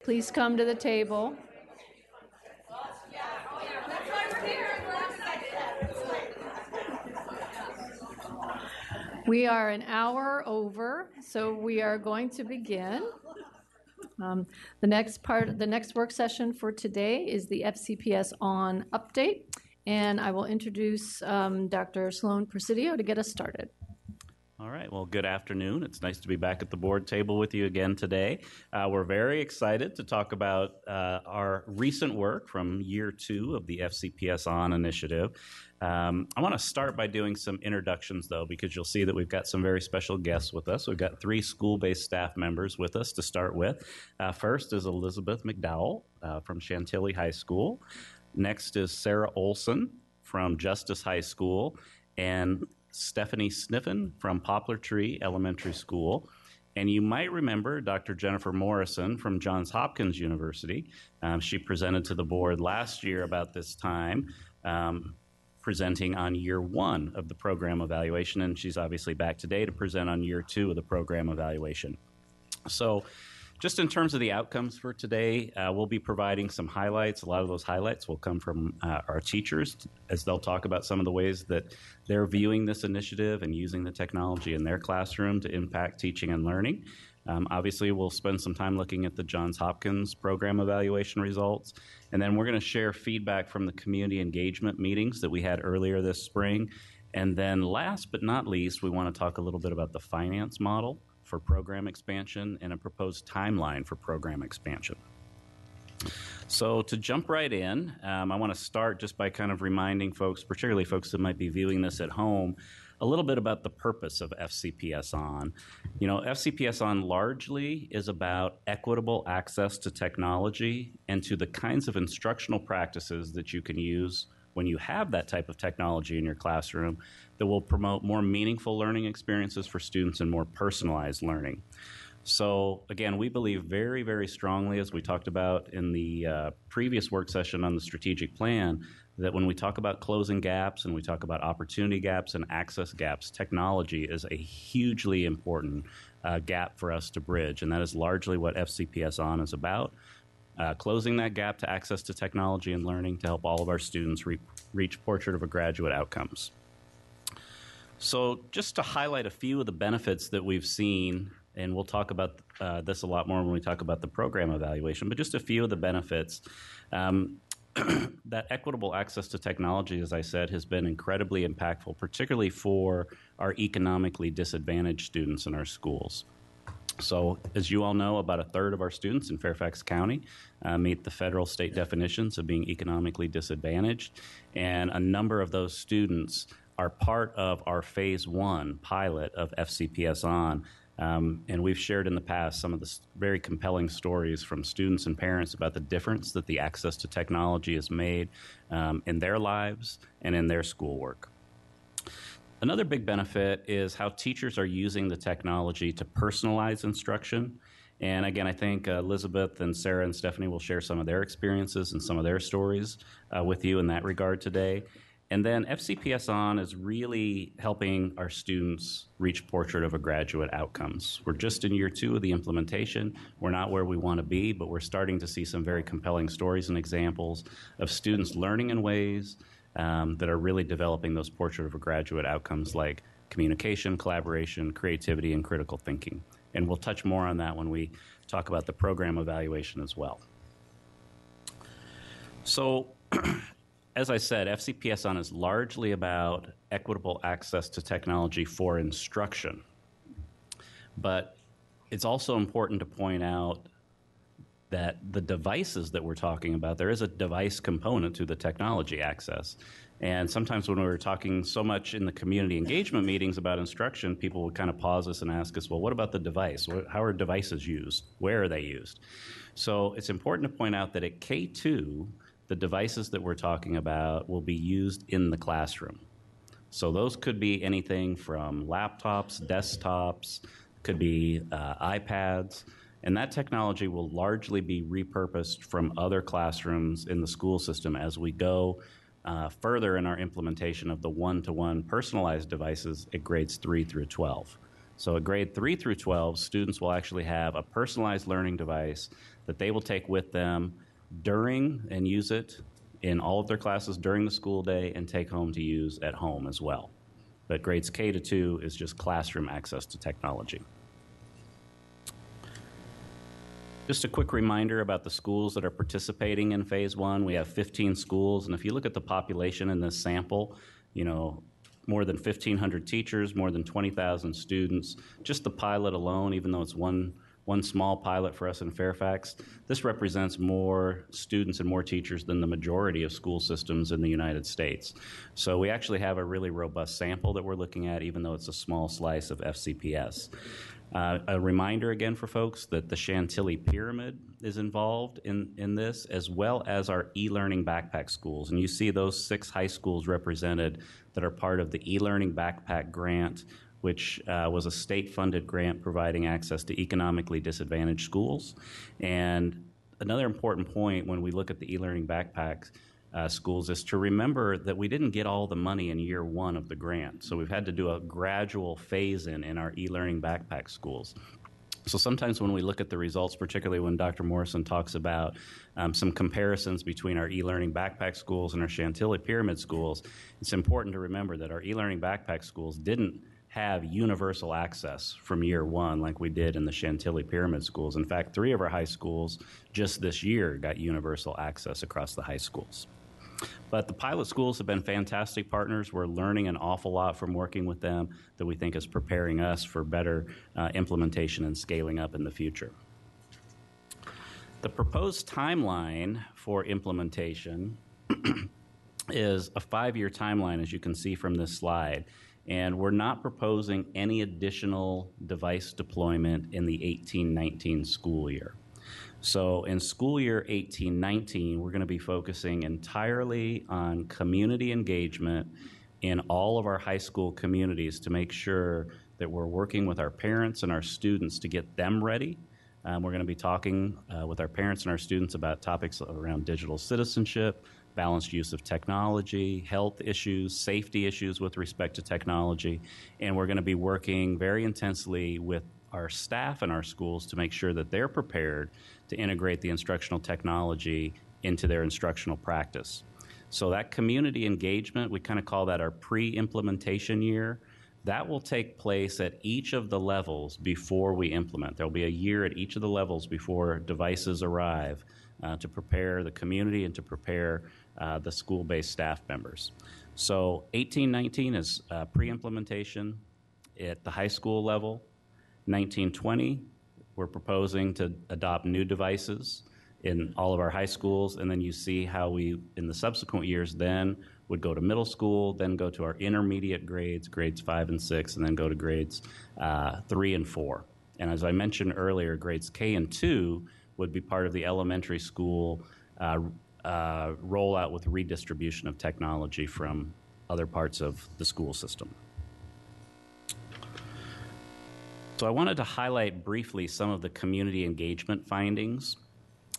please come to the table. We are an hour over, so we are going to begin. The next work session for today is the FCPSOn update, and I will introduce Dr. Sloan Presidio to get us started. All right. Well, good afternoon. It's nice to be back at the board table with you again today. We're very excited to talk about our recent work from year 2 of the FCPSOn initiative. I want to start by doing some introductions, though, because you'll see that we've got some very special guests with us. We've got 3 school-based staff members with us to start with. First is Elizabeth McDowell from Chantilly High School. Next is Sarah Olson from Justice High School, and Stephanie Sniffen from Poplar Tree Elementary School. And you might remember Dr. Jennifer Morrison from Johns Hopkins University. She presented to the board last year about this time, presenting on year 1 of the program evaluation, and she's obviously back today to present on year 2 of the program evaluation. So just in terms of the outcomes for today, we'll be providing some highlights. A lot of those highlights will come from our teachers as they'll talk about some of the ways that they're viewing this initiative and using the technology in their classroom to impact teaching and learning. Obviously, we'll spend some time looking at the Johns Hopkins program evaluation results, and then we're going to share feedback from the community engagement meetings that we had earlier this spring. And then last but not least, we want to talk a little bit about the finance model for program expansion and a proposed timeline for program expansion. So to jump right in, I want to start just by kind of reminding folks, particularly folks that might be viewing this at home, a little bit about the purpose of FCPSOn. You know, FCPSOn largely is about equitable access to technology and to the kinds of instructional practices that you can use when you have that type of technology in your classroom that will promote more meaningful learning experiences for students and more personalized learning. So again, we believe very, very strongly, as we talked about in the previous work session on the strategic plan, that when we talk about closing gaps and we talk about opportunity gaps and access gaps, technology is a hugely important gap for us to bridge, and that is largely what FCPSOn is about. Closing that gap to access to technology and learning to help all of our students reach Portrait of a Graduate outcomes. So just to highlight a few of the benefits that we've seen, and we'll talk about this a lot more when we talk about the program evaluation, but just a few of the benefits. That equitable access to technology, as I said, has been incredibly impactful, particularly for our economically disadvantaged students in our schools. So as you all know, about a third of our students in Fairfax County meet the federal state definitions of being economically disadvantaged, and a number of those students are part of our Phase 1 pilot of FCPSOn. And we've shared in the past some of the very compelling stories from students and parents about the difference that the access to technology has made in their lives and in their schoolwork. Another big benefit is how teachers are using the technology to personalize instruction. And again, I think Elizabeth and Sarah and Stephanie will share some of their experiences and some of their stories with you in that regard today. And then FCPSOn is really helping our students reach Portrait of a Graduate outcomes. We're just in year 2 of the implementation. We're not where we want to be, but we're starting to see some very compelling stories and examples of students learning in ways that are really developing those Portrait of a Graduate outcomes like communication, collaboration, creativity, and critical thinking. And we'll touch more on that when we talk about the program evaluation as well. So, as I said, FCPSOn is largely about equitable access to technology for instruction. But it's also important to point out that the devices that we're talking about, there is a device component to the technology access. And sometimes when we were talking so much in the community engagement meetings about instruction, people would kind of pause us and ask us, well, what about the device? How are devices used? Where are they used? So it's important to point out that at K2, the devices that we're talking about will be used in the classroom. So those could be anything from laptops, desktops, could be iPads, and that technology will largely be repurposed from other classrooms in the school system as we go further in our implementation of the one-to-one personalized devices at grades 3 through 12. So at grade 3 through 12, students will actually have a personalized learning device that they will take with them during and use it in all of their classes during the school day and take home to use at home as well. But grades K to 2 is just classroom access to technology. Just a quick reminder about the schools that are participating in Phase 1. We have 15 schools, and if you look at the population in this sample, more than 1,500 teachers, more than 20,000 students. Just the pilot alone, even though it's one small pilot for us in Fairfax, this represents more students and more teachers than the majority of school systems in the United States. So we actually have a really robust sample that we're looking at, even though it's a small slice of FCPS. A reminder again for folks that the Chantilly Pyramid is involved in this, as well as our e-learning backpack schools. And you see those 6 high schools represented that are part of the e-learning backpack grant, which was a state-funded grant providing access to economically disadvantaged schools. And another important point when we look at the e-learning backpacks schools is to remember that we didn't get all the money in year 1 of the grant. So we've had to do a gradual phase-in our e-learning backpack schools. So sometimes when we look at the results, particularly when Dr. Morrison talks about some comparisons between our e-learning backpack schools and our Chantilly Pyramid schools, it's important to remember that our e-learning backpack schools didn't have universal access from year 1 like we did in the Chantilly Pyramid schools. In fact, 3 of our high schools just this year got universal access across the high schools. But the pilot schools have been fantastic partners. We're learning an awful lot from working with them that we think is preparing us for better implementation and scaling up in the future. The proposed timeline for implementation is a 5-year timeline, as you can see from this slide. And we're not proposing any additional device deployment in the 18-19 school year. So in school year 18-19, we're going to be focusing entirely on community engagement in all of our high school communities to make sure that we're working with our parents and our students to get them ready. We're going to be talking with our parents and our students about topics around digital citizenship, balanced use of technology, health issues, safety issues with respect to technology, and we're going to be working very intensely with our staff in our schools to make sure that they're prepared to integrate the instructional technology into their instructional practice. So that community engagement, we kind of call that our pre-implementation year. That will take place at each of the levels before we implement. There will be a year at each of the levels before devices arrive to prepare the community and to prepare the school-based staff members. So 18-19 is pre-implementation at the high school level. 19-20, we're proposing to adopt new devices in all of our high schools, and then you see how we, in the subsequent years, then would go to middle school, then go to our intermediate grades, grades 5 and 6, and then go to grades 3 and 4. And as I mentioned earlier, grades K and 2 would be part of the elementary school rollout with redistribution of technology from other parts of the school system. So I wanted to highlight briefly some of the community engagement findings.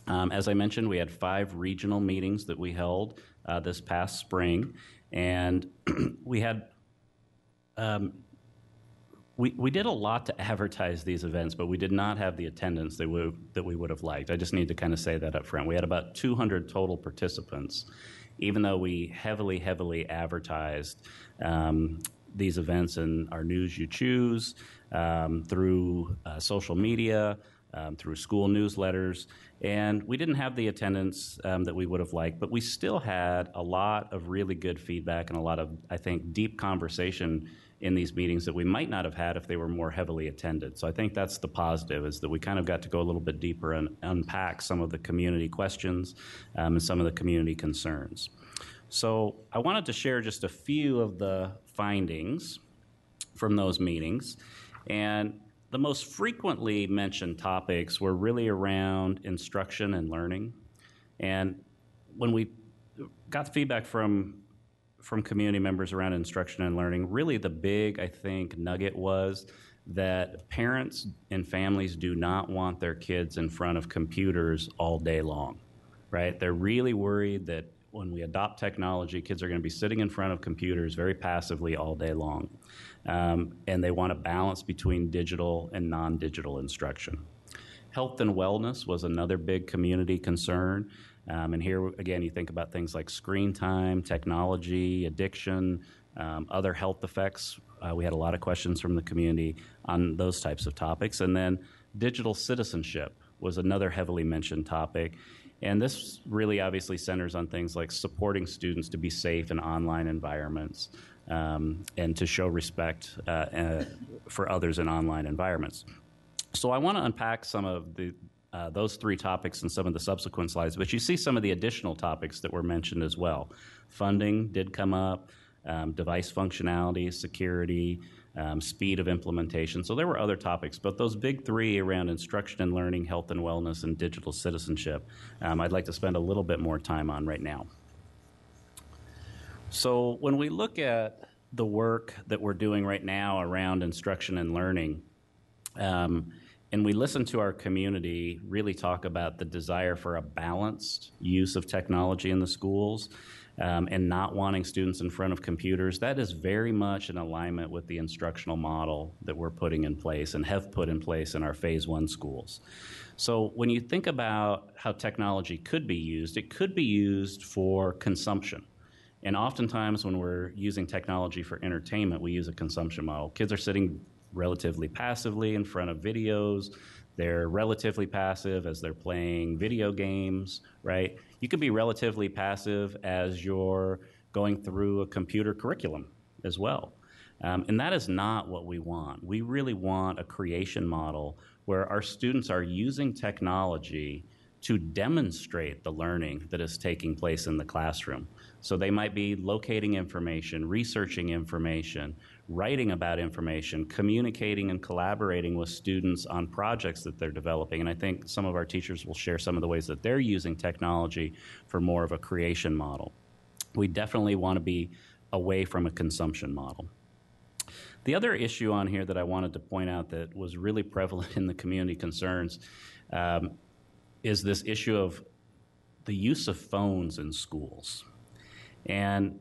As I mentioned, we had 5 regional meetings that we held this past spring, and we had we did a lot to advertise these events, but we did not have the attendance that we would have liked. I just need to kind of say that up front. We had about 200 total participants, even though we heavily advertised these events in our News You Choose, through social media, through school newsletters, and we didn't have the attendance that we would have liked, but we still had a lot of really good feedback and a lot of, I think, deep conversation in these meetings that we might not have had if they were more heavily attended. So I think that's the positive, is that we kind of got to go a little bit deeper and unpack some of the community questions and some of the community concerns. So I wanted to share just a few of the findings from those meetings. And the most frequently mentioned topics were really around instruction and learning. And when we got feedback from community members around instruction and learning, really the big, I think, nugget was that parents and families do not want their kids in front of computers all day long, right? They're really worried that when we adopt technology, kids are going to be sitting in front of computers very passively all day long. And they want a balance between digital and non-digital instruction. Health and wellness was another big community concern. And here, again, you think about things like screen time, technology, addiction, other health effects. We had a lot of questions from the community on those types of topics. And then digital citizenship was another heavily mentioned topic. And this really obviously centers on things like supporting students to be safe in online environments and to show respect for others in online environments. So I want to unpack some of those three topics in some of the subsequent slides, but you see some of the additional topics that were mentioned as well. Funding did come up, device functionality, security, speed of implementation. So there were other topics, but those big three around instruction and learning, health and wellness, and digital citizenship, I'd like to spend a little bit more time on right now. So when we look at the work that we're doing right now around instruction and learning, and we listen to our community really talk about the desire for a balanced use of technology in the schools and not wanting students in front of computers, that is very much in alignment with the instructional model that we're putting in place and have put in place in our Phase 1 schools. So when you think about how technology could be used, it could be used for consumption. And oftentimes when we're using technology for entertainment, we use a consumption model. Kids are sitting relatively passively in front of videos. They're relatively passive as they're playing video games, right? You could be relatively passive as you're going through a computer curriculum as well. And that is not what we want. We really want a creation model where our students are using technology to demonstrate the learning that is taking place in the classroom. So they might be locating information, researching information, writing about information, communicating and collaborating with students on projects that they're developing. And I think some of our teachers will share some of the ways that they're using technology for more of a creation model. We definitely want to be away from a consumption model. The other issue on here that I wanted to point out that was really prevalent in the community concerns is this issue of the use of phones in schools. And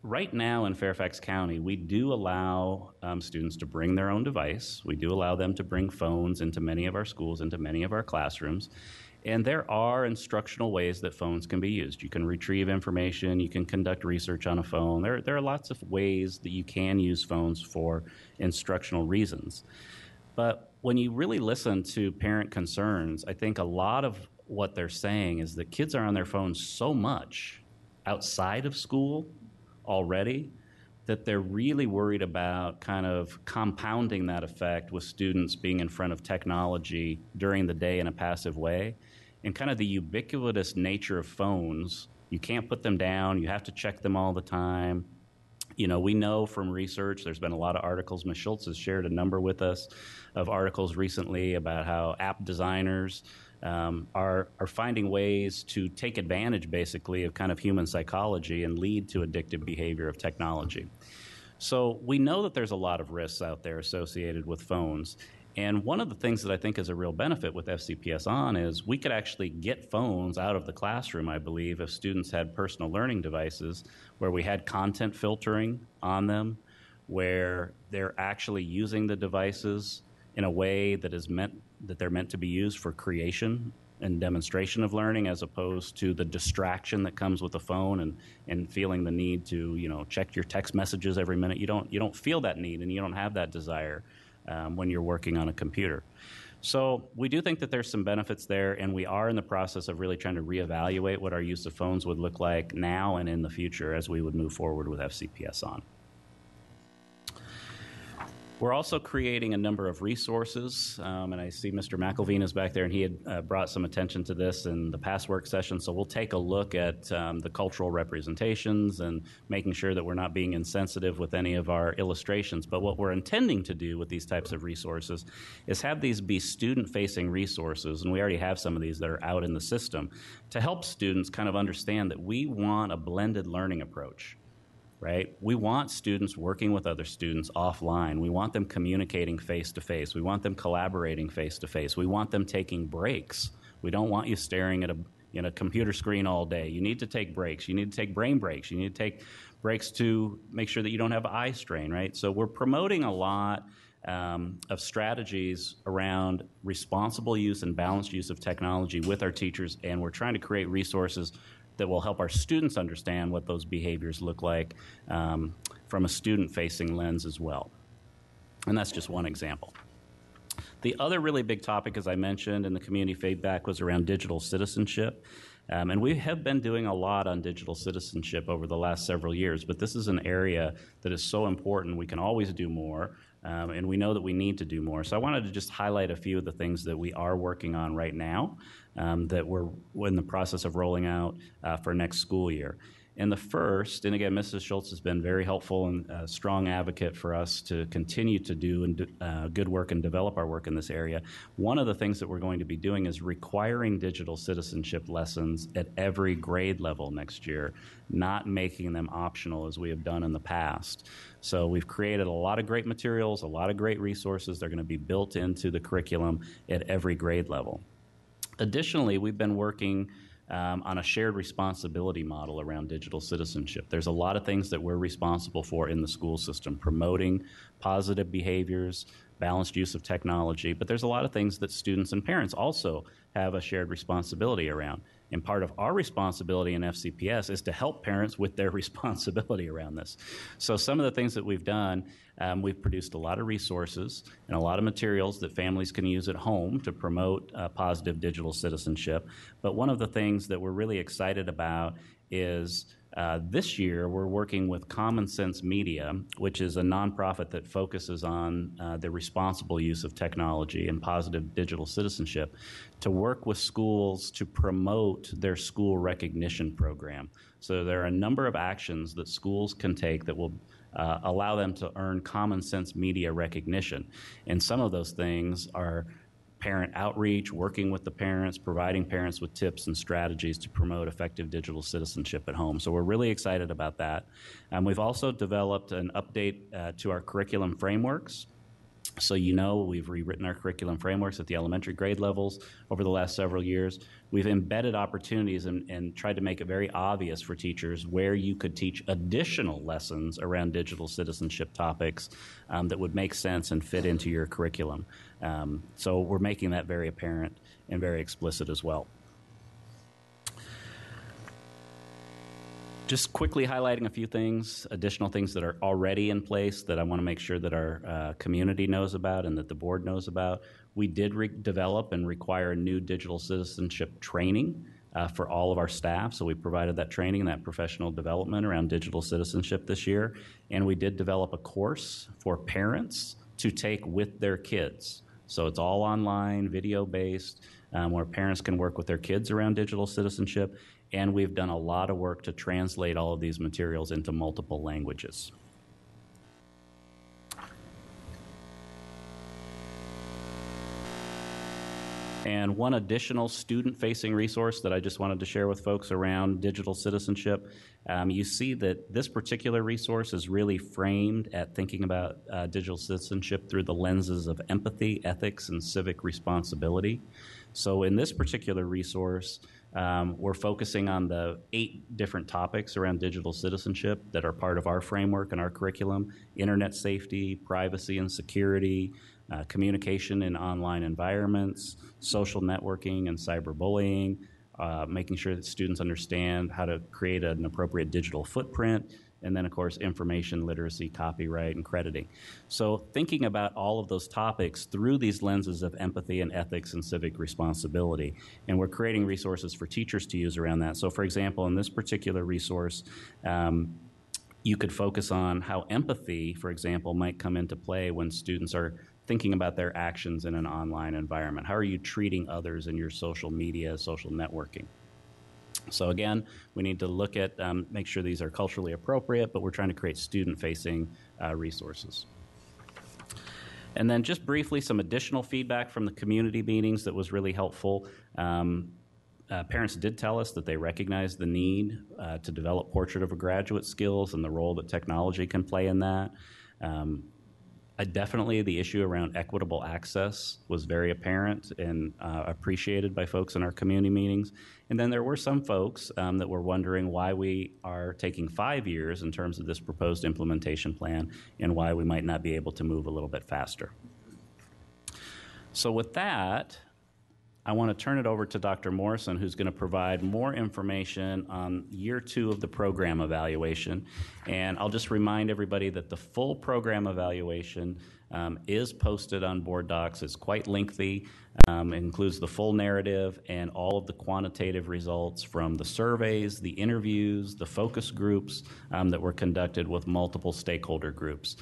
right now in Fairfax County, we do allow students to bring their own device. We do allow them to bring phones into many of our schools, into many of our classrooms. And there are instructional ways that phones can be used. You can retrieve information, you can conduct research on a phone. There are lots of ways that you can use phones for instructional reasons. But when you really listen to parent concerns, I think a lot of what they're saying is that kids are on their phones so much outside of school already that they're really worried about kind of compounding that effect with students being in front of technology during the day in a passive way. And kind of the ubiquitous nature of phones, you can't put them down, you have to check them all the time. You know, we know from research, there's been a lot of articles. Ms. Schultz has shared a number with us of articles recently about how app designers are finding ways to take advantage, basically, of kind of human psychology and lead to addictive behavior of technology. So we know that there's a lot of risks out there associated with phones. And one of the things that I think is a real benefit with FCPSOn is we could actually get phones out of the classroom, I believe, if students had personal learning devices where we had content filtering on them, where they're actually using the devices in a way that they're meant to be used for creation and demonstration of learning, as opposed to the distraction that comes with a phone and feeling the need to, you know, check your text messages every minute. You don't feel that need and you don't have that desire when you're working on a computer. So we do think that there's some benefits there, and we are in the process of really trying to reevaluate what our use of phones would look like now and in the future as we would move forward with FCPSOn. We're also creating a number of resources, and I see Mr. McElveen is back there, and he had brought some attention to this in the past work session, so we'll take a look at the cultural representations and making sure that we're not being insensitive with any of our illustrations. But what we're intending to do with these types of resources is have these be student-facing resources, and we already have some of these that are out in the system, to help students kind of understand that we want a blended learning approach. Right? We want students working with other students offline. We want them communicating face-to-face. We want them collaborating face-to-face. We want them taking breaks. We don't want you staring at in a computer screen all day. You need to take breaks. You need to take brain breaks. You need to take breaks to make sure that you don't have eye strain, right? So we're promoting a lot of strategies around responsible use and balanced use of technology with our teachers, and we're trying to create resources that will help our students understand what those behaviors look like from a student-facing lens as well. And that's just one example. The other really big topic, as I mentioned in the community feedback, was around digital citizenship. And we have been doing a lot on digital citizenship over the last several years, but this is an area that is so important. We can always do more, and we know that we need to do more. So I wanted to just highlight a few of the things that we are working on right now that we're in the process of rolling out for next school year. And the first, and again, Mrs. Schultz has been very helpful and a strong advocate for us to continue to do good work and develop our work in this area. One of the things that we're going to be doing is requiring digital citizenship lessons at every grade level next year, not making them optional as we have done in the past. So we've created a lot of great materials, a lot of great resources. They're going to be built into the curriculum at every grade level. Additionally, we've been working on a shared responsibility model around digital citizenship. There's a lot of things that we're responsible for in the school system, promoting positive behaviors, balanced use of technology, but there's a lot of things that students and parents also have a shared responsibility around. And part of our responsibility in FCPS is to help parents with their responsibility around this. So some of the things that we've done, we've produced a lot of resources and a lot of materials that families can use at home to promote positive digital citizenship. But one of the things that we're really excited about is this year we're working with Common Sense Media, which is a nonprofit that focuses on the responsible use of technology and positive digital citizenship, to work with schools to promote their school recognition program. So there are a number of actions that schools can take that will allow them to earn Common Sense Media recognition. And some of those things are parent outreach, working with the parents, providing parents with tips and strategies to promote effective digital citizenship at home. So we're really excited about that. We've also developed an update to our curriculum frameworks. So we've rewritten our curriculum frameworks at the elementary grade levels over the last several years. We've embedded opportunities and tried to make it very obvious for teachers where you could teach additional lessons around digital citizenship topics that would make sense and fit into your curriculum. So we're making that very apparent and very explicit as well. Just quickly highlighting a few things, additional things that are already in place that I want to make sure that our community knows about and that the board knows about. We did develop and require new digital citizenship training for all of our staff. So we provided that training and that professional development around digital citizenship this year. And we did develop a course for parents to take with their kids. So it's all online, video-based, where parents can work with their kids around digital citizenship. And we've done a lot of work to translate all of these materials into multiple languages. And one additional student-facing resource that I just wanted to share with folks around digital citizenship, you see that this particular resource is really framed at thinking about digital citizenship through the lenses of empathy, ethics, and civic responsibility. So in this particular resource, we're focusing on the 8 different topics around digital citizenship that are part of our framework and our curriculum: internet safety, privacy and security, communication in online environments, social networking and cyberbullying, making sure that students understand how to create an appropriate digital footprint, and then, of course, information literacy, copyright, and crediting. So thinking about all of those topics through these lenses of empathy and ethics and civic responsibility. And we're creating resources for teachers to use around that. So, for example, in this particular resource, you could focus on how empathy, for example, might come into play when students are thinking about their actions in an online environment. How are you treating others in your social media, social networking? So again, we need to look at, make sure these are culturally appropriate, but we're trying to create student-facing resources. And then just briefly, some additional feedback from the community meetings that was really helpful. Parents did tell us that they recognize the need to develop portrait of a graduate skills and the role that technology can play in that. Definitely the issue around equitable access was very apparent and appreciated by folks in our community meetings. And then there were some folks that were wondering why we are taking 5 years in terms of this proposed implementation plan and why we might not be able to move a little bit faster. So with that, I want to turn it over to Dr. Morrison, who's going to provide more information on year 2 of the program evaluation. And I'll just remind everybody that the full program evaluation is posted on board docs. It's quite lengthy. It includes the full narrative and all of the quantitative results from the surveys, the interviews, the focus groups that were conducted with multiple stakeholder groups.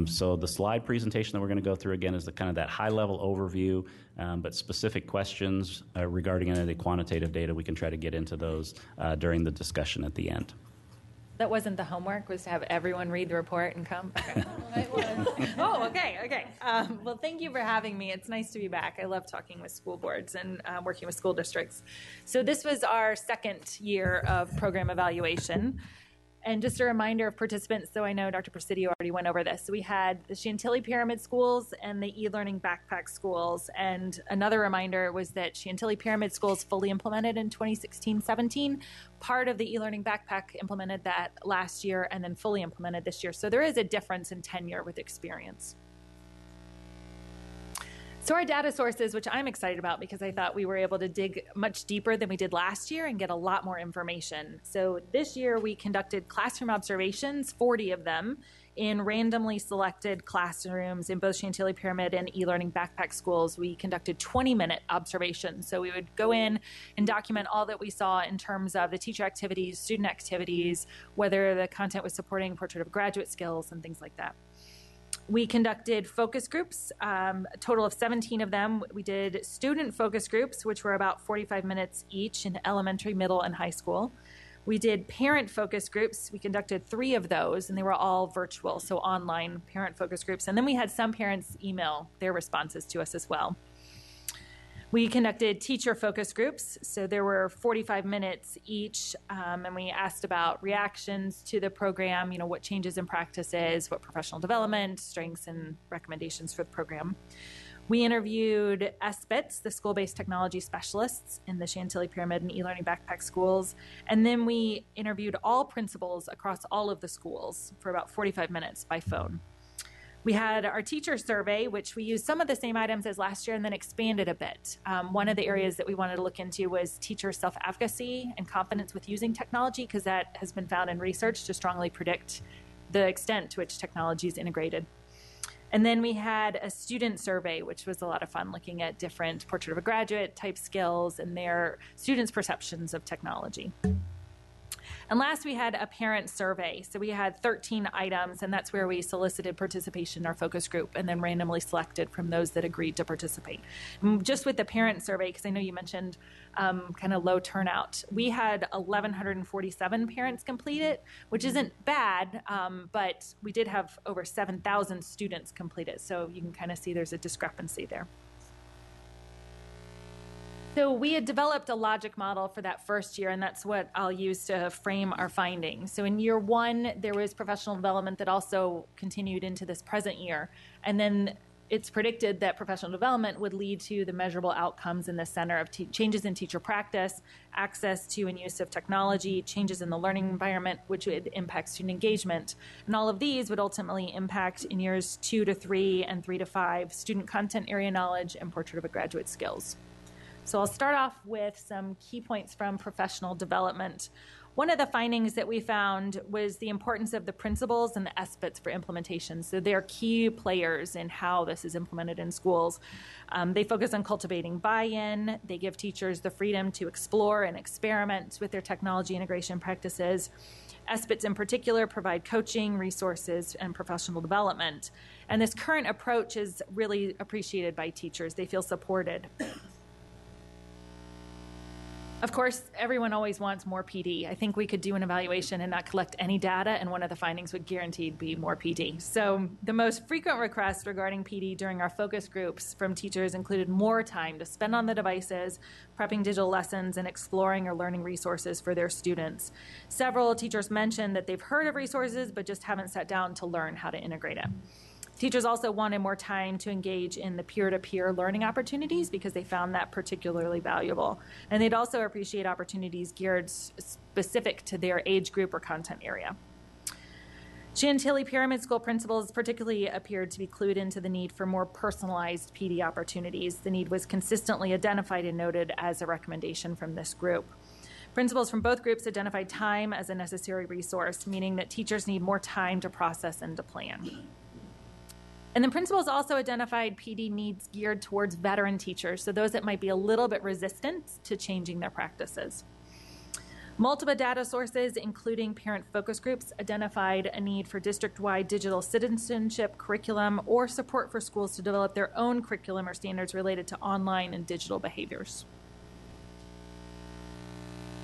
So the slide presentation that we're going to go through again is the kind of that high-level overview, but specific questions regarding any of the quantitative data, we can try to get into those during the discussion at the end. That wasn't the homework, was to have everyone read the report and come? Okay. Oh, okay. Well, thank you for having me. It's nice to be back. I love talking with school boards and working with school districts. So this was our second year of program evaluation. And just a reminder of participants, so I know Dr. Presidio already went over this. So we had the Chantilly Pyramid Schools and the e-learning backpack schools. And another reminder was that Chantilly Pyramid Schools fully implemented in 2016-17. Part of the e-learning backpack implemented that last year and then fully implemented this year. So there is a difference in tenure with experience. So our data sources, which I'm excited about because I thought we were able to dig much deeper than we did last year and get a lot more information. So this year we conducted classroom observations, 40 of them, in randomly selected classrooms in both Chantilly Pyramid and e-learning backpack schools. We conducted 20-minute observations. So we would go in and document all that we saw in terms of the teacher activities, student activities, whether the content was supporting portrait of graduate skills and things like that. We conducted focus groups, a total of 17 of them. We did student focus groups, which were about 45 minutes each in elementary, middle, and high school. We did parent focus groups. We conducted 3 of those, and they were all virtual, so online parent focus groups. And then we had some parents email their responses to us as well. We conducted teacher focus groups, so there were 45 minutes each, and we asked about reactions to the program, what changes in practices, what professional development, strengths, and recommendations for the program. We interviewed SBITs, the school-based technology specialists in the Chantilly Pyramid and e-learning backpack schools, and then we interviewed all principals across all of the schools for about 45 minutes by phone. We had our teacher survey, which we used some of the same items as last year and then expanded a bit. One of the areas that we wanted to look into was teacher self-advocacy and confidence with using technology, because that has been found in research to strongly predict the extent to which technology is integrated. And then we had a student survey, which was a lot of fun, looking at different portrait of a graduate type skills and their students' perceptions of technology. And last, we had a parent survey. So we had 13 items, and that's where we solicited participation in our focus group and then randomly selected from those that agreed to participate. And just with the parent survey, because I know you mentioned kind of low turnout, we had 1,147 parents complete it, which isn't bad, but we did have over 7,000 students complete it. So you can kind of see there's a discrepancy there. So we had developed a logic model for that first year, and that's what I'll use to frame our findings. So in year 1, there was professional development that also continued into this present year. And then it's predicted that professional development would lead to the measurable outcomes in the center of changes in teacher practice, access to and use of technology, changes in the learning environment, which would impact student engagement. And all of these would ultimately impact in years 2 to 3 and 3 to 5 student content area knowledge and portrait of a graduate skills. So I'll start off with some key points from professional development. One of the findings that we found was the importance of the principals and the SBITs for implementation. So they're key players in how this is implemented in schools. They focus on cultivating buy-in. They give teachers the freedom to explore and experiment with their technology integration practices. SBITs in particular provide coaching, resources, and professional development. And this current approach is really appreciated by teachers. They feel supported. Of course, everyone always wants more PD. I think we could do an evaluation and not collect any data, and one of the findings would guaranteed be more PD. So the most frequent requests regarding PD during our focus groups from teachers included more time to spend on the devices, prepping digital lessons, and exploring or learning resources for their students. Several teachers mentioned that they've heard of resources, but just haven't sat down to learn how to integrate it. Teachers also wanted more time to engage in the peer-to-peer learning opportunities because they found that particularly valuable. And they'd also appreciate opportunities geared specific to their age group or content area. Chantilly Pyramid School principals particularly appeared to be clued into the need for more personalized PD opportunities. The need was consistently identified and noted as a recommendation from this group. Principals from both groups identified time as a necessary resource, meaning that teachers need more time to process and to plan. And then principals also identified PD needs geared towards veteran teachers, so those that might be a little bit resistant to changing their practices. Multiple data sources, including parent focus groups, identified a need for district-wide digital citizenship curriculum or support for schools to develop their own curriculum or standards related to online and digital behaviors.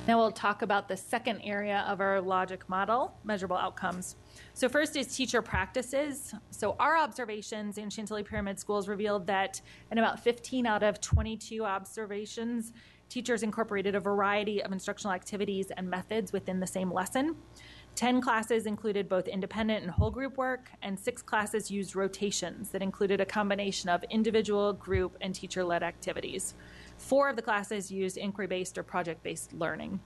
Now we'll talk about the second area of our logic model, measurable outcomes. So first is teacher practices. So our observations in Chantilly Pyramid Schools revealed that in about 15 out of 22 observations, teachers incorporated a variety of instructional activities and methods within the same lesson. 10 classes included both independent and whole group work, and 6 classes used rotations that included a combination of individual, group, and teacher-led activities. 4 of the classes used inquiry-based or project-based learning.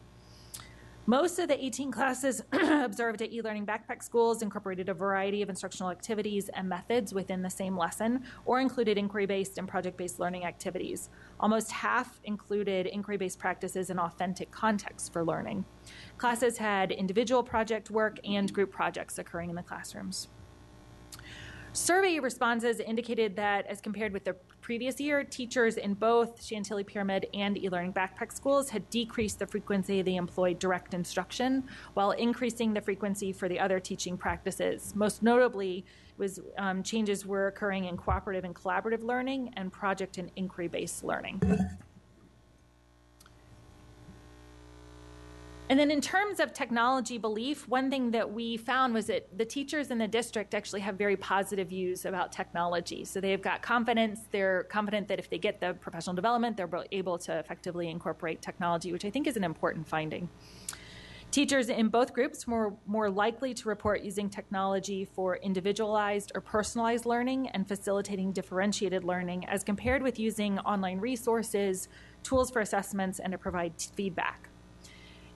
Most of the 18 classes observed at e-learning backpack schools incorporated a variety of instructional activities and methods within the same lesson, or included inquiry-based and project-based learning activities. Almost half included inquiry-based practices in authentic contexts for learning. Classes had individual project work and group projects occurring in the classrooms. Survey responses indicated that, as compared with the previous year, teachers in both Chantilly Pyramid and e-learning backpack schools had decreased the frequency they employed direct instruction while increasing the frequency for the other teaching practices. Most notably, changes were occurring in cooperative and collaborative learning and project and inquiry-based learning. And then in terms of technology belief, one thing that we found was that the teachers in the district actually have very positive views about technology. So they've got confidence. They're confident that if they get the professional development, they're able to effectively incorporate technology, which I think is an important finding. Teachers in both groups were more likely to report using technology for individualized or personalized learning and facilitating differentiated learning as compared with using online resources, tools for assessments, and to provide feedback.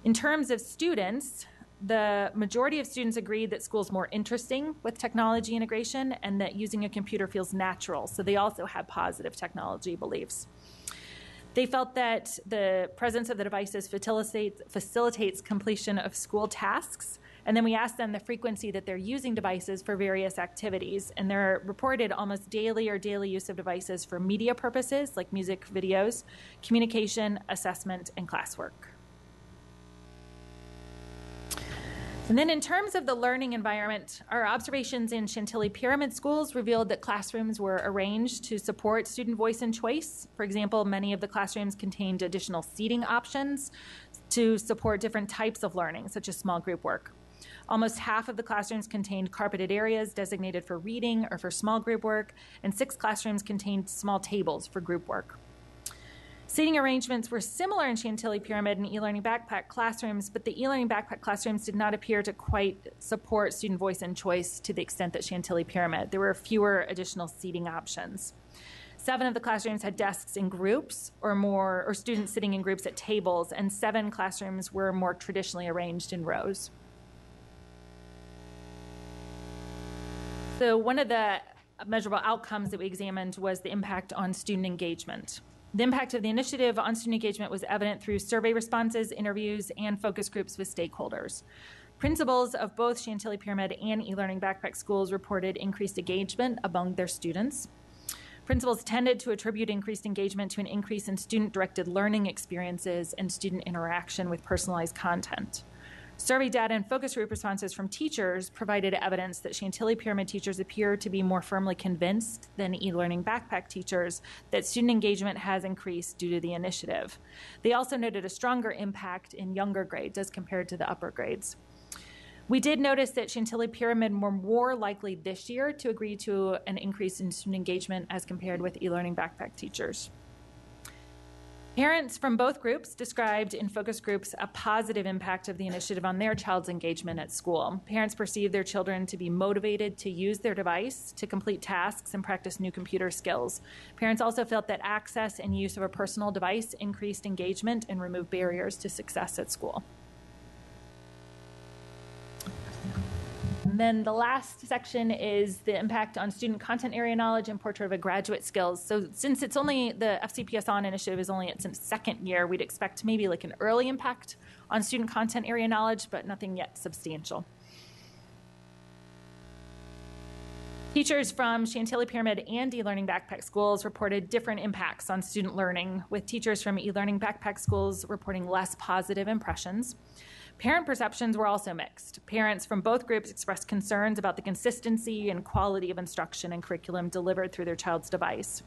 In terms of students, the majority of students agreed that school's more interesting with technology integration and that using a computer feels natural, so they also had positive technology beliefs. They felt that the presence of the devices facilitates completion of school tasks, and then we asked them the frequency that they're using devices for various activities, and they're reported almost daily or daily use of devices for media purposes like music, videos, communication, assessment, and classwork. And then in terms of the learning environment, our observations in Chantilly Pyramid Schools revealed that classrooms were arranged to support student voice and choice. For example, many of the classrooms contained additional seating options to support different types of learning, such as small group work. Almost half of the classrooms contained carpeted areas designated for reading or for small group work, and 6 classrooms contained small tables for group work. Seating arrangements were similar in Chantilly Pyramid and e-learning backpack classrooms, but the e-learning backpack classrooms did not appear to quite support student voice and choice to the extent that Chantilly Pyramid. There were fewer additional seating options. 7 of the classrooms had desks in groups or students sitting in groups at tables, and 7 classrooms were more traditionally arranged in rows. So one of the measurable outcomes that we examined was the impact on student engagement. The impact of the initiative on student engagement was evident through survey responses, interviews, and focus groups with stakeholders. Principals of both Chantilly Pyramid and e-learning backpack schools reported increased engagement among their students. Principals tended to attribute increased engagement to an increase in student-directed learning experiences and student interaction with personalized content. Survey data and focus group responses from teachers provided evidence that Chantilly Pyramid teachers appear to be more firmly convinced than e-learning backpack teachers that student engagement has increased due to the initiative. They also noted a stronger impact in younger grades as compared to the upper grades. We did notice that Chantilly Pyramid were more likely this year to agree to an increase in student engagement as compared with e-learning backpack teachers. Parents from both groups described in focus groups a positive impact of the initiative on their child's engagement at school. Parents perceived their children to be motivated to use their device to complete tasks and practice new computer skills. Parents also felt that access and use of a personal device increased engagement and removed barriers to success at school. And then the last section is the impact on student content area knowledge and portrait of a graduate skills. So since it's only, the FCPSOn initiative is only its second year, we'd expect maybe like an early impact on student content area knowledge, but nothing yet substantial. Teachers from Chantilly Pyramid and e-learning backpack schools reported different impacts on student learning, with teachers from e-learning backpack schools reporting less positive impressions. Parent perceptions were also mixed. Parents from both groups expressed concerns about the consistency and quality of instruction and curriculum delivered through their child's device.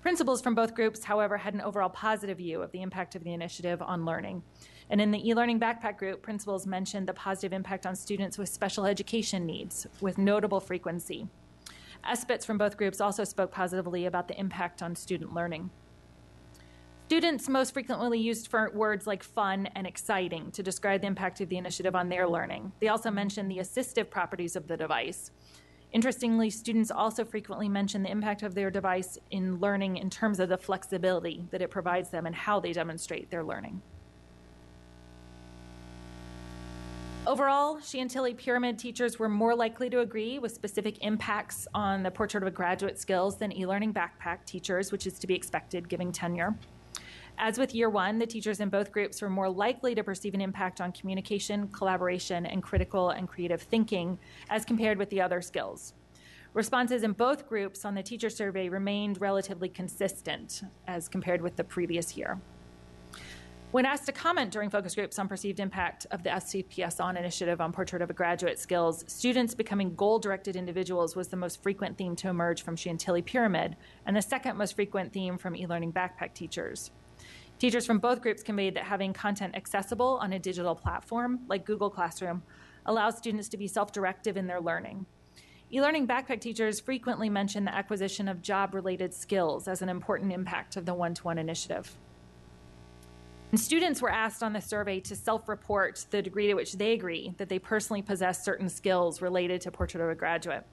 Principals from both groups, however, had an overall positive view of the impact of the initiative on learning. And in the e-learning backpack group, principals mentioned the positive impact on students with special education needs with notable frequency. SPITs from both groups also spoke positively about the impact on student learning. Students most frequently used words like fun and exciting to describe the impact of the initiative on their learning. They also mentioned the assistive properties of the device. Interestingly, students also frequently mention the impact of their device in learning in terms of the flexibility that it provides them and how they demonstrate their learning. Overall, Chantilly Pyramid teachers were more likely to agree with specific impacts on the portrait of a graduate skills than e-learning backpack teachers, which is to be expected given tenure. As with year one, the teachers in both groups were more likely to perceive an impact on communication, collaboration, and critical and creative thinking as compared with the other skills. Responses in both groups on the teacher survey remained relatively consistent as compared with the previous year. When asked to comment during focus groups on perceived impact of the FCPSOn initiative on portrait of a graduate skills, students becoming goal-directed individuals was the most frequent theme to emerge from Chantilly Pyramid, and the second most frequent theme from e-learning backpack teachers. Teachers from both groups conveyed that having content accessible on a digital platform like Google Classroom allows students to be self-directive in their learning. E-learning backpack teachers frequently mention the acquisition of job-related skills as an important impact of the one-to-one initiative. And students were asked on the survey to self-report the degree to which they agree that they personally possess certain skills related to portrait of a graduate.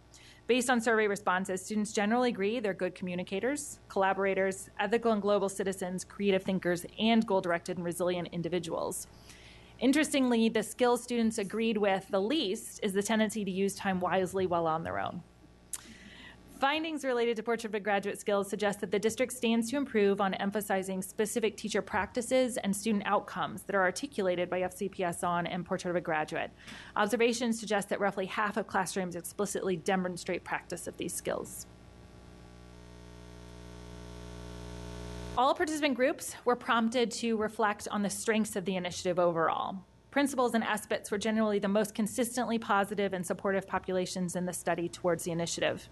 Based on survey responses, students generally agree they're good communicators, collaborators, ethical and global citizens, creative thinkers, and goal-directed and resilient individuals. Interestingly, the skills students agreed with the least is the tendency to use time wisely while on their own. Findings related to portrait of a graduate skills suggest that the district stands to improve on emphasizing specific teacher practices and student outcomes that are articulated by FCPSOn and portrait of a graduate. Observations suggest that roughly half of classrooms explicitly demonstrate practice of these skills. All participant groups were prompted to reflect on the strengths of the initiative overall. Principals and SPITs were generally the most consistently positive and supportive populations in the study towards the initiative.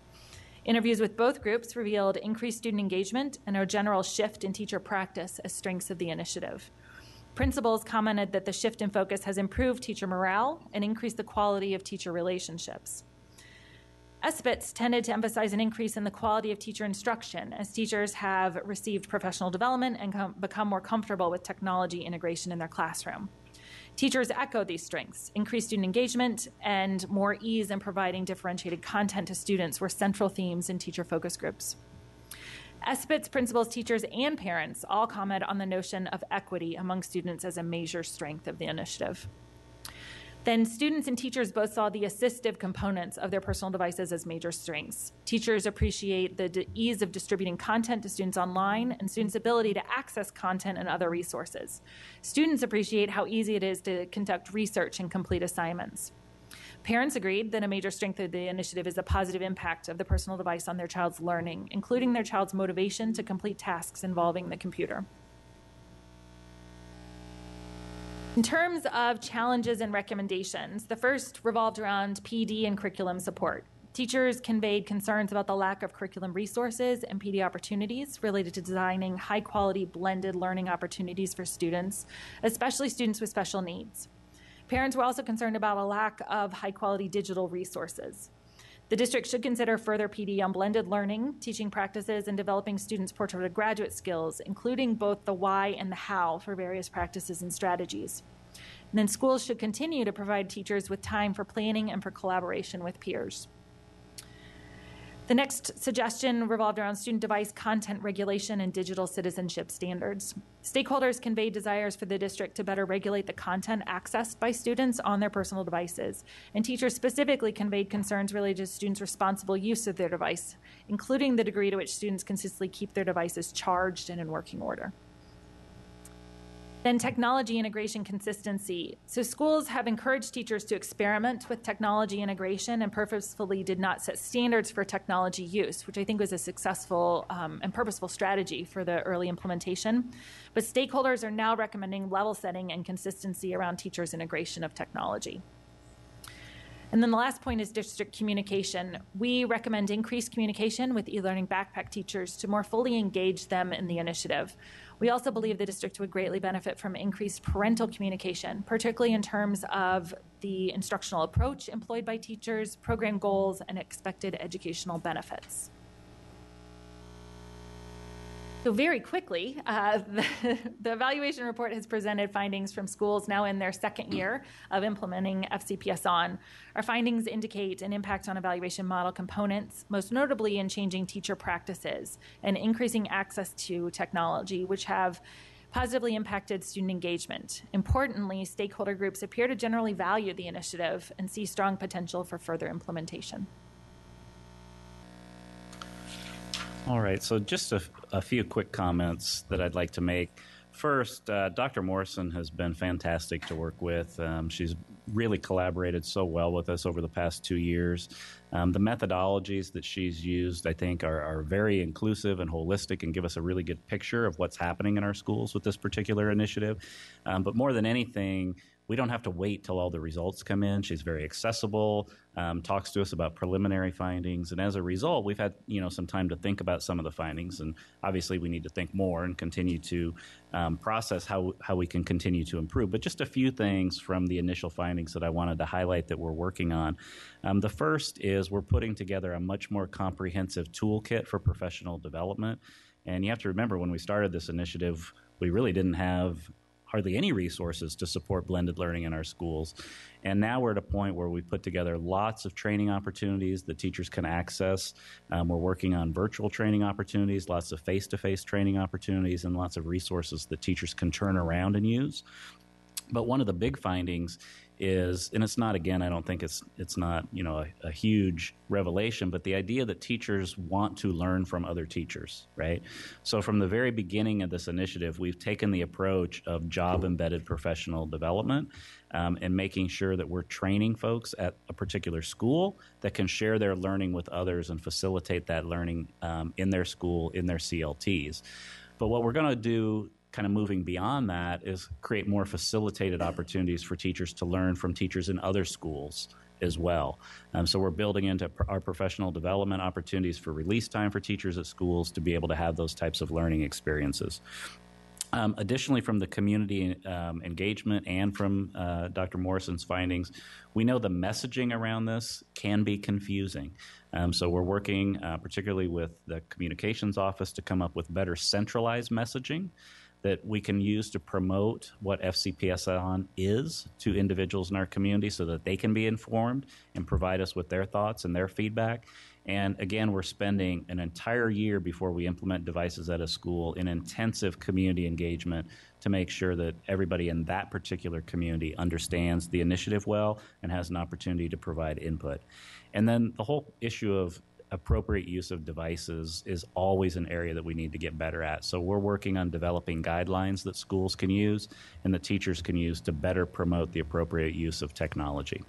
Interviews with both groups revealed increased student engagement and a general shift in teacher practice as strengths of the initiative. Principals commented that the shift in focus has improved teacher morale and increased the quality of teacher relationships. SPITs tended to emphasize an increase in the quality of teacher instruction as teachers have received professional development and become more comfortable with technology integration in their classroom. Teachers echo these strengths. Increased student engagement and more ease in providing differentiated content to students were central themes in teacher focus groups. SPITs, principals, teachers, and parents all comment on the notion of equity among students as a major strength of the initiative. Then students and teachers both saw the assistive components of their personal devices as major strengths. Teachers appreciate the ease of distributing content to students online and students' ability to access content and other resources. Students appreciate how easy it is to conduct research and complete assignments. Parents agreed that a major strength of the initiative is the positive impact of the personal device on their child's learning, including their child's motivation to complete tasks involving the computer. In terms of challenges and recommendations, the first revolved around PD and curriculum support. Teachers conveyed concerns about the lack of curriculum resources and PD opportunities related to designing high-quality blended learning opportunities for students, especially students with special needs. Parents were also concerned about a lack of high-quality digital resources. The district should consider further PD on blended learning, teaching practices, and developing students' portrait of graduate skills, including both the why and the how for various practices and strategies. And then schools should continue to provide teachers with time for planning and for collaboration with peers. The next suggestion revolved around student device content regulation and digital citizenship standards. Stakeholders conveyed desires for the district to better regulate the content accessed by students on their personal devices, and teachers specifically conveyed concerns related to students' responsible use of their device, including the degree to which students consistently keep their devices charged and in working order. Then technology integration consistency. So schools have encouraged teachers to experiment with technology integration and purposefully did not set standards for technology use, which I think was a successful and purposeful strategy for the early implementation. But stakeholders are now recommending level setting and consistency around teachers' integration of technology. And then the last point is district communication. We recommend increased communication with e-learning backpack teachers to more fully engage them in the initiative. We also believe the district would greatly benefit from increased parental communication, particularly in terms of the instructional approach employed by teachers, program goals, and expected educational benefits. So very quickly, the evaluation report has presented findings from schools now in their second year of implementing FCPSOn. Our findings indicate an impact on evaluation model components, most notably in changing teacher practices and increasing access to technology, which have positively impacted student engagement. Importantly, stakeholder groups appear to generally value the initiative and see strong potential for further implementation. All right, so just a few quick comments that I'd like to make. First, Dr. Morrison has been fantastic to work with. She's really collaborated so well with us over the past 2 years. The methodologies that she's used, I think, are very inclusive and holistic and give us a really good picture of what's happening in our schools with this particular initiative. But more than anything, we don't have to wait till all the results come in. She's very accessible, talks to us about preliminary findings, and as a result, we've had some time to think about some of the findings. And obviously, we need to think more and continue to process how we can continue to improve. But just a few things from the initial findings that I wanted to highlight that we're working on. The first is we're putting together a much more comprehensive toolkit for professional development. And you have to remember, when we started this initiative, we really didn't have hardly any resources to support blended learning in our schools. And now we're at a point where we've put together lots of training opportunities that teachers can access. We're working on virtual training opportunities, lots of face-to-face training opportunities, and lots of resources that teachers can turn around and use. But one of the big findings is, and it's not, again, I don't think it's not, a huge revelation, but the idea that teachers want to learn from other teachers, right? So from the very beginning of this initiative, we've taken the approach of job-embedded professional development and making sure that we're training folks at a particular school that can share their learning with others and facilitate that learning in their school, in their CLTs. But what we're going to do kind of moving beyond that is create more facilitated opportunities for teachers to learn from teachers in other schools as well. So we're building into our professional development opportunities for release time for teachers at schools to be able to have those types of learning experiences. Additionally, from the community engagement and from Dr. Morrison's findings, we know the messaging around this can be confusing. So we're working particularly with the communications office to come up with better centralized messaging that we can use to promote what FCPSOn is to individuals in our community so that they can be informed and provide us with their thoughts and their feedback. And again, we're spending an entire year before we implement devices at a school in intensive community engagement to make sure that everybody in that particular community understands the initiative well and has an opportunity to provide input. And then the whole issue of appropriate use of devices is always an area that we need to get better at. So we're working on developing guidelines that schools can use and that teachers can use to better promote the appropriate use of technology.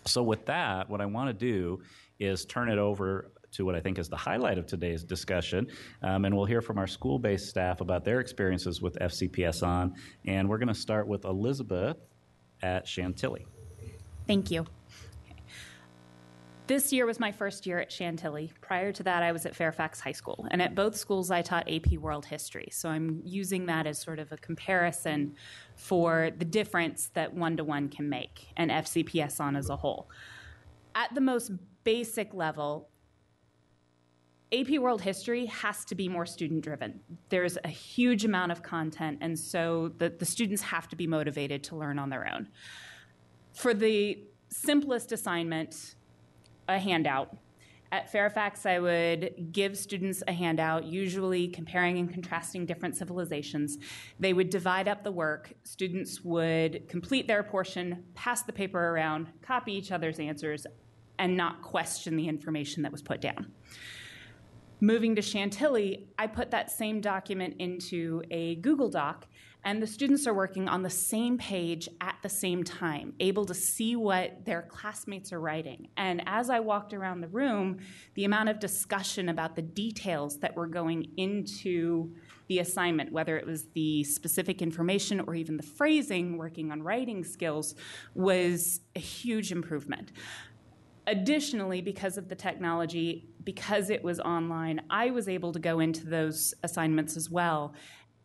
So with that, what I want to do is turn it over to what I think is the highlight of today's discussion, and we'll hear from our school-based staff about their experiences with FCPSOn, and we're going to start with Elizabeth at Chantilly. Thank you. This year was my first year at Chantilly. Prior to that, I was at Fairfax High School. And at both schools, I taught AP World History. So I'm using that as sort of a comparison for the difference that one-to-one can make and FCPSOn as a whole. At the most basic level, AP World History has to be more student-driven. There's a huge amount of content, and so the students have to be motivated to learn on their own. For the simplest assignment, a handout. At Fairfax, I would give students a handout, usually comparing and contrasting different civilizations. They would divide up the work. Students would complete their portion, pass the paper around, copy each other's answers, and not question the information that was put down. Moving to Chantilly, I put that same document into a Google Doc, and the students are working on the same page at the same time, able to see what their classmates are writing. And as I walked around the room, the amount of discussion about the details that were going into the assignment, whether it was the specific information or even the phrasing, working on writing skills, was a huge improvement. Additionally, because of the technology, because it was online, I was able to go into those assignments as well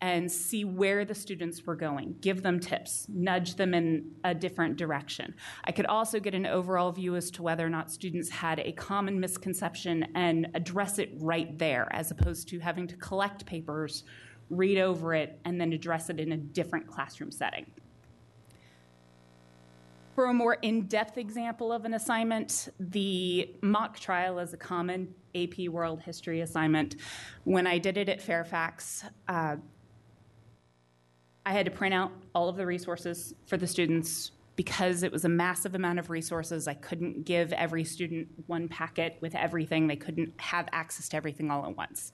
and see where the students were going, give them tips, nudge them in a different direction. I could also get an overall view as to whether or not students had a common misconception and address it right there, as opposed to having to collect papers, read over it, and then address it in a different classroom setting. For a more in-depth example of an assignment, the mock trial is a common AP World History assignment. When I did it at Fairfax, I had to print out all of the resources for the students. Because it was a massive amount of resources, I couldn't give every student one packet with everything. They couldn't have access to everything all at once.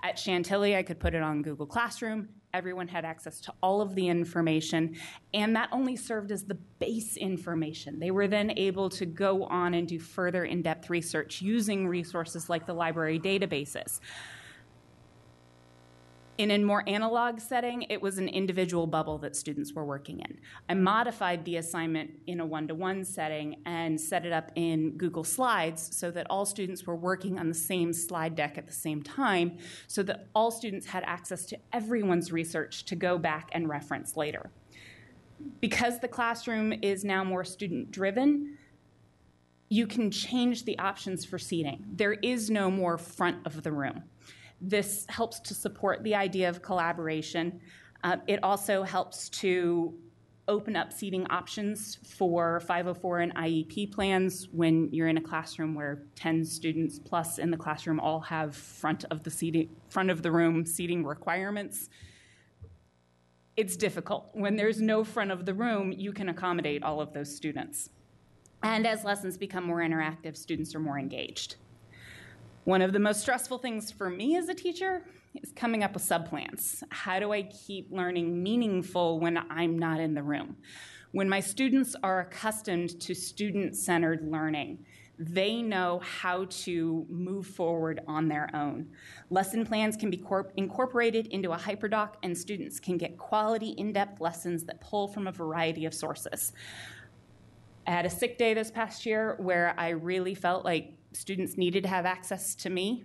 At Chantilly, I could put it on Google Classroom. Everyone had access to all of the information, and that only served as the base information. They were then able to go on and do further in-depth research using resources like the library databases. In a more analog setting, it was an individual bubble that students were working in. I modified the assignment in a one-to-one setting and set it up in Google Slides so that all students were working on the same slide deck at the same time, so that all students had access to everyone's research to go back and reference later. Because the classroom is now more student-driven, you can change the options for seating. There is no more front of the room. This helps to support the idea of collaboration. It also helps to open up seating options for 504 and IEP plans when you're in a classroom where 10 students plus in the classroom all have front of the room seating requirements. It's difficult. When there's no front of the room, you can accommodate all of those students. And as lessons become more interactive, students are more engaged. One of the most stressful things for me as a teacher is coming up with subplans. How do I keep learning meaningful when I'm not in the room? When my students are accustomed to student-centered learning, they know how to move forward on their own. Lesson plans can be incorporated into a hyperdoc, and students can get quality, in-depth lessons that pull from a variety of sources. I had a sick day this past year where I really felt like students needed to have access to me.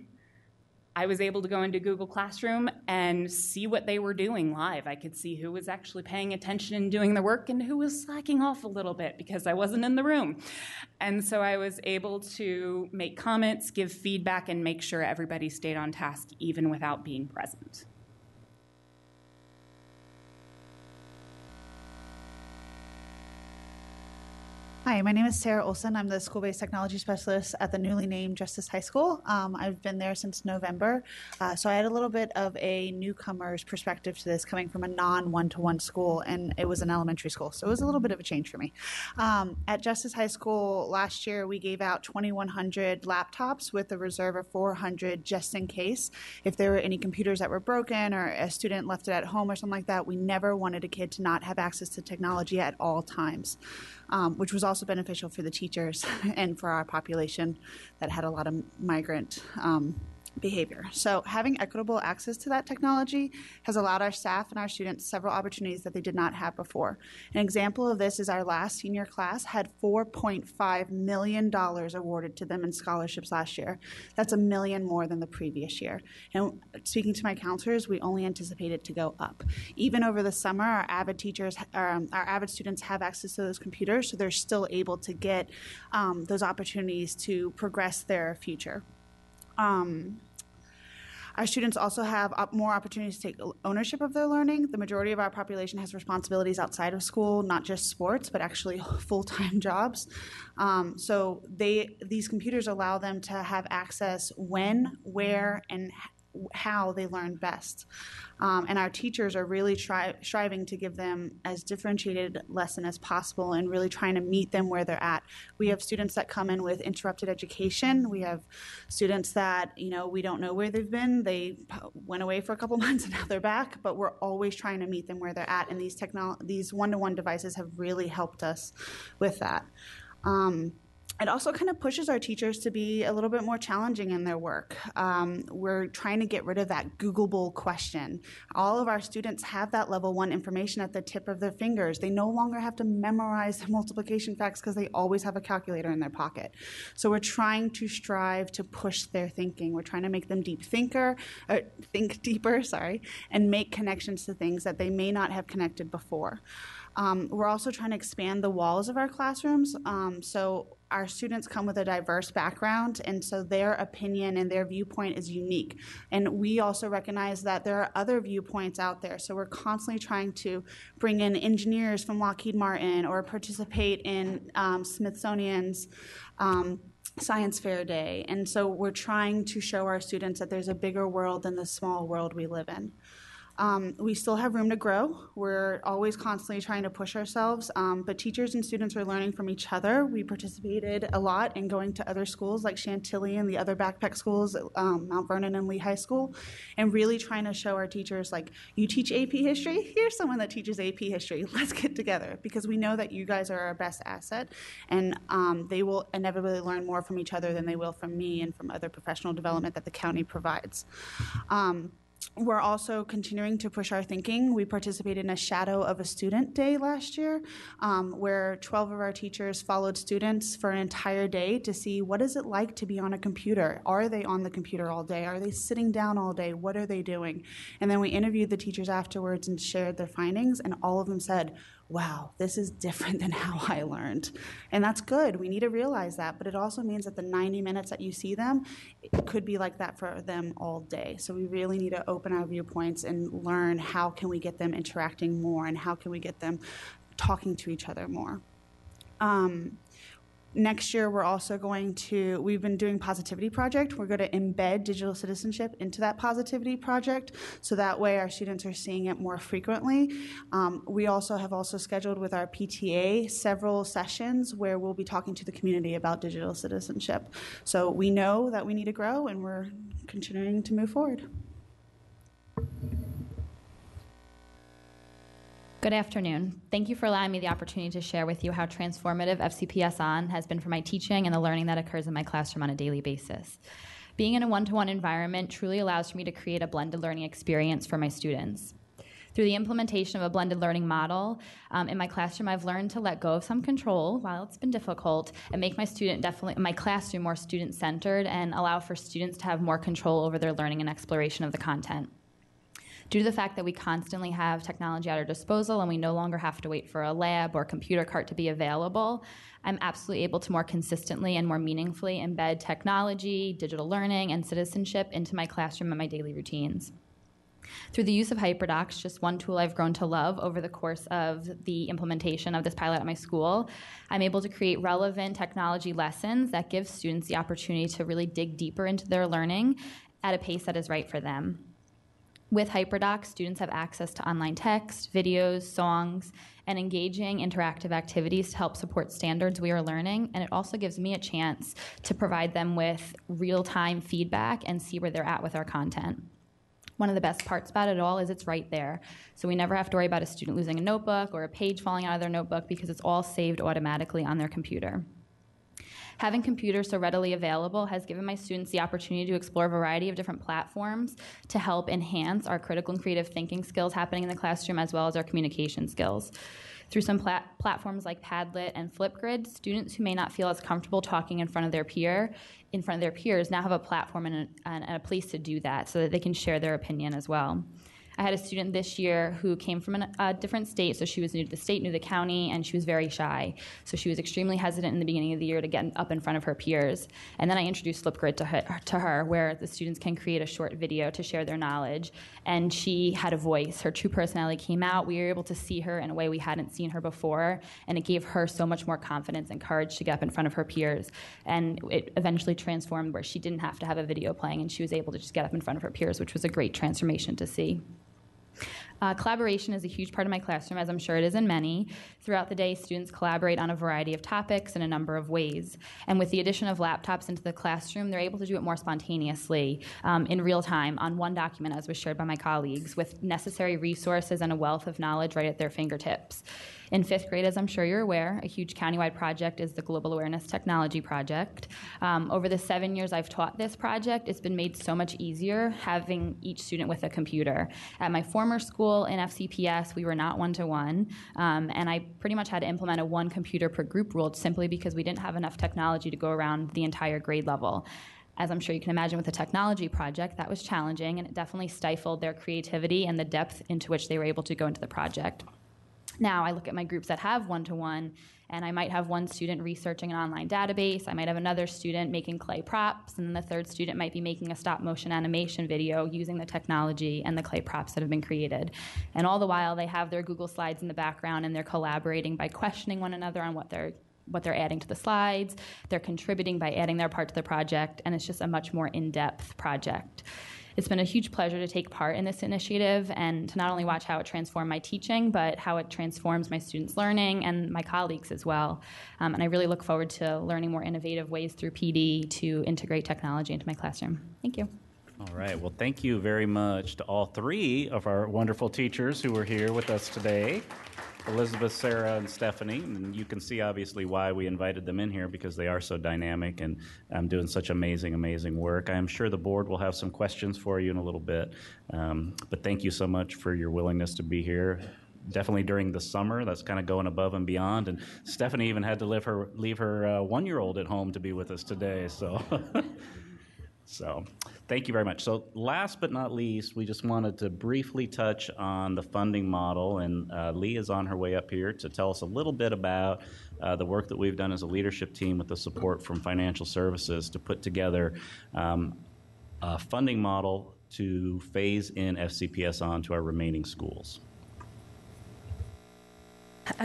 I was able to go into Google Classroom and see what they were doing live. I could see who was actually paying attention and doing the work and who was slacking off a little bit because I wasn't in the room. And so I was able to make comments, give feedback, and make sure everybody stayed on task even without being present. Hi, my name is Sarah Olson. I'm the school-based technology specialist at the newly named Justice High School. I've been there since November, so I had a little bit of a newcomer's perspective to this, coming from a non-one-to-one school, and it was an elementary school, so it was a little bit of a change for me. At Justice High School last year, we gave out 2,100 laptops with a reserve of 400 just in case. If there were any computers that were broken or a student left it at home or something like that, we never wanted a kid to not have access to technology at all times. Which was also beneficial for the teachers and for our population that had a lot of migrant behavior. So having equitable access to that technology has allowed our staff and our students several opportunities that they did not have before. An example of this is our last senior class had $4.5 million awarded to them in scholarships last year. That's $1 million more than the previous year. And speaking to my counselors, we only anticipate it to go up. Even over the summer, our avid students have access to those computers, so they're still able to get those opportunities to progress their future. Our students also have more opportunities to take ownership of their learning. The majority of our population has responsibilities outside of school, not just sports, but actually full-time jobs. So these computers allow them to have access when, where, and how they learn best. And our teachers are really striving to give them as differentiated lesson as possible and really trying to meet them where they're at. We have students that come in with interrupted education. We have students that, we don't know where they've been. They went away for a couple months and now they're back, but we're always trying to meet them where they're at. And these one-to-one devices have really helped us with that. It also kind of pushes our teachers to be a little bit more challenging in their work. We're trying to get rid of that Googleable question. All of our students have that level 1 information at the tip of their fingers. They no longer have to memorize the multiplication facts because they always have a calculator in their pocket. So we're trying to strive to push their thinking. We're trying to make them think deeper, and make connections to things that they may not have connected before. We're also trying to expand the walls of our classrooms. So our students come with a diverse background, and so their opinion and their viewpoint is unique. And we also recognize that there are other viewpoints out there. So we're constantly trying to bring in engineers from Lockheed Martin or participate in Smithsonian's Science Fair Day. And so we're trying to show our students that there's a bigger world than the small world we live in. We still have room to grow. We're always constantly trying to push ourselves, but teachers and students are learning from each other. We participated a lot in going to other schools like Chantilly and the other backpack schools at Mount Vernon and Lee High School, and really trying to show our teachers, you teach AP history? Here's someone that teaches AP history. Let's get together, because we know that you guys are our best asset, and they will inevitably learn more from each other than they will from me and from other professional development that the county provides. We're also continuing to push our thinking. We participated in a Shadow of a Student Day last year, where 12 of our teachers followed students for an entire day to see what is it like to be on a computer. Are they on the computer all day? Are they sitting down all day? What are they doing? And then we interviewed the teachers afterwards and shared their findings, and all of them said, wow, this is different than how I learned. And that's good. We need to realize that. But it also means that the 90 minutes that you see them, it could be like that for them all day. So we really need to open our viewpoints and learn how can we get them interacting more and how can we get them talking to each other more. Next year, we've been doing Positivity Project. We're going to embed digital citizenship into that Positivity Project, so that way our students are seeing it more frequently. We have scheduled with our PTA several sessions where we'll be talking to the community about digital citizenship. So we know that we need to grow, and we're continuing to move forward. Good afternoon. Thank you for allowing me the opportunity to share with you how transformative FCPSOn has been for my teaching and the learning that occurs in my classroom on a daily basis. Being in a one-to-one environment truly allows for me to create a blended learning experience for my students. Through the implementation of a blended learning model in my classroom, I've learned to let go of some control while it's been difficult and make my classroom more student-centered and allow for students to have more control over their learning and exploration of the content. Due to the fact that we constantly have technology at our disposal and we no longer have to wait for a lab or computer cart to be available, I'm absolutely able to more consistently and more meaningfully embed technology, digital learning, and citizenship into my classroom and my daily routines. Through the use of HyperDocs, just one tool I've grown to love over the course of the implementation of this pilot at my school, I'm able to create relevant technology lessons that give students the opportunity to really dig deeper into their learning at a pace that is right for them. With HyperDocs, students have access to online text, videos, songs, and engaging interactive activities to help support standards we are learning, and it also gives me a chance to provide them with real-time feedback and see where they're at with our content. One of the best parts about it all is it's right there. So we never have to worry about a student losing a notebook or a page falling out of their notebook because it's all saved automatically on their computer. Having computers so readily available has given my students the opportunity to explore a variety of different platforms to help enhance our critical and creative thinking skills happening in the classroom, as well as our communication skills. Through some platforms like Padlet and Flipgrid, students who may not feel as comfortable talking in front of their peers now have a platform and a place to do that so that they can share their opinion as well. I had a student this year who came from a different state, so she was new to the state, new to the county, and she was very shy. So she was extremely hesitant in the beginning of the year to get up in front of her peers. And then I introduced Flipgrid to her, where the students can create a short video to share their knowledge. And she had a voice. Her true personality came out. We were able to see her in a way we hadn't seen her before, and it gave her so much more confidence and courage to get up in front of her peers. And it eventually transformed where she didn't have to have a video playing, and she was able to just get up in front of her peers, which was a great transformation to see. Collaboration is a huge part of my classroom, as I'm sure it is in many. Throughout the day, students collaborate on a variety of topics in a number of ways. And with the addition of laptops into the classroom, they're able to do it more spontaneously, in real time, on one document, as was shared by my colleagues, with necessary resources and a wealth of knowledge right at their fingertips. In 5th grade, as I'm sure you're aware, a huge countywide project is the Global Awareness Technology Project. Over the 7 years I've taught this project, it's been made so much easier having each student with a computer. At my former school in FCPS, we were not one-to-one, and I pretty much had to implement a one computer per group rule simply because we didn't have enough technology to go around the entire grade level. As I'm sure you can imagine with a technology project, that was challenging, and it definitely stifled their creativity and the depth into which they were able to go into the project. Now, I look at my groups that have one-to-one, and I might have one student researching an online database, I might have another student making clay props, and then the third student might be making a stop-motion animation video using the technology and the clay props that have been created. And all the while, they have their Google Slides in the background, and they're collaborating by questioning one another on what they're adding to the slides, they're contributing by adding their part to the project, and it's just a much more in-depth project. It's been a huge pleasure to take part in this initiative and to not only watch how it transformed my teaching, but how it transforms my students' learning and my colleagues as well. And I really look forward to learning more innovative ways through PD to integrate technology into my classroom. Thank you. All right. Well, thank you very much to all three of our wonderful teachers who are here with us today. Elizabeth, Sarah, and Stephanie, and you can see obviously why we invited them in here, because they are so dynamic and doing such amazing work. I am sure the board will have some questions for you in a little bit, but thank you so much for your willingness to be here. Definitely during the summer, that's kind of going above and beyond, and Stephanie even had to leave her one-year-old at home to be with us today, so... So thank you very much. So last but not least, we just wanted to briefly touch on the funding model, and Lee is on her way up here to tell us a little bit about the work that we've done as a leadership team with the support from financial services to put together a funding model to phase in FCPSOn to our remaining schools.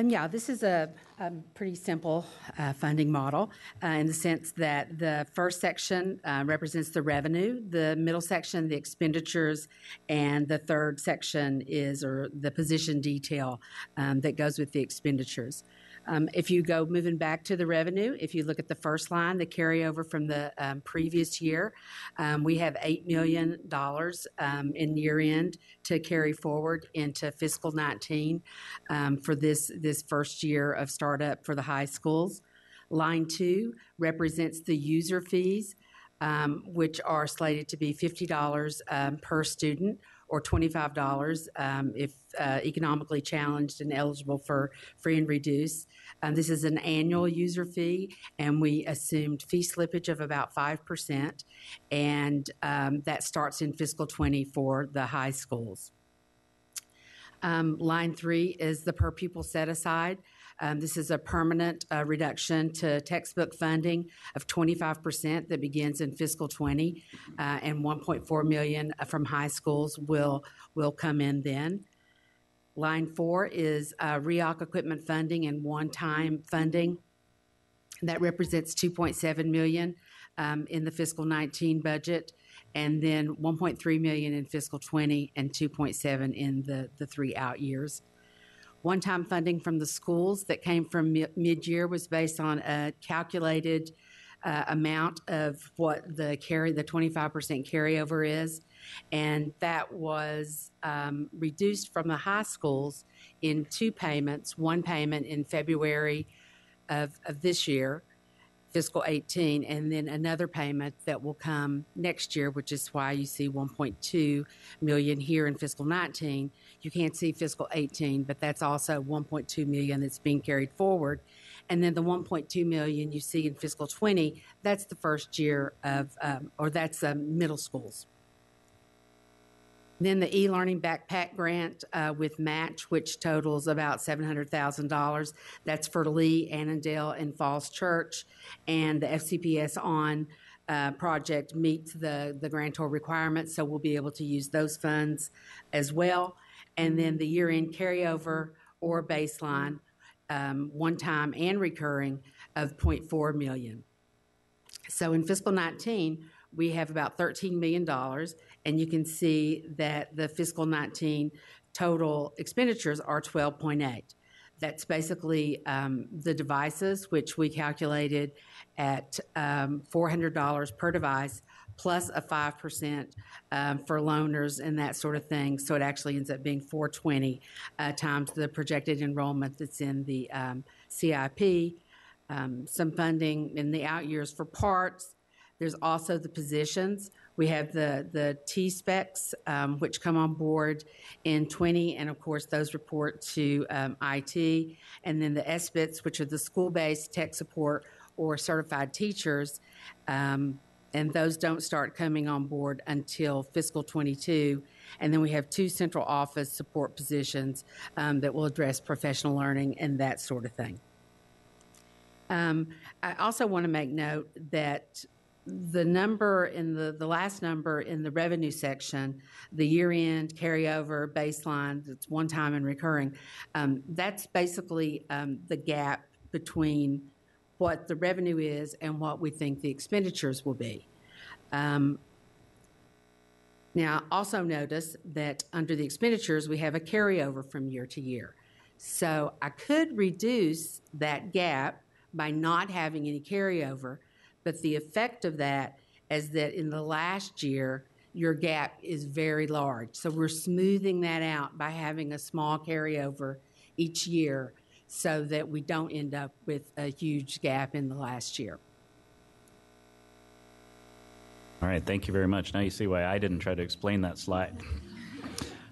Yeah, this is a pretty simple funding model in the sense that the first section represents the revenue, the middle section, the expenditures, and the third section is the position detail that goes with the expenditures. If you go moving back to the revenue, if you look at the first line, the carryover from the previous year, we have $8 million in year end to carry forward into fiscal 19 for this first year of startup for the high schools. Line 2 represents the user fees, which are slated to be $50 per student, or $25 if economically challenged and eligible for free and reduced. This is an annual user fee, and we assumed fee slippage of about 5%, and that starts in fiscal 20 for the high schools. Line 3 is the per pupil set aside. This is a permanent reduction to textbook funding of 25% that begins in fiscal 20, and $1.4 million from high schools will come in then. Line 4 is REOC equipment funding and one-time funding. That represents $2.7 million in the fiscal 19 budget, and then $1.3 million in fiscal 20 and $2.7 in the 3 out years. One-time funding from the schools that came from mid-year was based on a calculated amount of what the 25% carryover is, and that was reduced from the high schools in 2 payments, one payment in February of this year, fiscal 18, and then another payment that will come next year, which is why you see $1.2 million here in fiscal 19. You can't see fiscal 18, but that's also $1.2 million that's being carried forward. And then the $1.2 million you see in fiscal 20, that's the first year of, or that's middle schools. Then the e-learning backpack grant with match, which totals about $700,000. That's for Lee, Annandale, and Falls Church. And the FCPSOn project meets the grantor requirements, so we'll be able to use those funds as well. And then the year-end carryover or baseline, one-time and recurring, of $0.4 million. So in fiscal 19, we have about $13 million, and you can see that the fiscal 19 total expenditures are 12.8. That's basically the devices, which we calculated at $400 per device, plus a 5% for loaners and that sort of thing. So it actually ends up being $420 times the projected enrollment that's in the CIP. Some funding in the out years for parts. There's also the positions. We have the T-specs, which come on board in 20, and of course those report to IT. And then the SBITs, which are the school-based tech support or certified teachers, and those don't start coming on board until fiscal 22. And then we have 2 central office support positions that will address professional learning and that sort of thing. I also want to make note that the number in the last number in the revenue section, the year-end carryover baseline, that's one-time and recurring, that's basically the gap between what the revenue is and what we think the expenditures will be. Now, also notice that under the expenditures, we have a carryover from year to year. So I could reduce that gap by not having any carryover, but the effect of that is that in the last year, your gap is very large. So we're smoothing that out by having a small carryover each year so that we don't end up with a huge gap in the last year. All right, thank you very much. Now you see why I didn't try to explain that slide.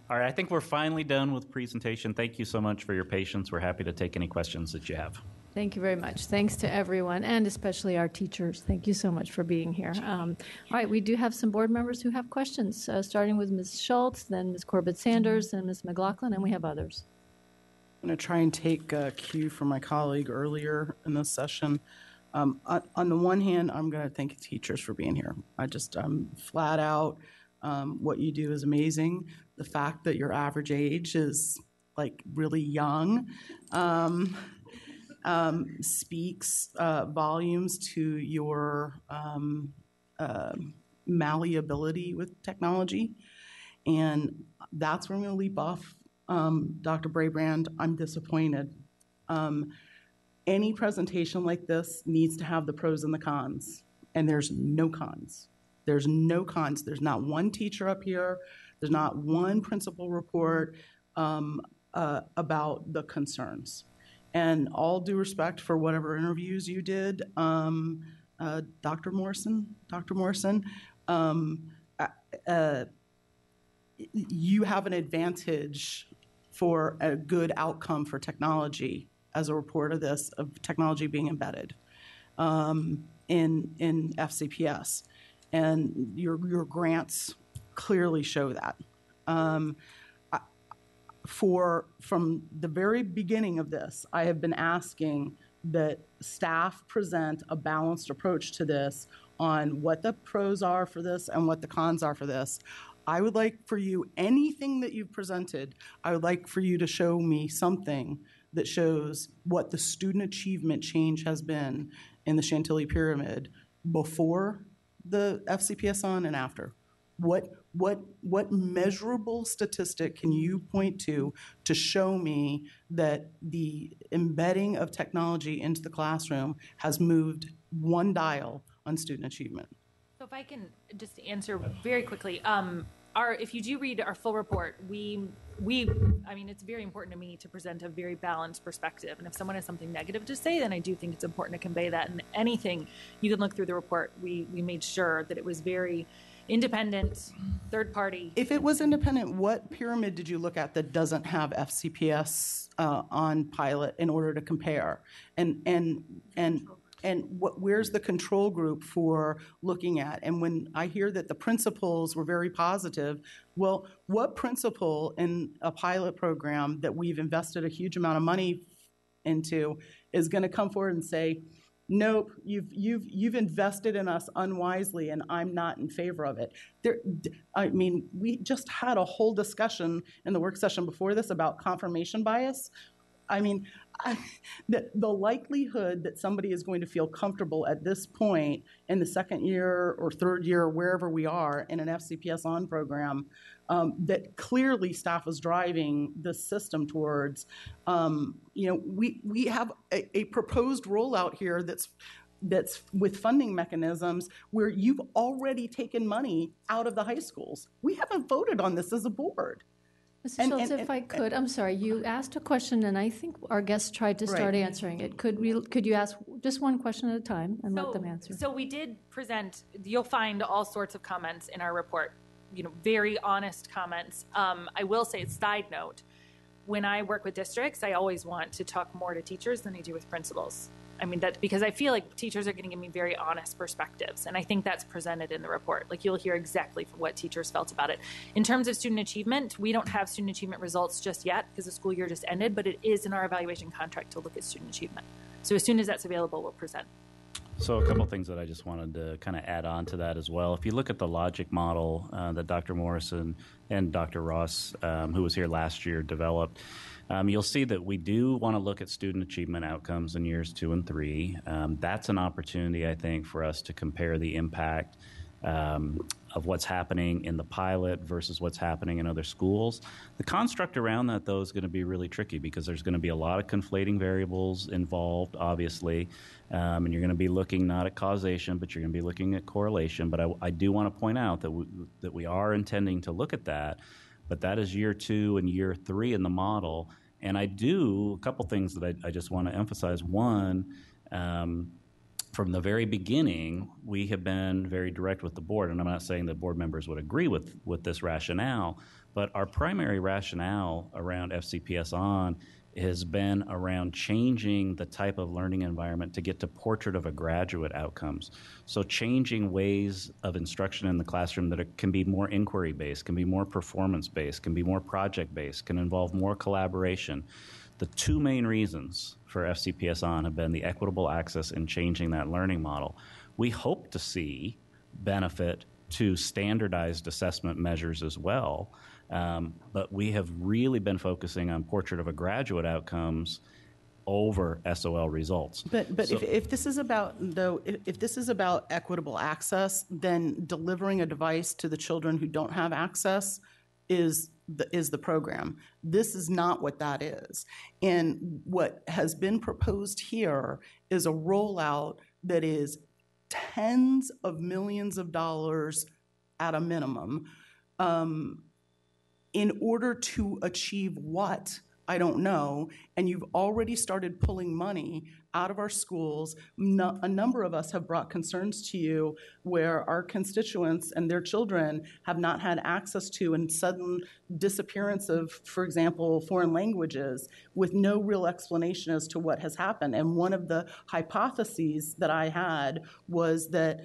All right, I think we're finally done with the presentation. Thank you so much for your patience. We're happy to take any questions that you have. Thank you very much. Thanks to everyone, and especially our teachers. Thank you so much for being here. All right, we do have some board members who have questions, starting with Ms. Schultz, then Ms. Corbett-Sanders, then Ms. McLaughlin, and we have others. I'm going to try and take a cue from my colleague earlier in this session. On the one hand, I'm going to thank teachers for being here. I'm flat out. What you do is amazing. The fact that your average age is like really young speaks volumes to your malleability with technology. And that's where I'm going to leap off. Dr. Brabrand, I'm disappointed. Any presentation like this needs to have the pros and the cons, and there's no cons. There's no cons. There's not one teacher up here. There's not one principal report about the concerns. And all due respect for whatever interviews you did, Dr. Morrison, you have an advantage for a good outcome for technology as a report of this, of technology being embedded in FCPS. And your grants clearly show that. From the very beginning of this, I have been asking that staff present a balanced approach to this on what the pros are for this and what the cons are for this. I would like for you, anything that you've presented, I would like for you to show me something that shows what the student achievement change has been in the Chantilly Pyramid before the FCPSOn and after. What measurable statistic can you point to show me that the embedding of technology into the classroom has moved one dial on student achievement? So if I can just answer very quickly, if you do read our full report, I mean, it's very important to me to present a very balanced perspective. And if someone has something negative to say, then I do think it's important to convey that. And anything, you can look through the report. We made sure that it was very independent, third party. If it was independent, what pyramid did you look at that doesn't have FCPS on pilot in order to compare? And where's the control group for looking at? And when I hear that the principals were very positive, well, what principal in a pilot program that we've invested a huge amount of money into is going to come forward and say, nope, you've invested in us unwisely, and I'm not in favor of it. I mean, we just had a whole discussion in the work session before this about confirmation bias. I mean, the likelihood that somebody is going to feel comfortable at this point in the second year or third year, wherever we are in an FCPSOn program, that clearly staff was driving the system towards, we have a proposed rollout here that's with funding mechanisms where you've already taken money out of the high schools. We haven't voted on this as a board. Mrs. Schultz, if I could, I'm sorry, you asked a question, and I think our guests tried to start answering it. Could you ask just one question at a time and let them answer? So we did present, you'll find all sorts of comments in our report, very honest comments. I will say, side note, when I work with districts, I always want to talk more to teachers than I do with principals. I mean, that because I feel like teachers are going to give me very honest perspectives, and I think that's presented in the report. Like, you'll hear exactly what teachers felt about it. In terms of student achievement, we don't have student achievement results just yet because the school year just ended, but it is in our evaluation contract to look at student achievement. So as soon as that's available, we'll present. So a couple of things that I just wanted to kind of add on to that as well. If you look at the logic model that Dr. Morrison and Dr. Ross, who was here last year, developed, you'll see that we do want to look at student achievement outcomes in years 2 and 3. That's an opportunity, I think, for us to compare the impact of what's happening in the pilot versus what's happening in other schools. The construct around that, though, is going to be really tricky because there's going to be a lot of conflating variables involved, obviously, and you're going to be looking not at causation, but you're going to be looking at correlation. But I do want to point out that we are intending to look at that, but that is year 2 and year 3 in the model. And a couple things that I just want to emphasize. One, from the very beginning, we have been very direct with the board, and I'm not saying that board members would agree with this rationale, but our primary rationale around FCPSOn has been around changing the type of learning environment to get to portrait of a graduate outcomes. So changing ways of instruction in the classroom that can be more inquiry-based, can be more performance-based, can be more project-based, can involve more collaboration. The 2 main reasons for FCPSOn have been the equitable access and changing that learning model. We hope to see benefit to standardized assessment measures as well, but we have really been focusing on portrait of a graduate outcomes over SOL results. But if this is about if this is about equitable access, then delivering a device to the children who don't have access is the program. This is not what that is. And what has been proposed here is a rollout that is tens of millions of dollars at a minimum in order to achieve what? I don't know. And you've already started pulling money out of our schools. A number of us have brought concerns to you where our constituents and their children have not had access to, and sudden disappearance of, for example, foreign languages with no real explanation as to what has happened. And one of the hypotheses that I had was that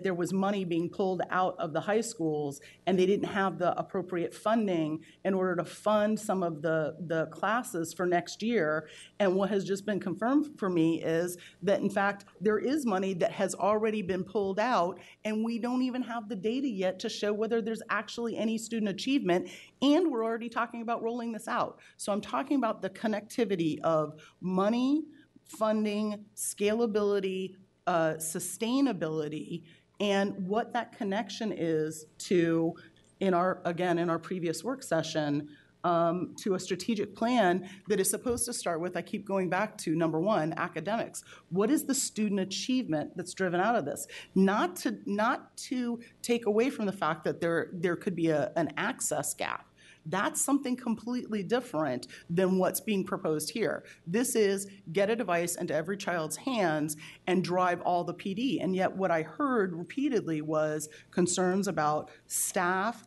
there was money being pulled out of the high schools and they didn't have the appropriate funding in order to fund some of the classes for next year. And what has just been confirmed for me is that, in fact, there is money that has already been pulled out, and we don't even have the data yet to show whether there's actually any student achievement, and we're already talking about rolling this out. So I'm talking about the connectivity of money, funding, scalability, sustainability, and what that connection is to, in our previous work session, to a strategic plan that is supposed to start with, I keep going back to number one, academics. What is the student achievement that's driven out of this? Not to take away from the fact that there could be an access gap. That's something completely different than what's being proposed here. This is get a device into every child's hands and drive all the PD. And yet what I heard repeatedly was concerns about staff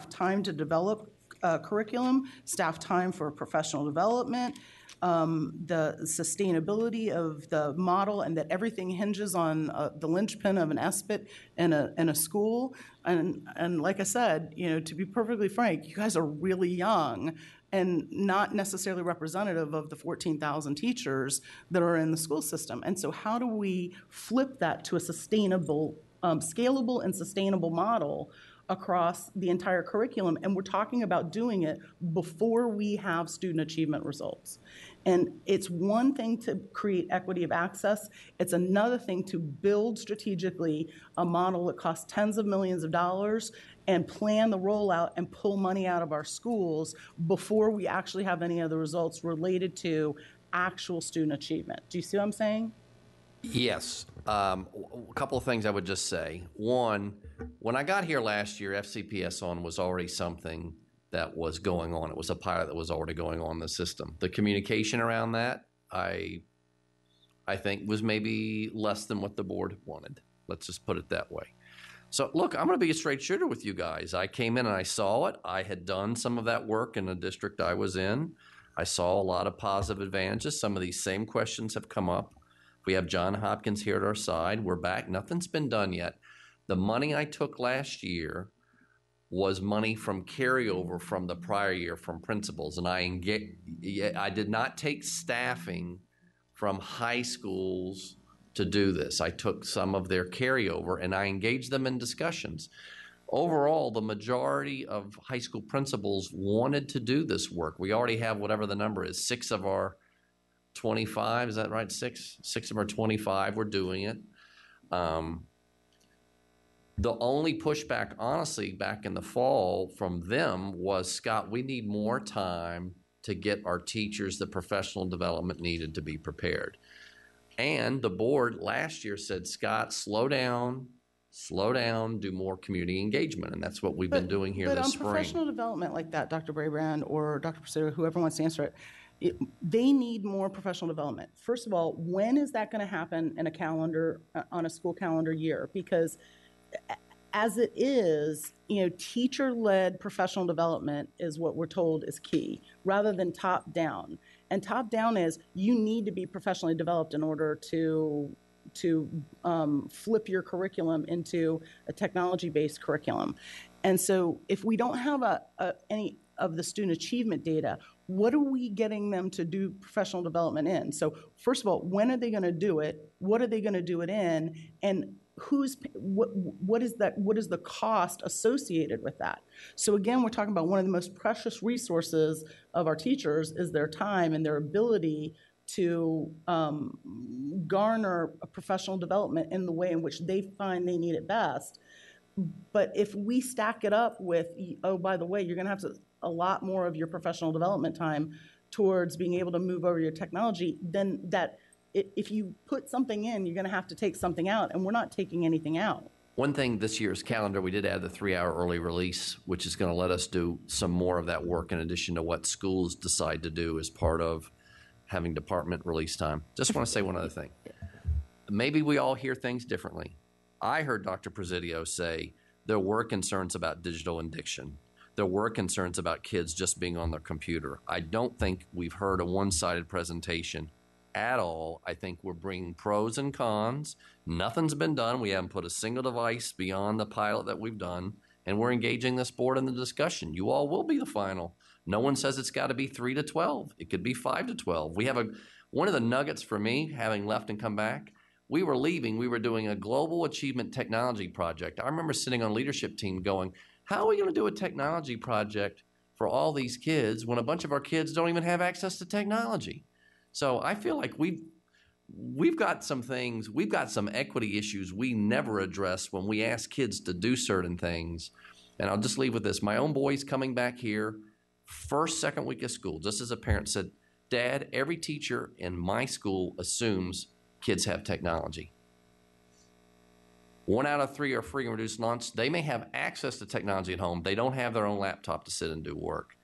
time to develop curriculum, staff time for professional development, the sustainability of the model, and that everything hinges on the linchpin of an SBIT in a school. And like I said, to be perfectly frank, you guys are really young and not necessarily representative of the 14,000 teachers that are in the school system. And so how do we flip that to a sustainable, scalable and sustainable model across the entire curriculum? And we're talking about doing it before we have student achievement results. And it's one thing to create equity of access. It's another thing to build strategically a model that costs tens of millions of dollars and plan the rollout and pull money out of our schools before we actually have any of the results related to actual student achievement. Do you see what I'm saying? Yes. A couple of things I would just say. One, when I got here last year, FCPSOn was already something that was going on. It was a pilot that was already going on in the system. The communication around that, I think, was maybe less than what the board wanted. Let's just put it that way. So, look, I'm going to be a straight shooter with you guys. I came in and I saw it. I had done some of that work in the district I was in. I saw a lot of positive advantages. Some of these same questions have come up. We have John Hopkins here at our side. We're back. Nothing's been done yet. The money I took last year was money from carryover from the prior year from principals. And I did not take staffing from high schools to do this. I took some of their carryover and I engaged them in discussions. Overall, the majority of high school principals wanted to do this work. We already have whatever the number is, 6 of our 25, is that right? 6 of our 25 were doing it. The only pushback, honestly, back in the fall from them was, Scott, we need more time to get our teachers the professional development needed to be prepared. And the board last year said, Scott, slow down, do more community engagement. And that's what we've been doing here this spring. But on professional development like that, Dr. Braybrand or Dr. Presidio, whoever wants to answer it, they need more professional development. First of all, when is that going to happen in a calendar, on a school calendar year? Because as it is, teacher-led professional development is what we're told is key, rather than top-down. And top-down is you need to be professionally developed in order to flip your curriculum into a technology-based curriculum. And so if we don't have any of the student achievement data, what are we getting them to do professional development in? So first of all, when are they going to do it? What are they going to do it in? And what is the cost associated with that? So again, we're talking about one of the most precious resources of our teachers is their time and their ability to garner a professional development in the way in which they find they need it best. But if we stack it up with, oh, by the way, you're going to have a lot more of your professional development time towards being able to move over your technology, then that if you put something in, you're going to have to take something out, and we're not taking anything out. One thing this year's calendar, we did add the 3-hour early release, which is going to let us do some more of that work in addition to what schools decide to do as part of having department release time. Just want to say one other thing. Maybe we all hear things differently. I heard Dr. Presidio say there were concerns about digital addiction. There were concerns about kids just being on their computer. I don't think we've heard a one-sided presentation at all. I think we're bringing pros and cons. Nothing's been done. We haven't put a single device beyond the pilot that we've done, and we're engaging this board in the discussion. You all will be the final. No one says it's got to be 3 to 12. It could be 5 to 12. We have one of the nuggets for me, having left and come back, we were leaving. We were doing a global achievement technology project. I remember sitting on leadership team going, how are we going to do a technology project for all these kids when a bunch of our kids don't even have access to technology? So I feel like we've got some things, we've got some equity issues we never address when we ask kids to do certain things. And I'll just leave with this. My own boy's coming back here first, second week of school, just as a parent said, Dad, every teacher in my school assumes kids have technology. 1 out of 3 are free and reduced lunch. They may have access to technology at home. They don't have their own laptop to sit and do work.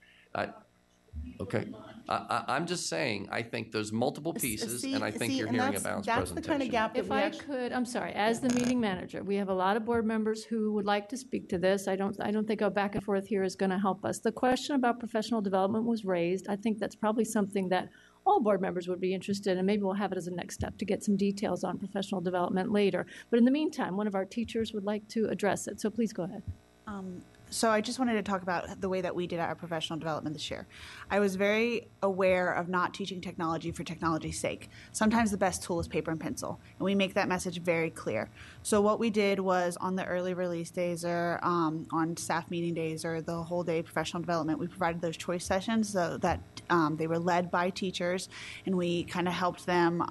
Okay. I'm just saying, I think there's multiple pieces, and I think you're hearing a balanced presentation. That's the kind of gap that If I could, I'm sorry, as the meeting manager, we have a lot of board members who would like to speak to this. I don't think a back and forth here is going to help us. The question about professional development was raised. I think that's probably something that all board members would be interested in, and maybe we'll have it as a next step to get some details on professional development later. But in the meantime, one of our teachers would like to address it, so please go ahead. So I just wanted to talk about the way that we did our professional development this year. I was very aware of not teaching technology for technology's sake. Sometimes the best tool is paper and pencil, and we make that message very clear. So what we did was on the early release days or on staff meeting days or the whole day professional development, we provided those choice sessions so that they were led by teachers, and we kind of helped them,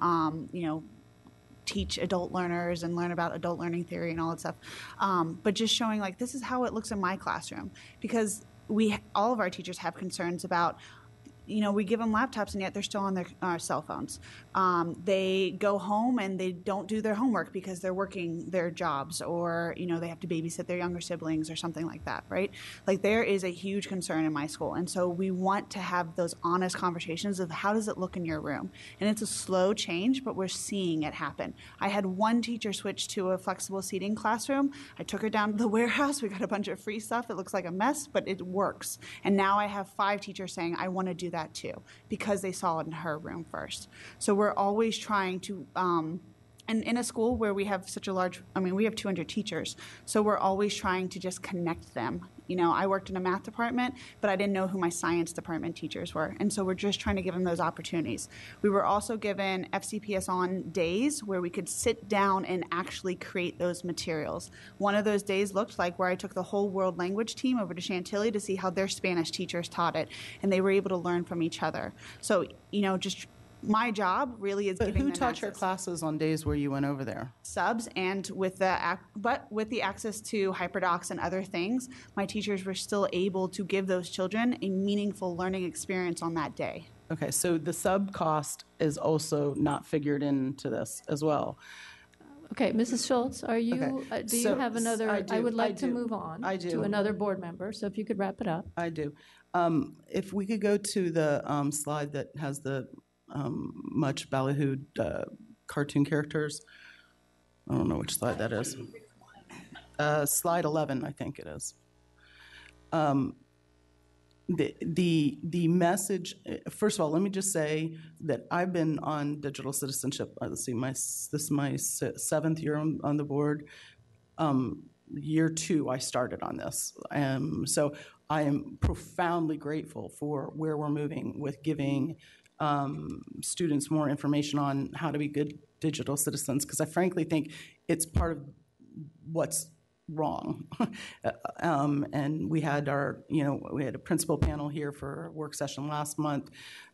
teach adult learners and learn about adult learning theory and all that stuff. But just showing like, this is how it looks in my classroom, because all of our teachers have concerns about, we give them laptops and yet they're still on their cell phones. They go home and they don't do their homework because they're working their jobs, or, they have to babysit their younger siblings or something like that, right? Like, there is a huge concern in my school. And so we want to have those honest conversations of how does it look in your room? And it's a slow change, but we're seeing it happen. I had one teacher switch to a flexible seating classroom. I took her down to the warehouse. We got a bunch of free stuff. It looks like a mess, but it works. And now I have 5 teachers saying, I want to do that too, because they saw it in her room first. So we're always trying to, and in a school where we have such a large, we have 200 teachers, so we're always trying to just connect them. I worked in a math department, but I didn't know who my science department teachers were, and so we're just trying to give them those opportunities. We were also given FCPSOn days where we could sit down and actually create those materials. One of those days looked like where I took the whole world language team over to Chantilly to see how their Spanish teachers taught it, and they were able to learn from each other. So, just my job really is giving them Who taught your access. classes on days where you went over there? Subs, and with the access to HyperDocs and other things, my teachers were still able to give those children a meaningful learning experience on that day. Okay, so the sub cost is also not figured into this as well. Okay, Mrs. Schultz, are you? Okay. Do you So, have another? I do, I would like I to do, move on I do. to another board member. So if you could wrap it up. I do. If we could go to the slide that has the much ballyhooed cartoon characters. I don't know which slide that is. Slide 11, I think it is. The message. First of all, let me just say that I've been on digital citizenship. Let's see, this is my 7th year on the board. Year 2, I started on this. So I am profoundly grateful for where we're moving with giving students more information on how to be good digital citizens, because I frankly think it's part of what's wrong. And we had we had a principal panel here for a work session last month,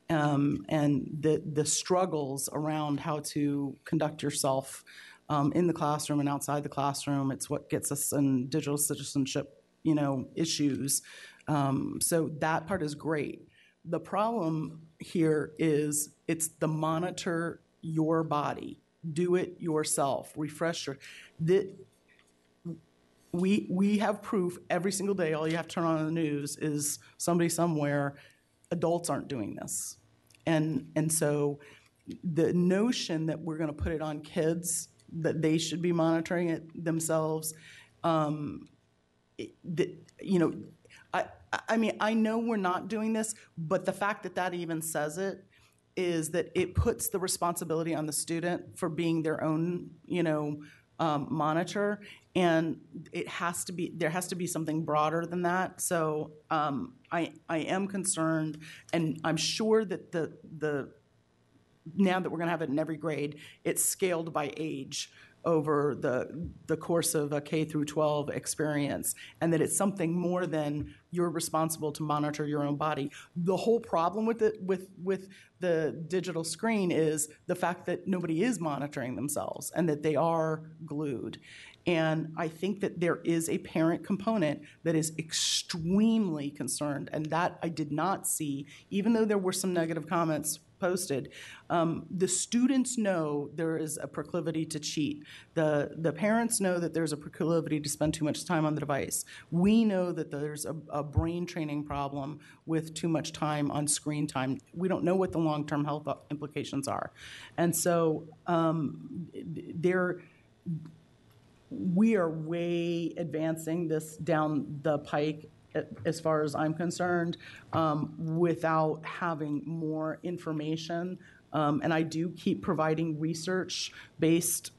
and the struggles around how to conduct yourself in the classroom and outside the classroom. It's what gets us in digital citizenship, issues. So that part is great. The problem here is it's the monitor your body, do it yourself, refresh we have proof every single day. All you have to turn on the news is somebody somewhere. Adults aren't doing this, and so the notion that we're going to put it on kids, that they should be monitoring it themselves, I know we're not doing this, but the fact that even says it is that it puts the responsibility on the student for being their own, monitor, and there has to be something broader than that. So I am concerned, and I'm sure that the now that we're going to have it in every grade, it's scaled by age. over the course of a K through 12 experience, and that it's something more than you're responsible to monitor your own body. The whole problem with the digital screen is the fact that nobody is monitoring themselves and that they are glued. And I think that there is a parent component that is extremely concerned, and that I did not see, even though there were some negative comments posted. The students know there is a proclivity to cheat. The parents know that there's a proclivity to spend too much time on the device. We know that there's a brain training problem with too much time on screen time. We don't know what the long-term health implications are. And so we are way advancing this down the pike, as far as I'm concerned, without having more information. And I do keep providing research-based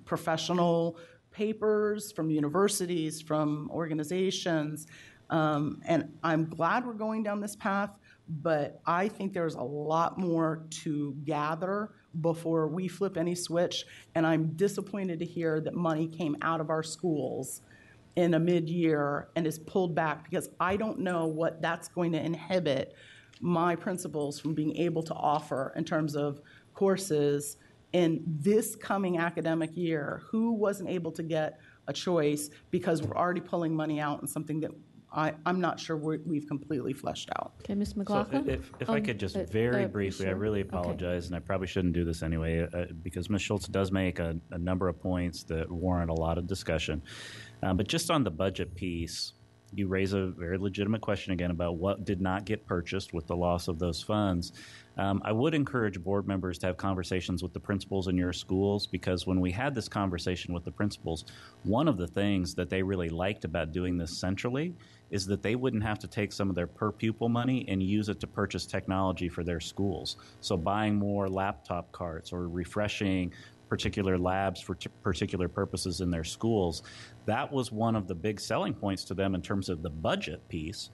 professional papers from universities, from organizations. And I'm glad we're going down this path, but I think there's a lot more to gather before we flip any switch. And I'm disappointed to hear that money came out of our schools in a mid-year and is pulled back, because I don't know what that's going to inhibit my principals from being able to offer in terms of courses in this coming academic year. Who wasn't able to get a choice because we're already pulling money out in something that I'm not sure we've completely fleshed out. Okay, Ms. McLaughlin? So if I could just very briefly, sure. I really apologize, and I probably shouldn't do this anyway, because Ms. Schultz does make a number of points that warrant a lot of discussion. But just on the budget piece, you raise a very legitimate question again about what did not get purchased with the loss of those funds. I would encourage board members to have conversations with the principals in your schools, because when we had this conversation with the principals, one of the things that they really liked about doing this centrally is that they wouldn't have to take some of their per pupil money and use it to purchase technology for their schools. So buying more laptop carts or refreshing particular labs for particular purposes in their schools. That was one of the big selling points to them in terms of the budget piece,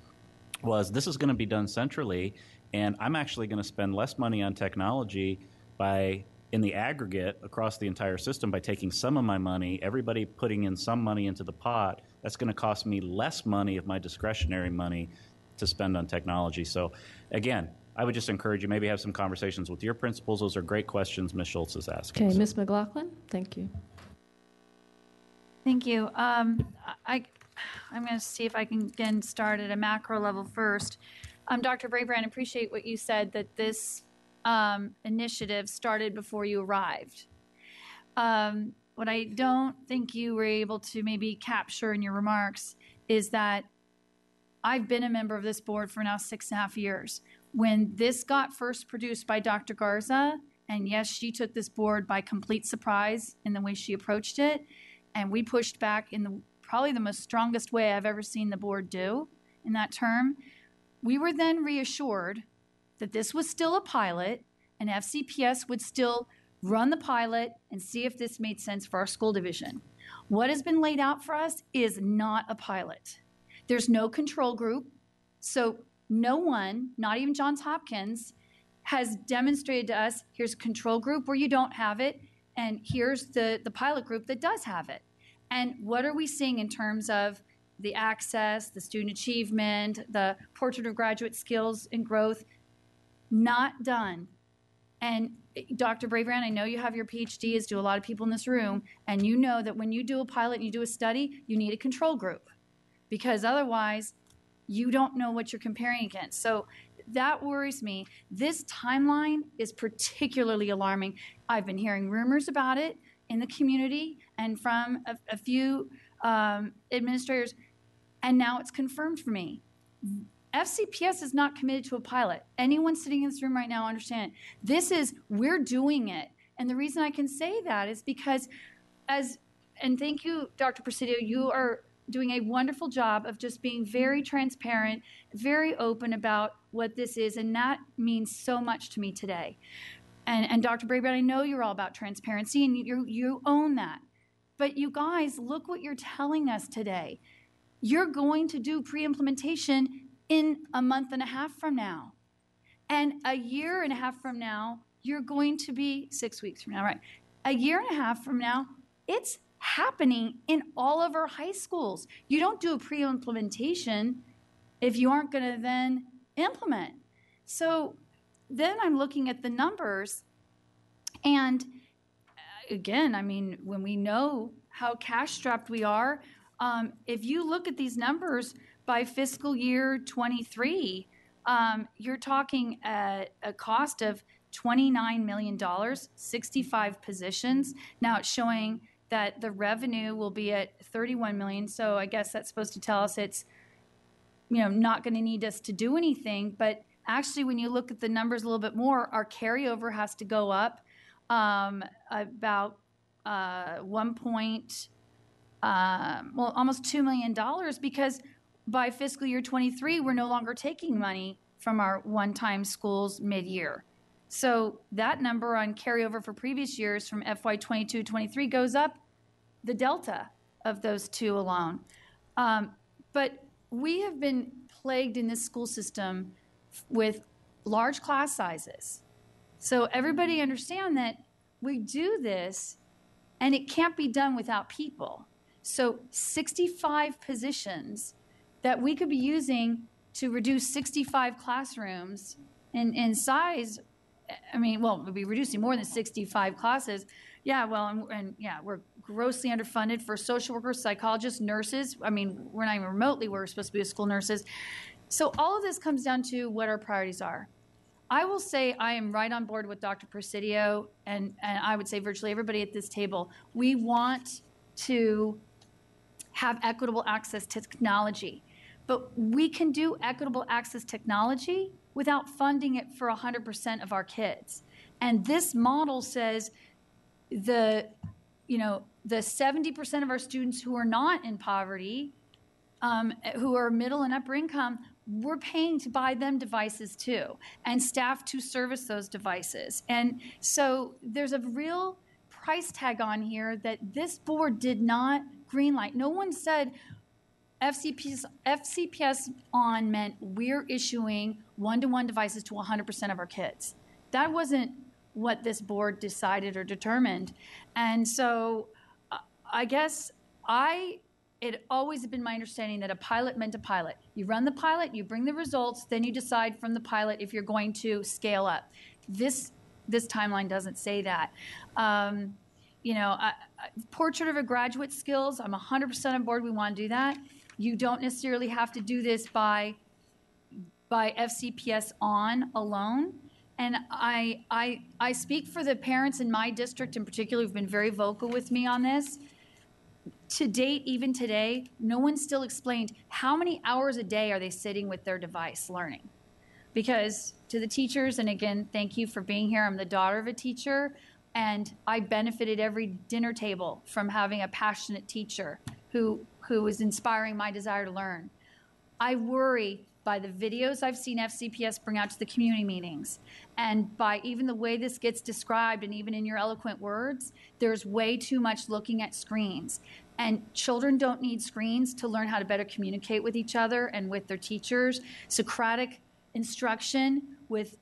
was this is going to be done centrally, and I'm actually going to spend less money on technology in the aggregate across the entire system by taking some of my money, everybody putting in some money into the pot. That's going to cost me less money of my discretionary money to spend on technology. So again, I would just encourage you, maybe have some conversations with your principals. Those are great questions Ms. Schultz is asking. Okay, Ms. McLaughlin, thank you. Thank you. I'm going to see if I can again start at a macro level first. Dr. Brabrand, appreciate what you said, that this initiative started before you arrived. What I don't think you were able to maybe capture in your remarks is that I've been a member of this board for now 6.5 years. When this got first produced by Dr. Garza, and yes, she took this board by complete surprise in the way she approached it, and we pushed back in probably the most strongest way I've ever seen the board do in that term. We were then reassured that this was still a pilot, and FCPS would still run the pilot and see if this made sense for our school division. What has been laid out for us is not a pilot. There's no control group, so no one, not even Johns Hopkins, has demonstrated to us, here's a control group where you don't have it, and here's the pilot group that does have it. And what are we seeing in terms of the access, the student achievement, the portrait of graduate skills and growth? Not done. And Dr. Brabrand, I know you have your PhD, as do a lot of people in this room, and you know that when you do a pilot and you do a study, you need a control group, because otherwise you don't know what you're comparing against. So that worries me. This timeline is particularly alarming. I've been hearing rumors about it in the community and from a few administrators, and now it's confirmed for me. FCPS is not committed to a pilot. Anyone sitting in this room right now understand it. We're doing it. And the reason I can say that is because and thank you, Dr. Presidio, you are doing a wonderful job of just being very transparent, very open about what this is, and that means so much to me today. And Dr. Brabrand, I know you're all about transparency, and you own that. But you guys, look what you're telling us today. You're going to do pre-implementation in a month and a half from now. And a year and a half from now, you're going to be 6 weeks from now, right? A year and a half from now, it's happening in all of our high schools. You don't do a pre-implementation if you aren't going to then implement. So then I'm looking at the numbers, and again, I mean, when we know how cash-strapped we are, if you look at these numbers by fiscal year 23, you're talking at a cost of $29 million, 65 positions. Now it's showing that the revenue will be at 31 million. So I guess that's supposed to tell us it's, not going to need us to do anything. But actually, when you look at the numbers a little bit more, our carryover has to go up about almost $2 million, because by fiscal year 23, we're no longer taking money from our one-time schools mid-year. So that number on carryover for previous years from FY 22-23 goes up the delta of those two alone. But we have been plagued in this school system with large class sizes. So everybody understand that we do this, and it can't be done without people. So 65 positions that we could be using to reduce 65 classrooms in size. I mean, well, we'll be reducing more than 65 classes. Yeah, well, and we're grossly underfunded for social workers, psychologists, nurses. I mean, we're not even remotely where we're supposed to be with school nurses. So all of this comes down to what our priorities are. I will say I am right on board with Dr. Presidio, and I would say virtually everybody at this table. We want to have equitable access to technology, but we can do equitable access technology without funding it for 100% of our kids. And this model says the 70% of our students who are not in poverty, who are middle and upper income, we're paying to buy them devices too, and staff to service those devices. And so there's a real price tag on here that this board did not greenlight. No one said FCPSOn meant we're issuing one-to-one devices to 100% of our kids. That wasn't what this board decided or determined. And so I guess it always been my understanding that a pilot meant a pilot. You run the pilot, you bring the results, then you decide from the pilot if you're going to scale up. This timeline doesn't say that. Portrait of a graduate skills, I'm 100% on board. We want to do that. You don't necessarily have to do this by FCPSOn alone. And I speak for the parents in my district in particular who've been very vocal with me on this. To date, even today, no one still explained how many hours a day are they sitting with their device learning. Because to the teachers, and again, thank you for being here. I'm the daughter of a teacher, and I benefited every dinner table from having a passionate teacher who was inspiring my desire to learn. I worry by the videos I've seen FCPS bring out to the community meetings, and by even the way this gets described, and even in your eloquent words, there's way too much looking at screens. And children don't need screens to learn how to better communicate with each other and with their teachers. Socratic instruction with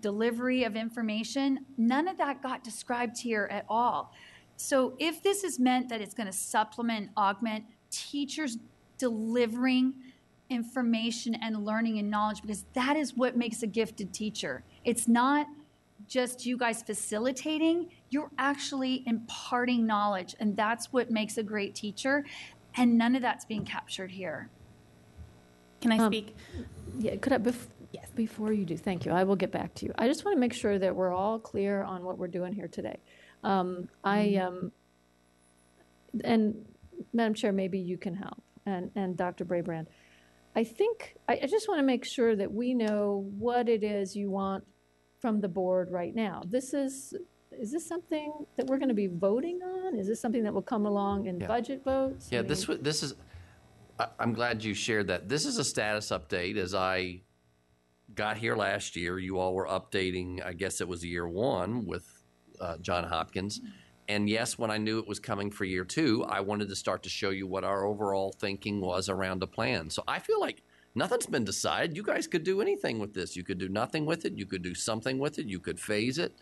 delivery of information, none of that got described here at all. So if this is meant that it's going to supplement, augment teachers delivering information and learning and knowledge, because that is what makes a gifted teacher. It's not just you guys facilitating, you're actually imparting knowledge, and that's what makes a great teacher, and none of that's being captured here. Can I speak? Yeah, could I, yes. Before you do, thank you. I will get back to you. I just want to make sure that we're all clear on what we're doing here today. And Madam Chair, maybe you can help, and Dr. Braybrand. I think I just want to make sure that we know what it is you want from the board right now. Is this something that we're going to be voting on? Is this something that will come along in budget votes? Yeah, this is. I'm glad you shared that. This is a status update. As I got here last year, you all were updating. I guess it was year one with John Hopkins. And yes, when I knew it was coming for year two, I wanted to start to show you what our overall thinking was around a plan. So I feel like nothing's been decided. You guys could do anything with this. You could do nothing with it. You could do something with it. You could phase it.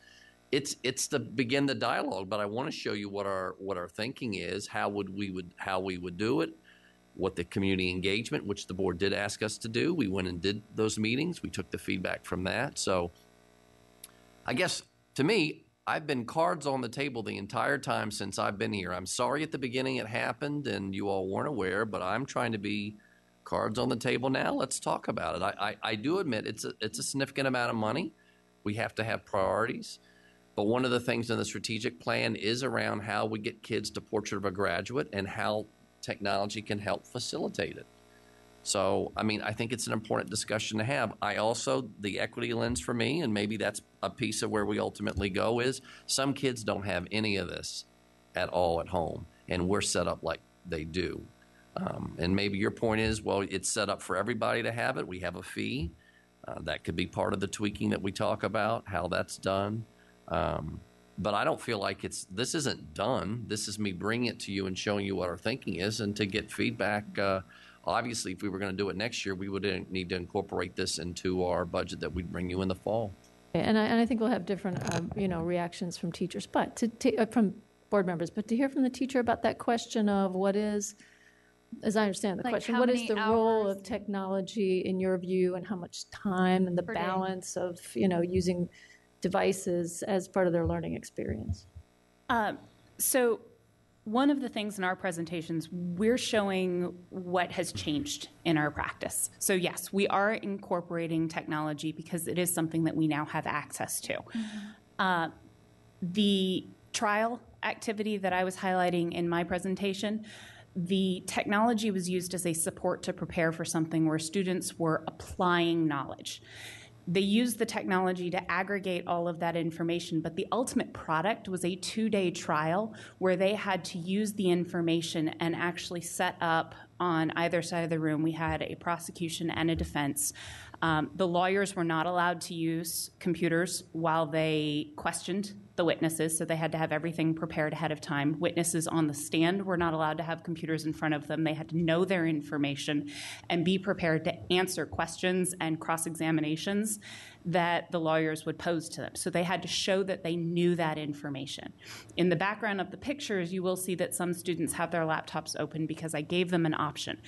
it's to begin the dialogue. But I want to show you what our thinking is, how we would do it, what the community engagement, which the board did ask us to do. We went and did those meetings. We took the feedback from that. So I guess to me, I've been cards on the table the entire time since I've been here. I'm sorry at the beginning it happened and you all weren't aware, but I'm trying to be cards on the table now. Let's talk about it. I do admit it's a significant amount of money. We have to have priorities. But one of the things in the strategic plan is around how we get kids to Portrait of a Graduate and how technology can help facilitate it. So, I mean, I think it's an important discussion to have. The equity lens for me, and maybe that's a piece of where we ultimately go, is some kids don't have any of this at all at home, and we're set up like they do. And maybe your point is, well, it's set up for everybody to have it. We have a fee. That could be part of the tweaking that we talk about, how that's done. But I don't feel like this isn't done. This is me bringing it to you and showing you what our thinking is, and to get feedback. Obviously, if we were going to do it next year, we would need to incorporate this into our budget that we'd bring you in the fall. And I think we'll have different, reactions from teachers, but from board members. But to hear from the teacher about that question of what is, as I understand the question, what is the role of technology in your view, and how much time and the balance of using devices as part of their learning experience? So one of the things in our presentations, we're showing what has changed in our practice. So yes, we are incorporating technology because it is something that we now have access to. Mm-hmm. The trial activity that I was highlighting in my presentation, the technology was used as a support to prepare for something where students were applying knowledge. They used the technology to aggregate all of that information, but the ultimate product was a 2-day trial where they had to use the information and actually set up on either side of the room. We had a prosecution and a defense. The lawyers were not allowed to use computers while they questioned the witnesses, so they had to have everything prepared ahead of time. Witnesses on the stand were not allowed to have computers in front of them. They had to know their information and be prepared to answer questions and cross-examinations that the lawyers would pose to them. So they had to show that they knew that information. In the background of the pictures, you will see that some students have their laptops open because I gave them an option.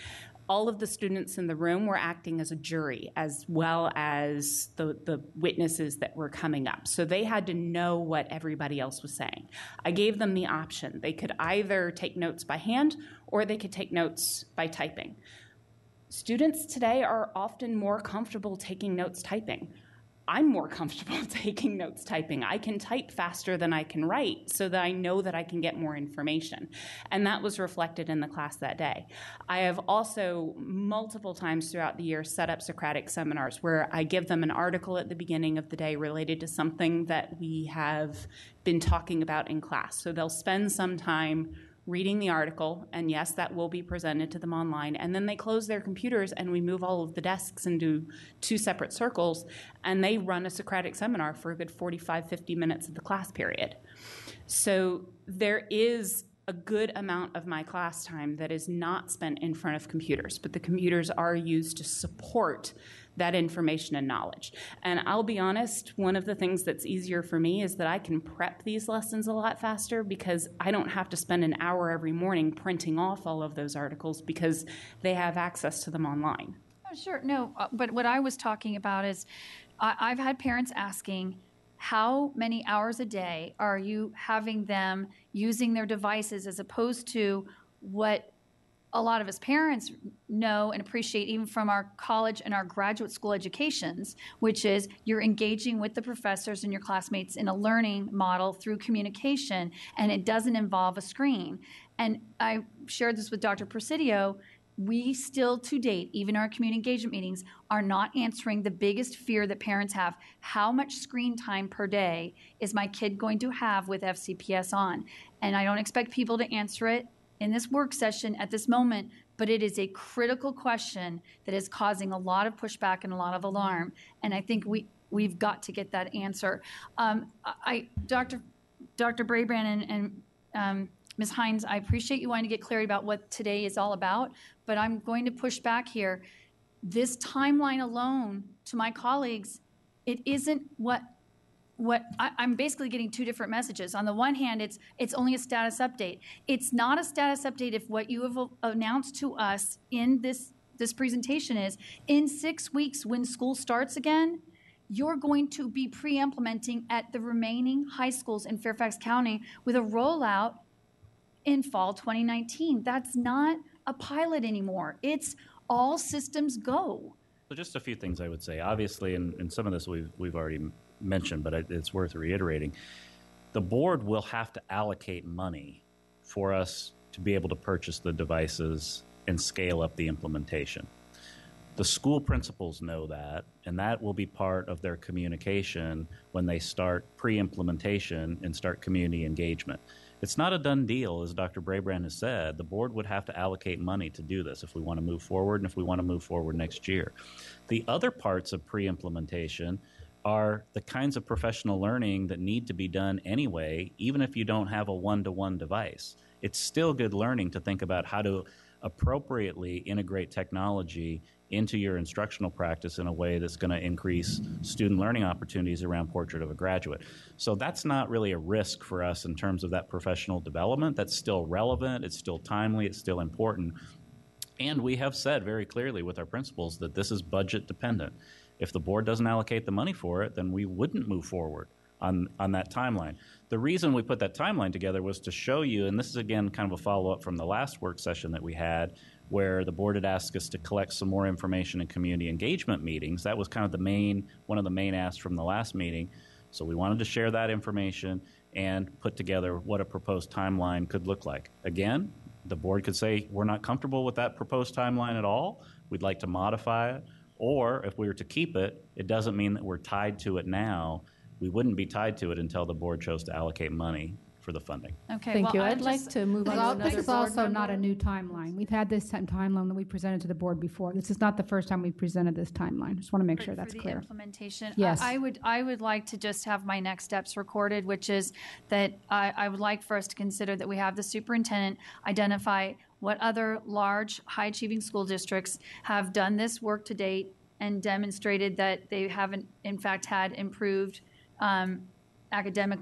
All of the students in the room were acting as a jury, as well as the witnesses that were coming up. So they had to know what everybody else was saying. I gave them the option. They could either take notes by hand or they could take notes by typing. Students today are often more comfortable taking notes typing. I'm more comfortable taking notes typing. I can type faster than I can write so that I know that I can get more information. And that was reflected in the class that day. I have also multiple times throughout the year set up Socratic seminars where I give them an article at the beginning of the day related to something that we have been talking about in class. So they'll spend some time reading the article, and yes, that will be presented to them online, and then they close their computers and we move all of the desks into 2 separate circles, and they run a Socratic seminar for a good 45, 50 minutes of the class period. So there is a good amount of my class time that is not spent in front of computers, but the computers are used to support that information and knowledge. And I'll be honest, one of the things that's easier for me is that I can prep these lessons a lot faster because I don't have to spend an hour every morning printing off all of those articles because they have access to them online. Oh, sure. No, but what I was talking about is I've had parents asking, how many hours a day are you having them using their devices as opposed to what a lot of us parents know and appreciate even from our college and our graduate school educations, which is you're engaging with the professors and your classmates in a learning model through communication, and it doesn't involve a screen. And I shared this with Dr. Presidio. We still, to date, even our community engagement meetings, are not answering the biggest fear that parents have. How much screen time per day is my kid going to have with FCPSOn? And I don't expect people to answer it in this work session at this moment, but it is a critical question that is causing a lot of pushback and a lot of alarm. And I think we've got to get that answer. Dr. Brabrand and Ms. Hines, I appreciate you wanting to get clarity about what today is all about, but I'm going to push back here. This timeline alone, to my colleagues, it isn't what I'm basically getting two different messages. On the one hand, it's only a status update. It's not a status update if what you have announced to us in this presentation is in 6 weeks when school starts again, you're going to be pre-implementing at the remaining high schools in Fairfax County with a rollout in fall 2019. That's not a pilot anymore. It's all systems go. So just a few things I would say. Obviously, and some of this we've already mentioned, but it's worth reiterating. The board will have to allocate money for us to be able to purchase the devices and scale up the implementation. The school principals know that, and that will be part of their communication when they start pre-implementation and start community engagement. It's not a done deal, as Dr. Brabrand has said. The board would have to allocate money to do this if we want to move forward and if we want to move forward next year. The other parts of pre-implementation are the kinds of professional learning that need to be done anyway, even if you don't have a one-to-one device. It's still good learning to think about how to appropriately integrate technology into your instructional practice in a way that's going to increase student learning opportunities around Portrait of a Graduate. So that's not really a risk for us in terms of that professional development. That's still relevant, it's still timely, it's still important. And we have said very clearly with our principals that this is budget dependent. If the board doesn't allocate the money for it, then we wouldn't move forward on that timeline. The reason we put that timeline together was to show you, and this is again kind of a follow-up from the last work session that we had, where the board had asked us to collect some more information in community engagement meetings. That was kind of one of the main asks from the last meeting. So we wanted to share that information and put together what a proposed timeline could look like. Again, the board could say, we're not comfortable with that proposed timeline at all. We'd like to modify it. Or if we were to keep it, it doesn't mean that we're tied to it now. We wouldn't be tied to it until the board chose to allocate money for the funding. Okay. Thank you. I'd like to move on to another This is board also member. not a new timeline. We've had this timeline that we presented to the board before. This is not the first time we've presented this timeline. Just want to make sure that's for the clear. Implementation. Yes. I would like to just have my next steps recorded, which is that I would like for us to consider that we have the superintendent identify what other large, high-achieving school districts have done this work to date and demonstrated that they haven't, in fact, had improved academic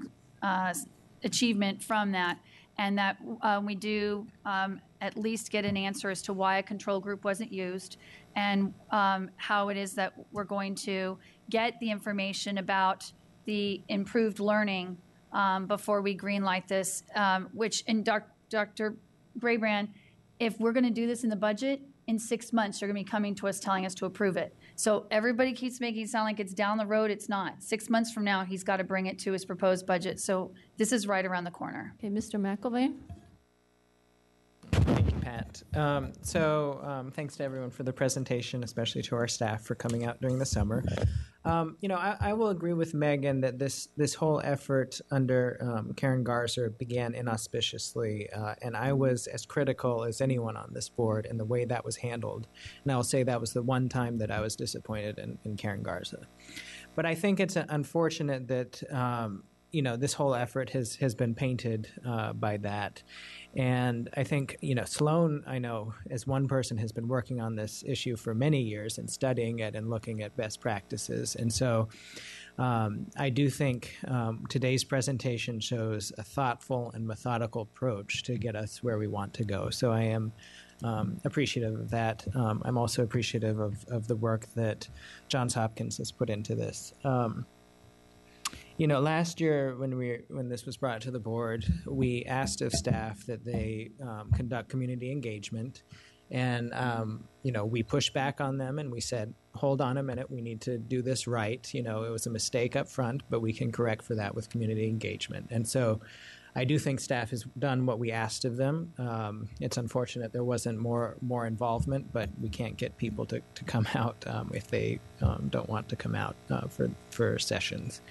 achievement from that, and that we do at least get an answer as to why a control group wasn't used, and how it is that we're going to get the information about the improved learning before we greenlight this, which, in Dr. Brabrand, if we're going to do this in the budget, in 6 months, you're going to be coming to us telling us to approve it. So everybody keeps making it sound like it's down the road. It's not. 6 months from now, he's got to bring it to his proposed budget. So this is right around the corner. Okay, Mr. McElvain? Thank you, Pat. Thanks to everyone for the presentation, especially to our staff for coming out during the summer. I will agree with Megan that this whole effort under Karen Garza began inauspiciously, and I was as critical as anyone on this board in the way that was handled. And I'll say that was the one time that I was disappointed in Karen Garza. But I think it's unfortunate that this whole effort has been painted by that. And I think, Sloan, I know, as one person, has been working on this issue for many years and studying it and looking at best practices. And so I do think today's presentation shows a thoughtful and methodical approach to get us where we want to go. So I am appreciative of that. I'm also appreciative of the work that Johns Hopkins has put into this. Last year when this was brought to the board, we asked of staff that they conduct community engagement, and we pushed back on them and we said, hold on a minute, we need to do this right. It was a mistake up front, but we can correct for that with community engagement. And so I do think staff has done what we asked of them. It's unfortunate there wasn't more involvement, but we can't get people to come out if they don't want to come out for sessions.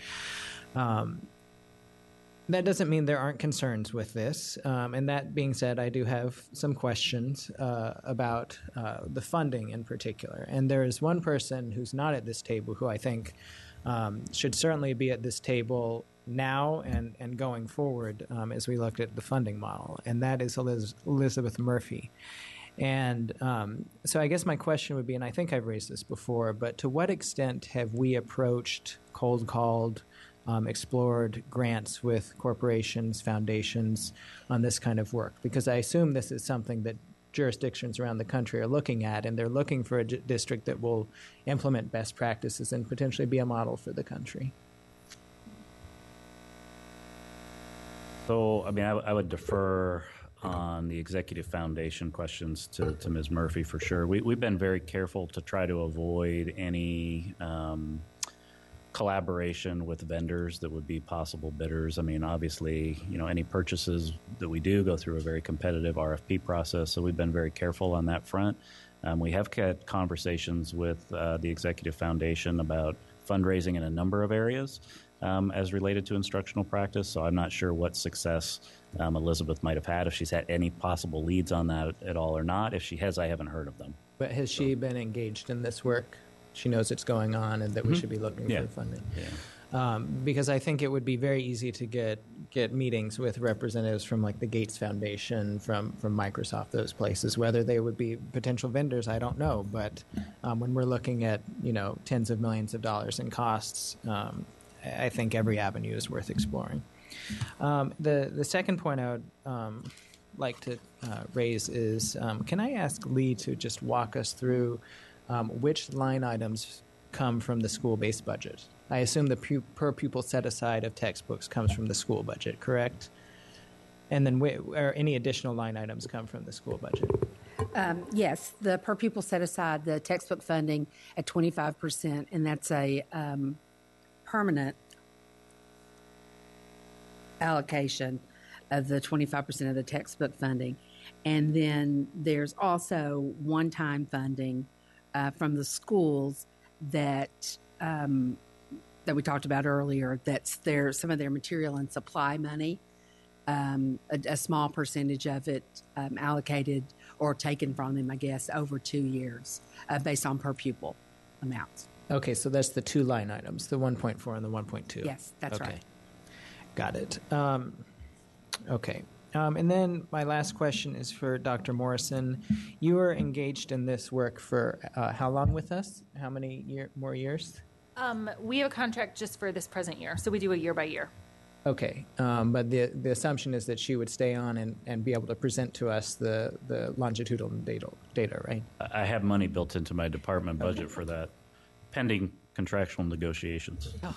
That doesn't mean there aren't concerns with this. And that being said, I do have some questions about the funding in particular. And there is one person who's not at this table who I think should certainly be at this table now and going forward as we looked at the funding model, and that is Elizabeth Murphy. And so I guess my question would be, and I think I've raised this before, but to what extent have we approached, cold called, explored grants with corporations, foundations on this kind of work? Because I assume this is something that jurisdictions around the country are looking at, and they're looking for a district that will implement best practices and potentially be a model for the country. So, I mean, I would defer on the executive foundation questions to Ms. Murphy for sure. We've been very careful to try to avoid any collaboration with vendors that would be possible bidders. I mean, obviously, any purchases that we do go through a very competitive RFP process, so we've been very careful on that front. We have had conversations with the Executive Foundation about fundraising in a number of areas as related to instructional practice, so I'm not sure what success Elizabeth might have had, if she's had any possible leads on that at all or not. If she has, I haven't heard of them. But has she been engaged in this work? She knows it's going on and that we should be looking for funding. Yeah. Because I think it would be very easy to get meetings with representatives from like the Gates Foundation, from Microsoft, those places. Whether they would be potential vendors, I don't know. But when we're looking at tens of millions of dollars in costs, I think every avenue is worth exploring. The second point I would like to raise is, can I ask Lee to just walk us through which line items come from the school-based budget? I assume the per pupil set aside of textbooks comes from the school budget, correct? And then or any additional line items come from the school budget? Yes, the per pupil set aside, the textbook funding at 25%, and that's a permanent allocation of the 25% of the textbook funding. And then there's also one-time funding from the schools that we talked about earlier. That's some of their material and supply money. A small percentage of it allocated or taken from them, I guess, over 2 years, based on per pupil amounts. Okay, so that's the two line items, the 1.4 and the 1.2. Yes, that's right. Got it. Okay. And then my last question is for Dr. Morrison. You were engaged in this work for how long with us? How many more years? We have a contract just for this present year, so we do a year by year. Okay, but the assumption is that she would stay on and be able to present to us the longitudinal data, right? I have money built into my department budget for that, pending contractual negotiations. Oh,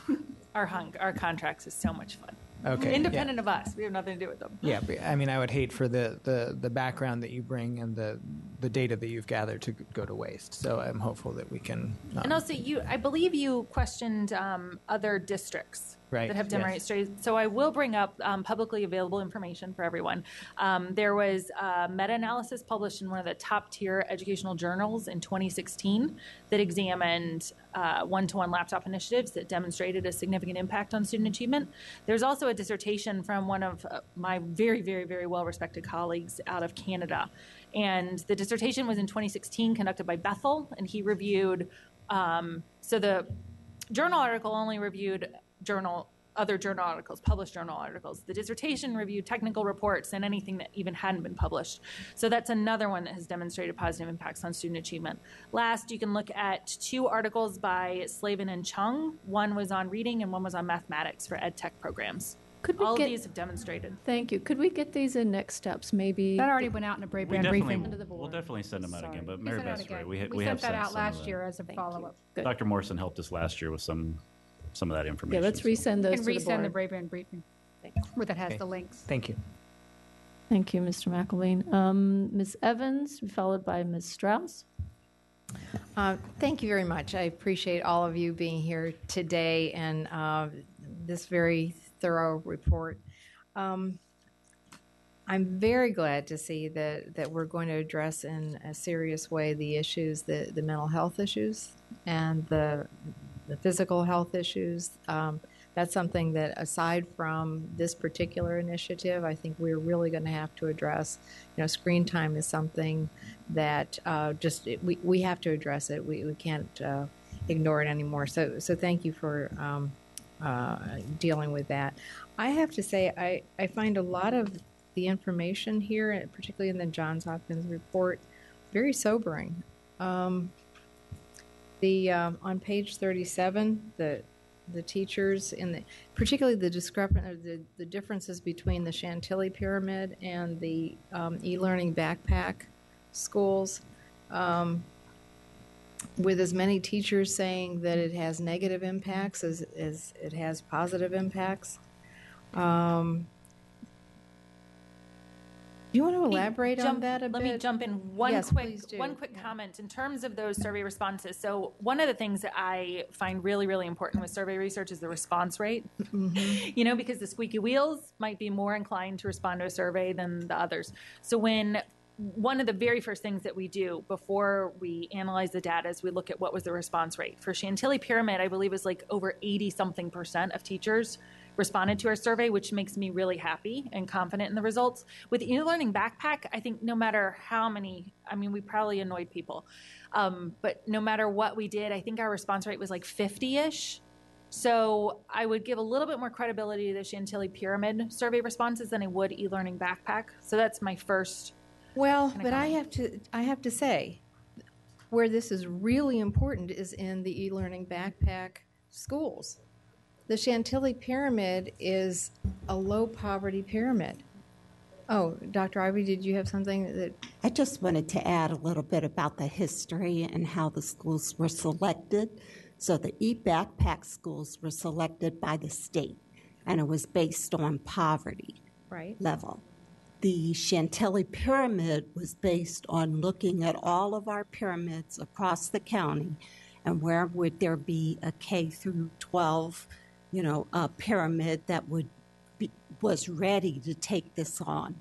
our contracts is so much fun. Okay. Independent of us. We have nothing to do with them. Yeah, but, I mean, I would hate for the background that you bring and the data that you've gathered to go to waste. So I'm hopeful that we can. And also, I believe you questioned other districts that have demonstrated. Yes. So I will bring up publicly available information for everyone. There was a meta-analysis published in one of the top-tier educational journals in 2016 that examined one-to-one laptop initiatives that demonstrated a significant impact on student achievement. There's also a dissertation from one of my very, very, very well-respected colleagues out of Canada. And the dissertation was in 2016, conducted by Bethel, and he reviewed, so the journal article only reviewed other journal articles, published journal articles. The dissertation reviewed technical reports and anything that even hadn't been published. So that's another one that has demonstrated positive impacts on student achievement. Last, you can look at 2 articles by Slavin and Chung. One was on reading and one was on mathematics for ed tech programs. All of these have demonstrated. Thank you. Could we get these in next steps, maybe? That already went out in a Brand briefing. We'll definitely send them out again, but Mary Beth's right. We sent that out last year as a follow-up. Dr. Morrison helped us last year with some of that information. Yeah, let's resend those to the board. And resend the Brand briefing where that has the links. Thank you. Thank you, Mr. McElveen. Ms. Evans, followed by Ms. Strauss. Thank you very much. I appreciate all of you being here today and this very thorough report. I'm very glad to see that we're going to address in a serious way the issues, the mental health issues and the physical health issues. That's something that, aside from this particular initiative, I think we're really going to have to address. Screen time is something that we have to address it. We can't ignore it anymore. So thank you for dealing with that. I have to say, I find a lot of the information here, particularly in the Johns Hopkins report, very sobering. On page 37, the the teachers particularly the the differences between the Chantilly pyramid and the e-learning backpack schools, with as many teachers saying that it has negative impacts as it has positive impacts. Do you want to elaborate on that a bit? Let me jump in one Yes, please do. quick comment in terms of those survey responses. So one of the things that I find really, really important with survey research is the response rate. Mm-hmm. Because the squeaky wheels might be more inclined to respond to a survey than the others. So one of the very first things that we do before we analyze the data is we look at what was the response rate. For Chantilly Pyramid, I believe it was like over 80-something% of teachers responded to our survey, which makes me really happy and confident in the results. With e-learning backpack, I think no matter how many, we probably annoyed people, but no matter what we did, I think our response rate was like 50-ish. So I would give a little bit more credibility to the Chantilly Pyramid survey responses than I would e-learning backpack. So that's my first. Well, but I have to say, where this is really important is in the e-learning backpack schools. The Chantilly Pyramid is a low-poverty pyramid. Oh, Dr. Ivy, did you have something that... I just wanted to add a little bit about the history and how the schools were selected. So the e-backpack schools were selected by the state, and it was based on poverty level. The Chantilly Pyramid was based on looking at all of our pyramids across the county and where would there be a K through 12 a pyramid that was ready to take this on.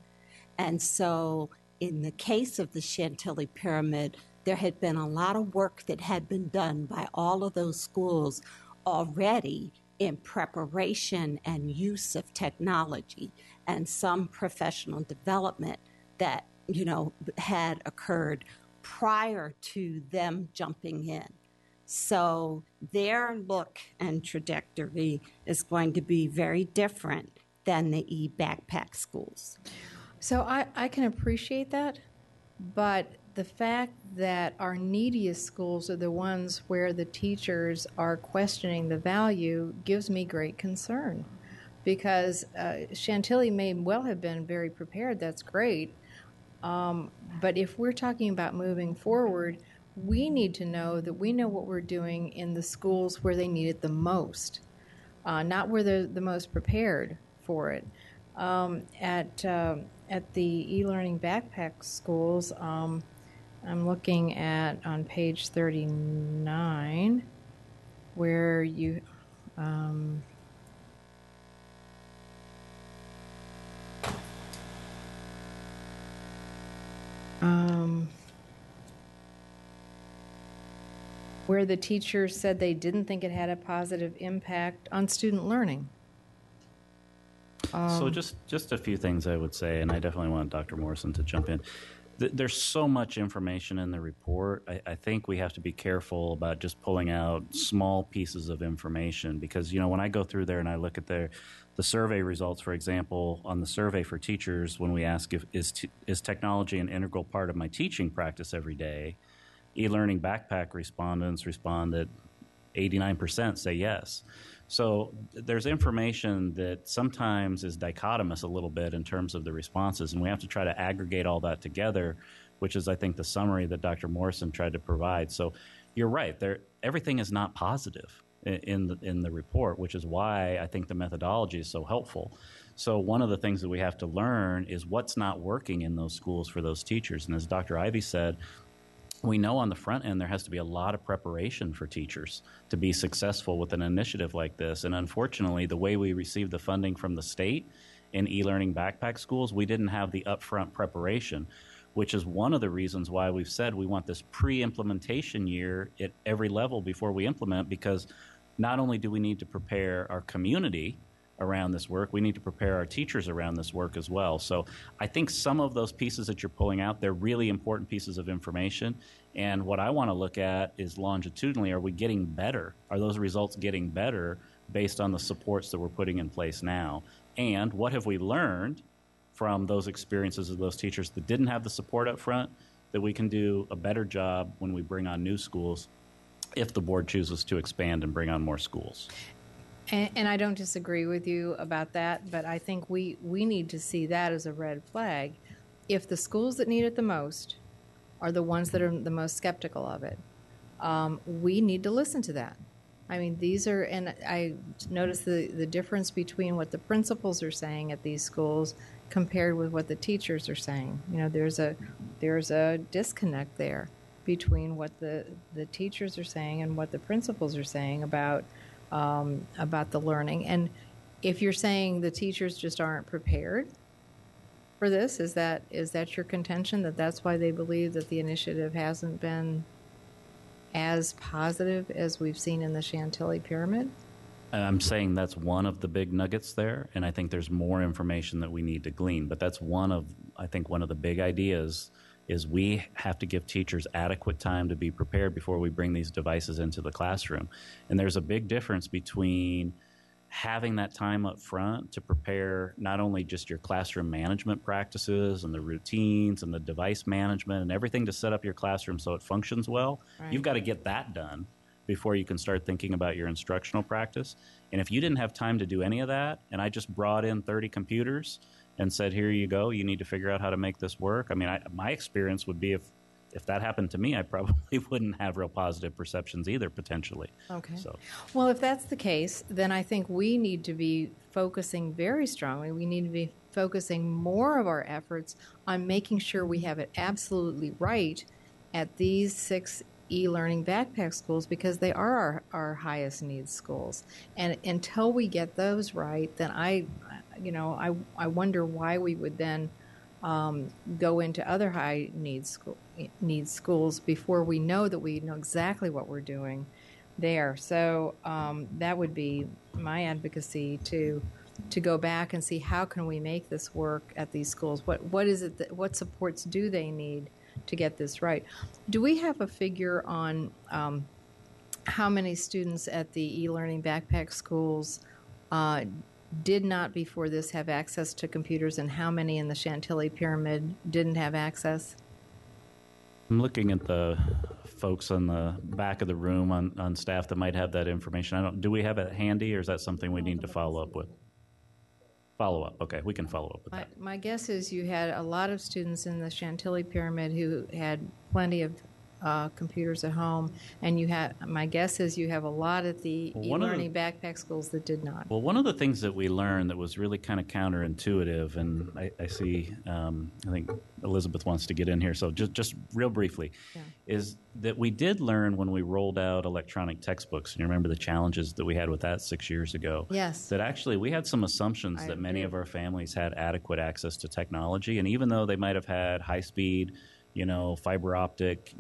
And so in the case of the Chantilly Pyramid, there had been a lot of work that had been done by all of those schools already in preparation and use of technology and some professional development that, had occurred prior to them jumping in. So their look and trajectory is going to be very different than the e-backpack schools. So I can appreciate that, but the fact that our neediest schools are the ones where the teachers are questioning the value gives me great concern, because Chantilly may well have been very prepared. That's great. But if we're talking about moving forward, we need to know that we know what we're doing in the schools where they need it the most, not where they're the most prepared for it. At the e-learning backpack schools, I'm looking at on page 39, where you where the teachers said they didn't think it had a positive impact on student learning. So just a few things I would say, and I definitely want Dr. Morrison to jump in. There's so much information in the report. I think we have to be careful about just pulling out small pieces of information, because, when I go through there and I look at the survey results, for example, on the survey for teachers, when we ask is technology an integral part of my teaching practice every day, e-learning backpack respondents responded 89% say yes. So there's information that sometimes is dichotomous a little bit in terms of the responses, and we have to try to aggregate all that together, which is, I think, the summary that Dr. Morrison tried to provide. So you're right. Everything is not positive in the report, which is why I think the methodology is so helpful. So one of the things that we have to learn is what's not working in those schools for those teachers. And as Dr. Ivy said, we know on the front end there has to be a lot of preparation for teachers to be successful with an initiative like this. And unfortunately, the way we received the funding from the state in e-learning backpack schools, we didn't have the upfront preparation, which is one of the reasons why we've said we want this pre-implementation year at every level before we implement, because not only do we need to prepare our community around this work, we need to prepare our teachers around this work as well. So I think some of those pieces that you're pulling out, they're really important pieces of information. And what I want to look at is longitudinally, are we getting better? Are those results getting better based on the supports that we're putting in place now? And what have we learned from those experiences of those teachers that didn't have the support up front, that we can do a better job when we bring on new schools, if the board chooses to expand and bring on more schools? And I don't disagree with you about that, but I think we need to see that as a red flag. If the schools that need it the most are the ones that are the most skeptical of it, we need to listen to that. I mean, these are, and I noticed the difference between what the principals are saying at these schools compared with what the teachers are saying. You know, there's a disconnect there between what the teachers are saying and what the principals are saying about the learning. And if you're saying the teachers just aren't prepared for this, is that your contention, that that's why they believe that the initiative hasn't been as positive as we've seen in the Chantilly Pyramid? I'm saying that's one of the big nuggets there, and I think there's more information that we need to glean. But that's one of the big ideas is we have to give teachers adequate time to be prepared before we bring these devices into the classroom. And there's a big difference between having that time up front to prepare not only just your classroom management practices and the routines and the device management and everything to set up your classroom so it functions well. Right. You've got to get that done before you can start thinking about your instructional practice. And if you didn't have time to do any of that, and I just brought in 30 computers and said, here you go, you need to figure out how to make this work. I mean, my experience would be if that happened to me, I probably wouldn't have real positive perceptions either, potentially. Okay. So. Well, if that's the case, then I think we need to be focusing very strongly. We need to be focusing more of our efforts on making sure we have it absolutely right at these 6 e-learning backpack schools, because they are our highest needs schools. And until we get those right, then I wonder why we would then go into other high needs schools before we know that we know exactly what we're doing there. So that would be my advocacy to go back and see how can we make this work at these schools. What is it what supports do they need to get this right? Do we have a figure on how many students at the e-learning backpack schools did not before this have access to computers, and how many in the Chantilly Pyramid didn't have access? I'm looking at the folks on the back of the room on staff that might have that information. Do we have it handy, or is that something we need to follow up with? Follow up. Okay, we can follow up with that. My guess is you had a lot of students in the Chantilly Pyramid who had plenty of computers at home, and my guess is you have a lot at the e-learning backpack schools that did not. Well, one of the things that we learned that was really kind of counterintuitive, and I see, I think Elizabeth wants to get in here, so just real briefly, is that we did learn when we rolled out electronic textbooks, and you remember the challenges that we had with that 6 years ago. Yes. That actually we had some assumptions that many of our families had adequate access to technology, and even though they might have had high-speed fiber optic,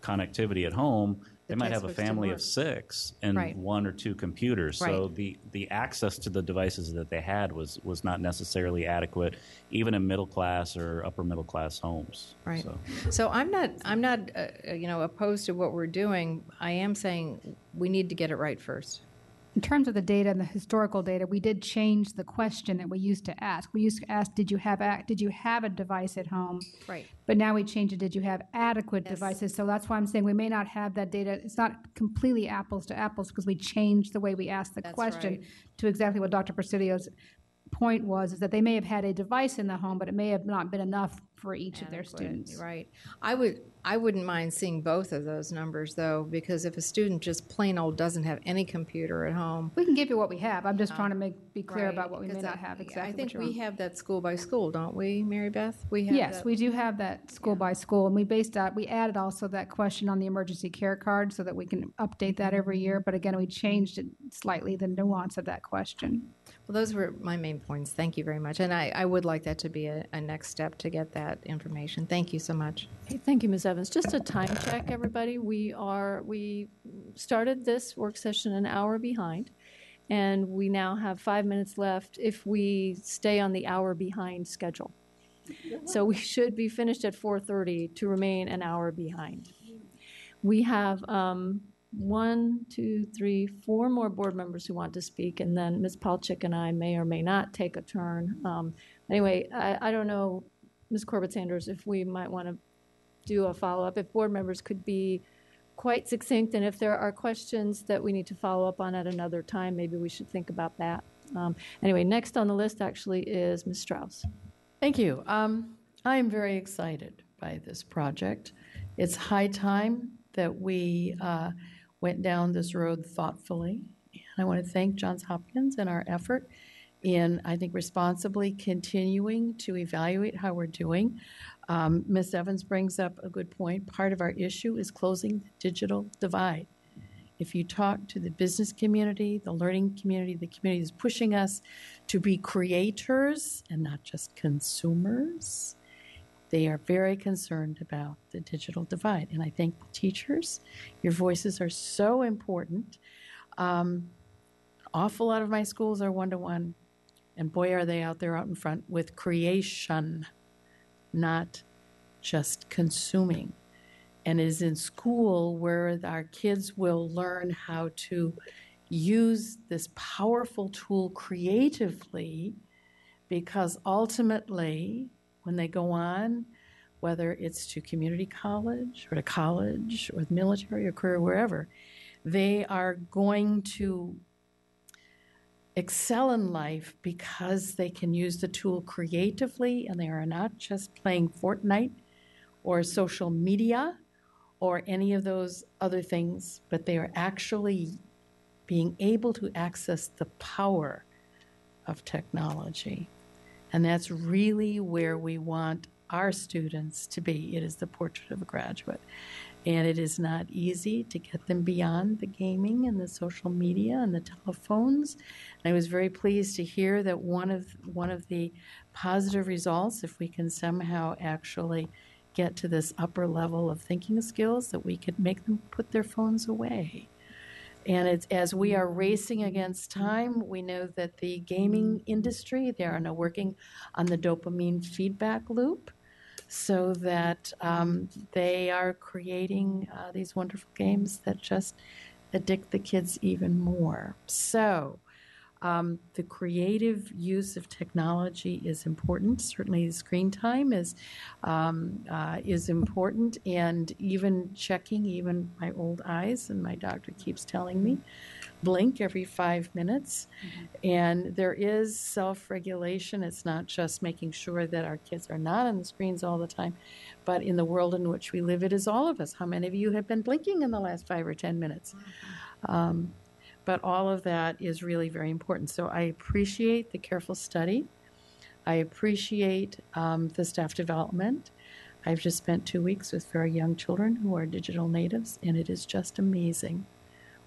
connectivity at home, they might have a family of 6 and 1 or 2 computers. So the access to the devices that they had was not necessarily adequate, even in middle class or upper middle class homes. Right. So I'm not opposed to what we're doing. I am saying we need to get it right first. In terms of the data and the historical data, we did change the question that we used to ask. We used to ask, did you have a device at home? Right. But now we changed it, did you have adequate devices? So that's why I'm saying we may not have that data. It's not completely apples to apples because we changed the way we asked the question to exactly what Dr. Presidio's point was, is that they may have had a device in the home, but it may have not been enough for each of their students. Right. I wouldn't mind seeing both of those numbers, though, because if a student just plain old doesn't have any computer at home, we can give you what we have. I'm just trying to be clear about what we may not have exactly. I think we have that school by school, don't we, Mary Beth? We have yes, we do have that school by school, and we added also that question on the emergency care card so that we can update that every year. But again, we changed it slightly, the nuance of that question. Well, those were my main points. Thank you very much. And I would like that to be a next step to get that information. Thank you so much. Okay, thank you, Ms. Evans. Just a time check, everybody. We started this work session an hour behind, and we now have 5 minutes left if we stay on the hour behind schedule. So we should be finished at 4:30 to remain an hour behind. We have 1, 2, 3, 4 more board members who want to speak, and then Ms. Palchik and I may or may not take a turn. Anyway, I don't know, Ms. Corbett-Sanders, if we might want to do a follow-up. If board members could be quite succinct, and if there are questions that we need to follow up on at another time, maybe we should think about that. Anyway, next on the list actually is Ms. Strauss. Thank you. I am very excited by this project. It's high time that we went down this road thoughtfully. And I want to thank Johns Hopkins and our effort in, I think, responsibly continuing to evaluate how we're doing. Ms. Evans brings up a good point. Part of our issue is closing the digital divide. If you talk to the business community, the learning community, the community is pushing us to be creators and not just consumers. They are very concerned about the digital divide. And I think the teachers, your voices are so important. An awful lot of my schools are one-to-one, and boy, are they out there out in front with creation, not just consuming. And it is in school where our kids will learn how to use this powerful tool creatively, because ultimately, when they go on, whether it's to community college or to college or the military or career, wherever, they are going to excel in life because they can use the tool creatively, and they are not just playing Fortnite or social media or any of those other things, but they are actually being able to access the power of technology. And that's really where we want our students to be. It is the portrait of a graduate. And it is not easy to get them beyond the gaming and the social media and the telephones. And I was very pleased to hear that one of the positive results, if we can somehow actually get to this upper level of thinking skills, that we could make them put their phones away. And it's, as we are racing against time, we know that the gaming industry, they are now working on the dopamine feedback loop, so that they are creating these wonderful games that just addict the kids even more. So the creative use of technology is important. Certainly screen time is important, and even checking, even my old eyes, and my doctor keeps telling me, blink every 5 minutes. And there is self-regulation. It's not just making sure that our kids are not on the screens all the time, but in the world in which we live, it is all of us. How many of you have been blinking in the last 5 or 10 minutes? But all of that is really very important. So I appreciate the careful study. I appreciate the staff development. I've just spent 2 weeks with very young children who are digital natives, and it is just amazing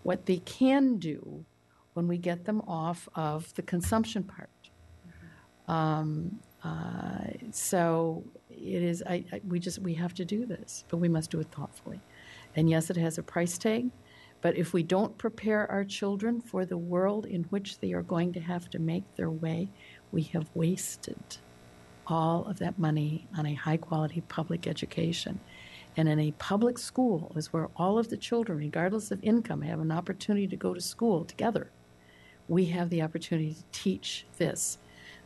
what they can do when we get them off of the consumption part. So it is, we have to do this, but we must do it thoughtfully. And yes, it has a price tag, but if we don't prepare our children for the world in which they are going to have to make their way, we have wasted all of that money on a high-quality public education. And in a public school is where all of the children, regardless of income, have an opportunity to go to school together. We have the opportunity to teach this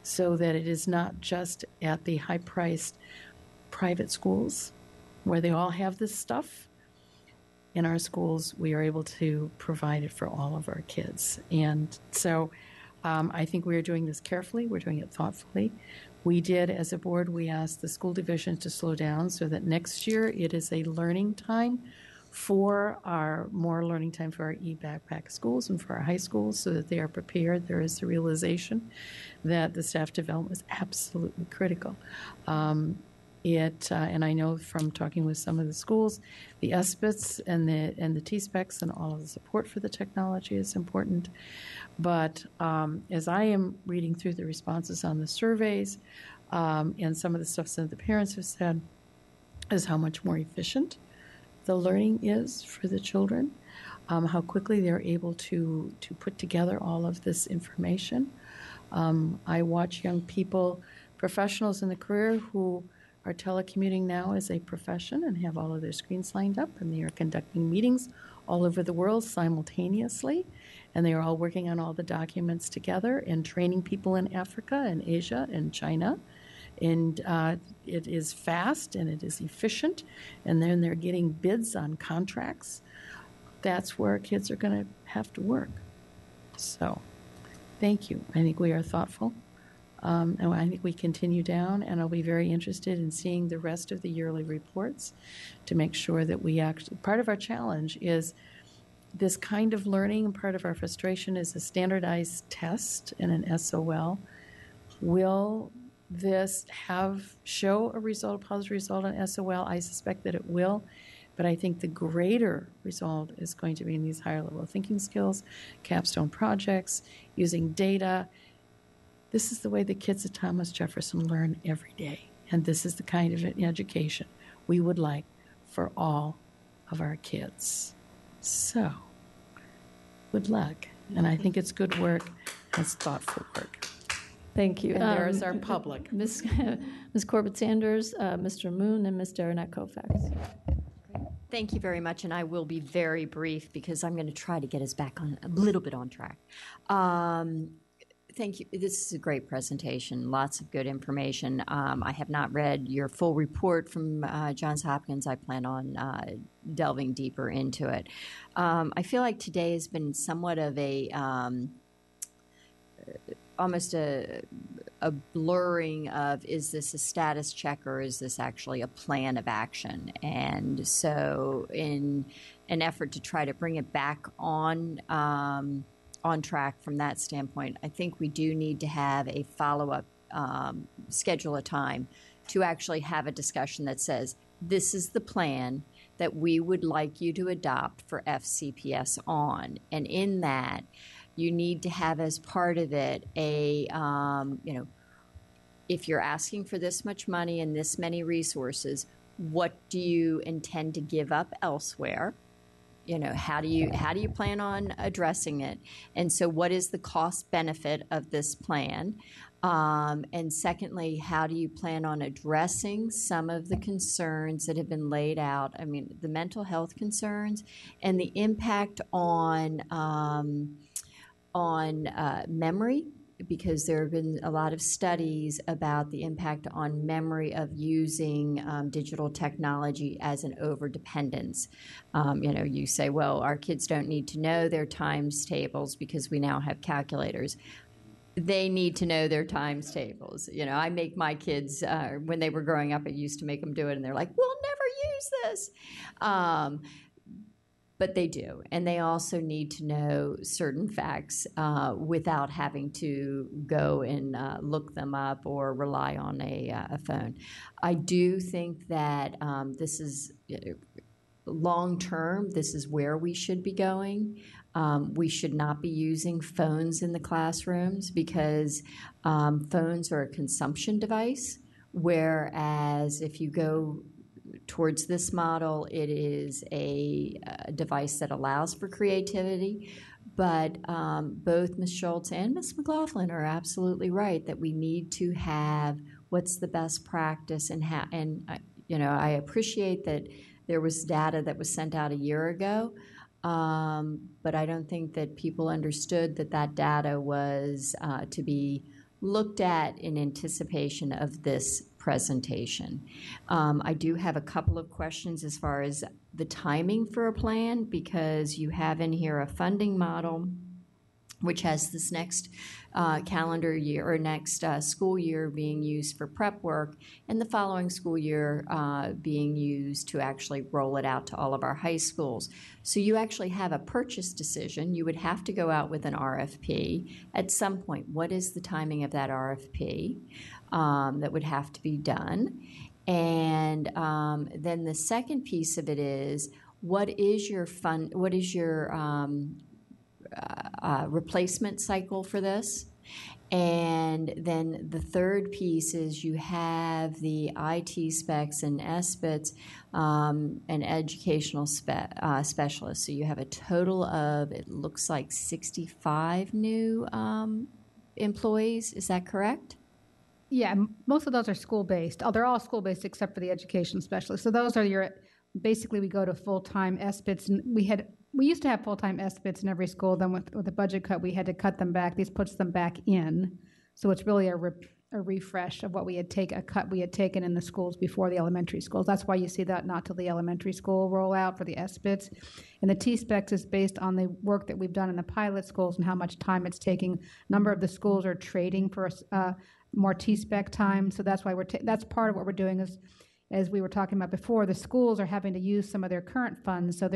so that it is not just at the high-priced private schools where they all have this stuff. In our schools, we are able to provide it for all of our kids. And so I think we are doing this carefully. We're doing it thoughtfully. We did, as a board, we asked the school divisions to slow down so that next year it is a learning time for more learning time for our e-backpack schools and for our high schools, so that they are prepared. There is the realization that the staff development is absolutely critical. And I know from talking with some of the schools, the SBITs and the T-SPECs and all of the support for the technology is important. But as I am reading through the responses on the surveys and some of the stuff that the parents have said, is how much more efficient the learning is for the children, how quickly they're able to put together all of this information. I watch young people, professionals in the career who are telecommuting now as a profession and have all of their screens lined up, and they are conducting meetings all over the world simultaneously, and they are all working on all the documents together and training people in Africa and Asia and China And it is fast and it is efficient, and then they're getting bids on contracts. That's where kids are going to have to work. So, thank you. I think we are thoughtful, and I think we continue down, and I'll be very interested in seeing the rest of the yearly reports to make sure that we actually, part of our challenge is this kind of learning, and part of our frustration is a standardized test and an SOL. Will this show a result, a positive result on SOL? I suspect that it will, but I think the greater result is going to be in these higher level thinking skills, capstone projects, using data. This is the way the kids at Thomas Jefferson learn every day, and this is the kind of education we would like for all of our kids. So, good luck, and I think it's good work, it's thoughtful work. Thank you. And there is our public. Ms. Corbett-Sanders, Mr. Moon, and Ms. Darnett Koufax. Thank you very much, and I will be very brief because I'm going to try to get us back on a little bit on track. Thank you. This is a great presentation, lots of good information. I have not read your full report from Johns Hopkins. I plan on delving deeper into it. I feel like today has been somewhat of a almost a blurring of, is this a status check or is this actually a plan of action? And so in an effort to try to bring it back on track from that standpoint, I think we do need to have a follow-up, schedule a time to actually have a discussion that says, this is the plan that we would like you to adopt for FCPSOn. And in that, you need to have as part of it a, if you're asking for this much money and this many resources, what do you intend to give up elsewhere? How do you plan on addressing it? And so what is the cost benefit of this plan? And secondly, how do you plan on addressing some of the concerns that have been laid out? I mean, the mental health concerns and the impact on memory, because there have been a lot of studies about the impact on memory of using digital technology as an overdependence. You say, well, our kids don't need to know their times tables because we now have calculators. They need to know their times tables. I make my kids, when they were growing up, I used to make them do it, and they're like, we'll never use this. But they do, and they also need to know certain facts without having to go and look them up or rely on a phone. I do think that this is long-term. This is where we should be going. We should not be using phones in the classrooms because phones are a consumption device, whereas if you go towards this model, it is a device that allows for creativity. But both Ms. Schultz and Ms. McLaughlin are absolutely right that we need to have what's the best practice and how. And I appreciate that there was data that was sent out a year ago, but I don't think that people understood that data was to be looked at in anticipation of this presentation. I do have a couple of questions as far as the timing for a plan, because you have in here a funding model which has this next calendar year or next school year being used for prep work, and the following school year being used to actually roll it out to all of our high schools. So you actually have a purchase decision. You would have to go out with an RFP at some point. What is the timing of that RFP that would have to be done? And then the second piece of it is, what is your replacement cycle for this? And then the third piece is you have the IT specs and SBITs and educational specialists. So you have a total of, it looks like 65 new employees. Is that correct? Yeah, most of those are school-based. Oh, they're all school-based except for the education specialists. So those are basically we go to full-time SBITs. And we used to have full-time SBITs in every school. Then with the budget cut, we had to cut them back. This puts them back in. So it's really a refresh of what we had taken in the schools before the elementary schools. That's why you see that not till the elementary school rollout for the SBITs. And the T-SPECs is based on the work that we've done in the pilot schools and how much time it's taking. A number of the schools are trading for more T-SPEC time, so that's why that's part of what we're doing is, as we were talking about before, the schools are having to use some of their current funds, so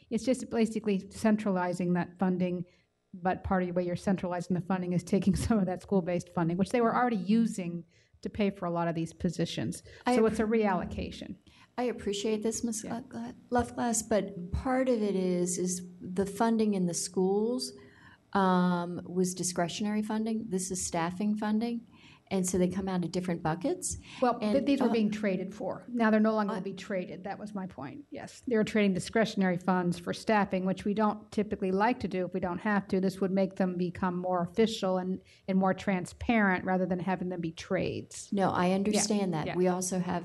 it's just basically centralizing that funding. But part of the way you're centralizing the funding is taking some of that school-based funding, which they were already using to pay for a lot of these positions. So it's a reallocation. I appreciate this, Ms. Lefglass, but part of it is the funding in the schools was discretionary funding. This is staffing funding. And so they come out of different buckets. Well, these were being traded for. Now they're no longer going to be traded. That was my point. Yes, they were trading discretionary funds for staffing, which we don't typically like to do if we don't have to. This would make them become more official and more transparent rather than having them be trades. No, I understand that. Yeah. We also have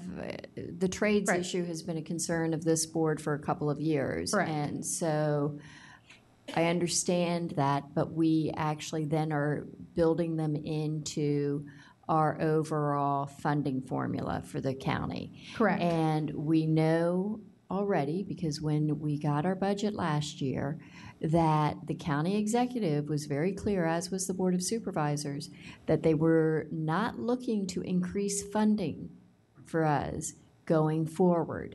the trades issue has been a concern of this board for a couple of years. Correct. And so I understand that, but we actually then are building them into our overall funding formula for the county. Correct. And we know already, because when we got our budget last year, that the county executive was very clear, as was the Board of Supervisors, that they were not looking to increase funding for us going forward.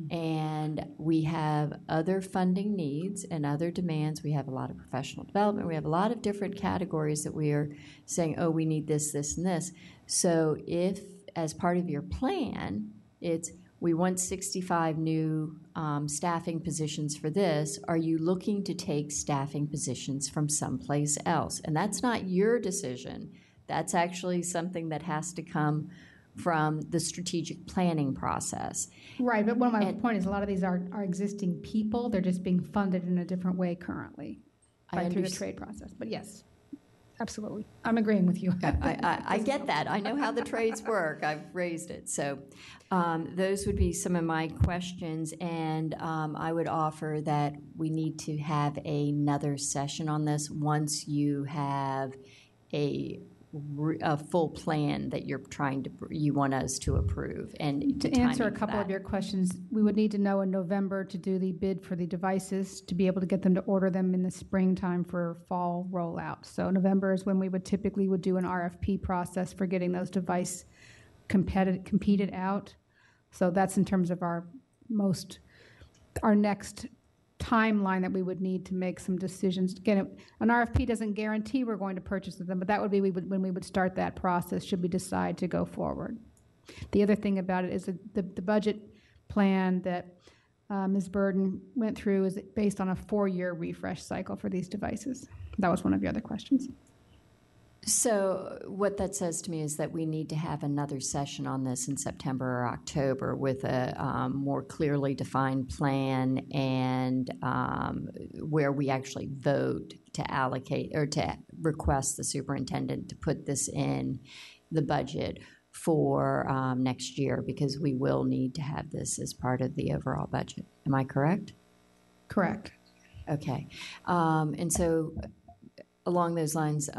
And we have other funding needs and other demands. We have a lot of professional development. We have a lot of different categories that we are saying, oh, we need this, this, and this. So if, as part of your plan, it's we want 65 new staffing positions for this, are you looking to take staffing positions from someplace else? And that's not your decision. That's actually something that has to come from the strategic planning process. Right, but one of my point is a lot of these are existing people. They're just being funded in a different way currently through the trade process. But yes, absolutely. I'm agreeing with you. I get that. I know how the trades work. I've raised it. So those would be some of my questions, and I would offer that we need to have another session on this once you have a full plan that you want us to approve. And to answer a couple of your questions, we would need to know in November to do the bid for the devices to be able to get them to order them in the springtime for fall rollout. So November is when we would typically do an RFP process for getting those devices competed out. So that's in terms of our next timeline that we would need to make some decisions. Again, an RFP doesn't guarantee we're going to purchase them, but that would be when we would start that process should we decide to go forward. The other thing about it is the budget plan that Ms. Burden went through is based on a 4-year refresh cycle for these devices. That was one of your other questions. So what that says to me is that we need to have another session on this in September or October with a more clearly defined plan and where we actually vote to allocate or to request the superintendent to put this in the budget for next year, because we will need to have this as part of the overall budget. Am I correct? Correct. Okay. And so along those lines,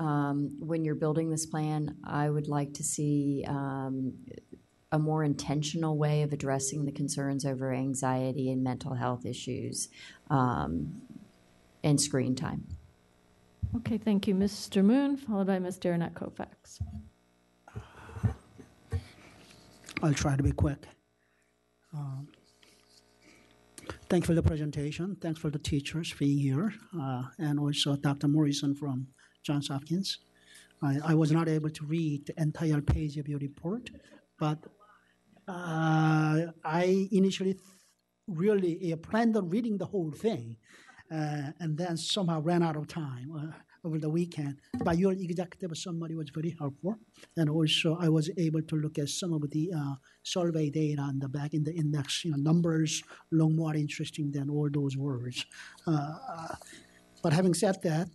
when you're building this plan, I would like to see a more intentional way of addressing the concerns over anxiety and mental health issues and screen time. Okay, thank you, Mr. Moon, followed by Ms. Derenak Kofax. I'll try to be quick. Thanks for the presentation. Thanks for the teachers being here, and also Dr. Morrison from Johns Hopkins. I was not able to read the entire page of your report, but I initially really planned on reading the whole thing, and then somehow ran out of time over the weekend. But your executive summary was very helpful, and also I was able to look at some of the survey data on the back in the index. Numbers look more interesting than all those words. But having said that,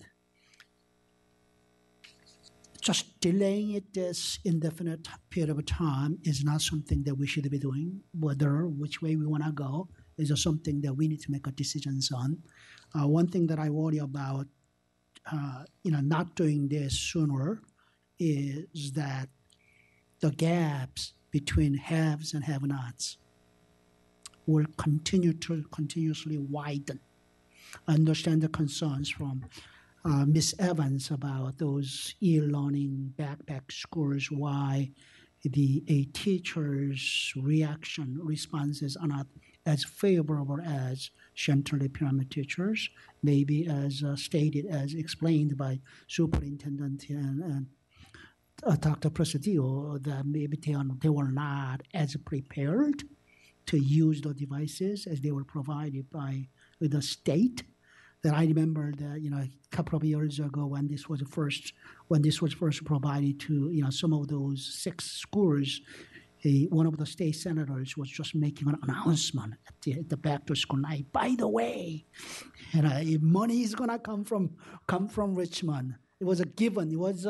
just delaying it this indefinite period of time is not something that we should be doing. Which way we want to go is something that we need to make a decisions on. One thing that I worry about, not doing this sooner is that the gaps between haves and have-nots will continuously widen. I understand the concerns from Ms. Evans about those e-learning backpack scores, why a teacher's responses are not as favorable as centrally pyramid teachers, maybe as explained by Superintendent and Dr. Presidio, that maybe they were not as prepared to use the devices as they were provided by the state. That I remember that a couple of years ago when this was first provided to some of those 6 schools, one of the state senators was just making an announcement at the back to school night. By the way, money is gonna come from Richmond. It was a given. It was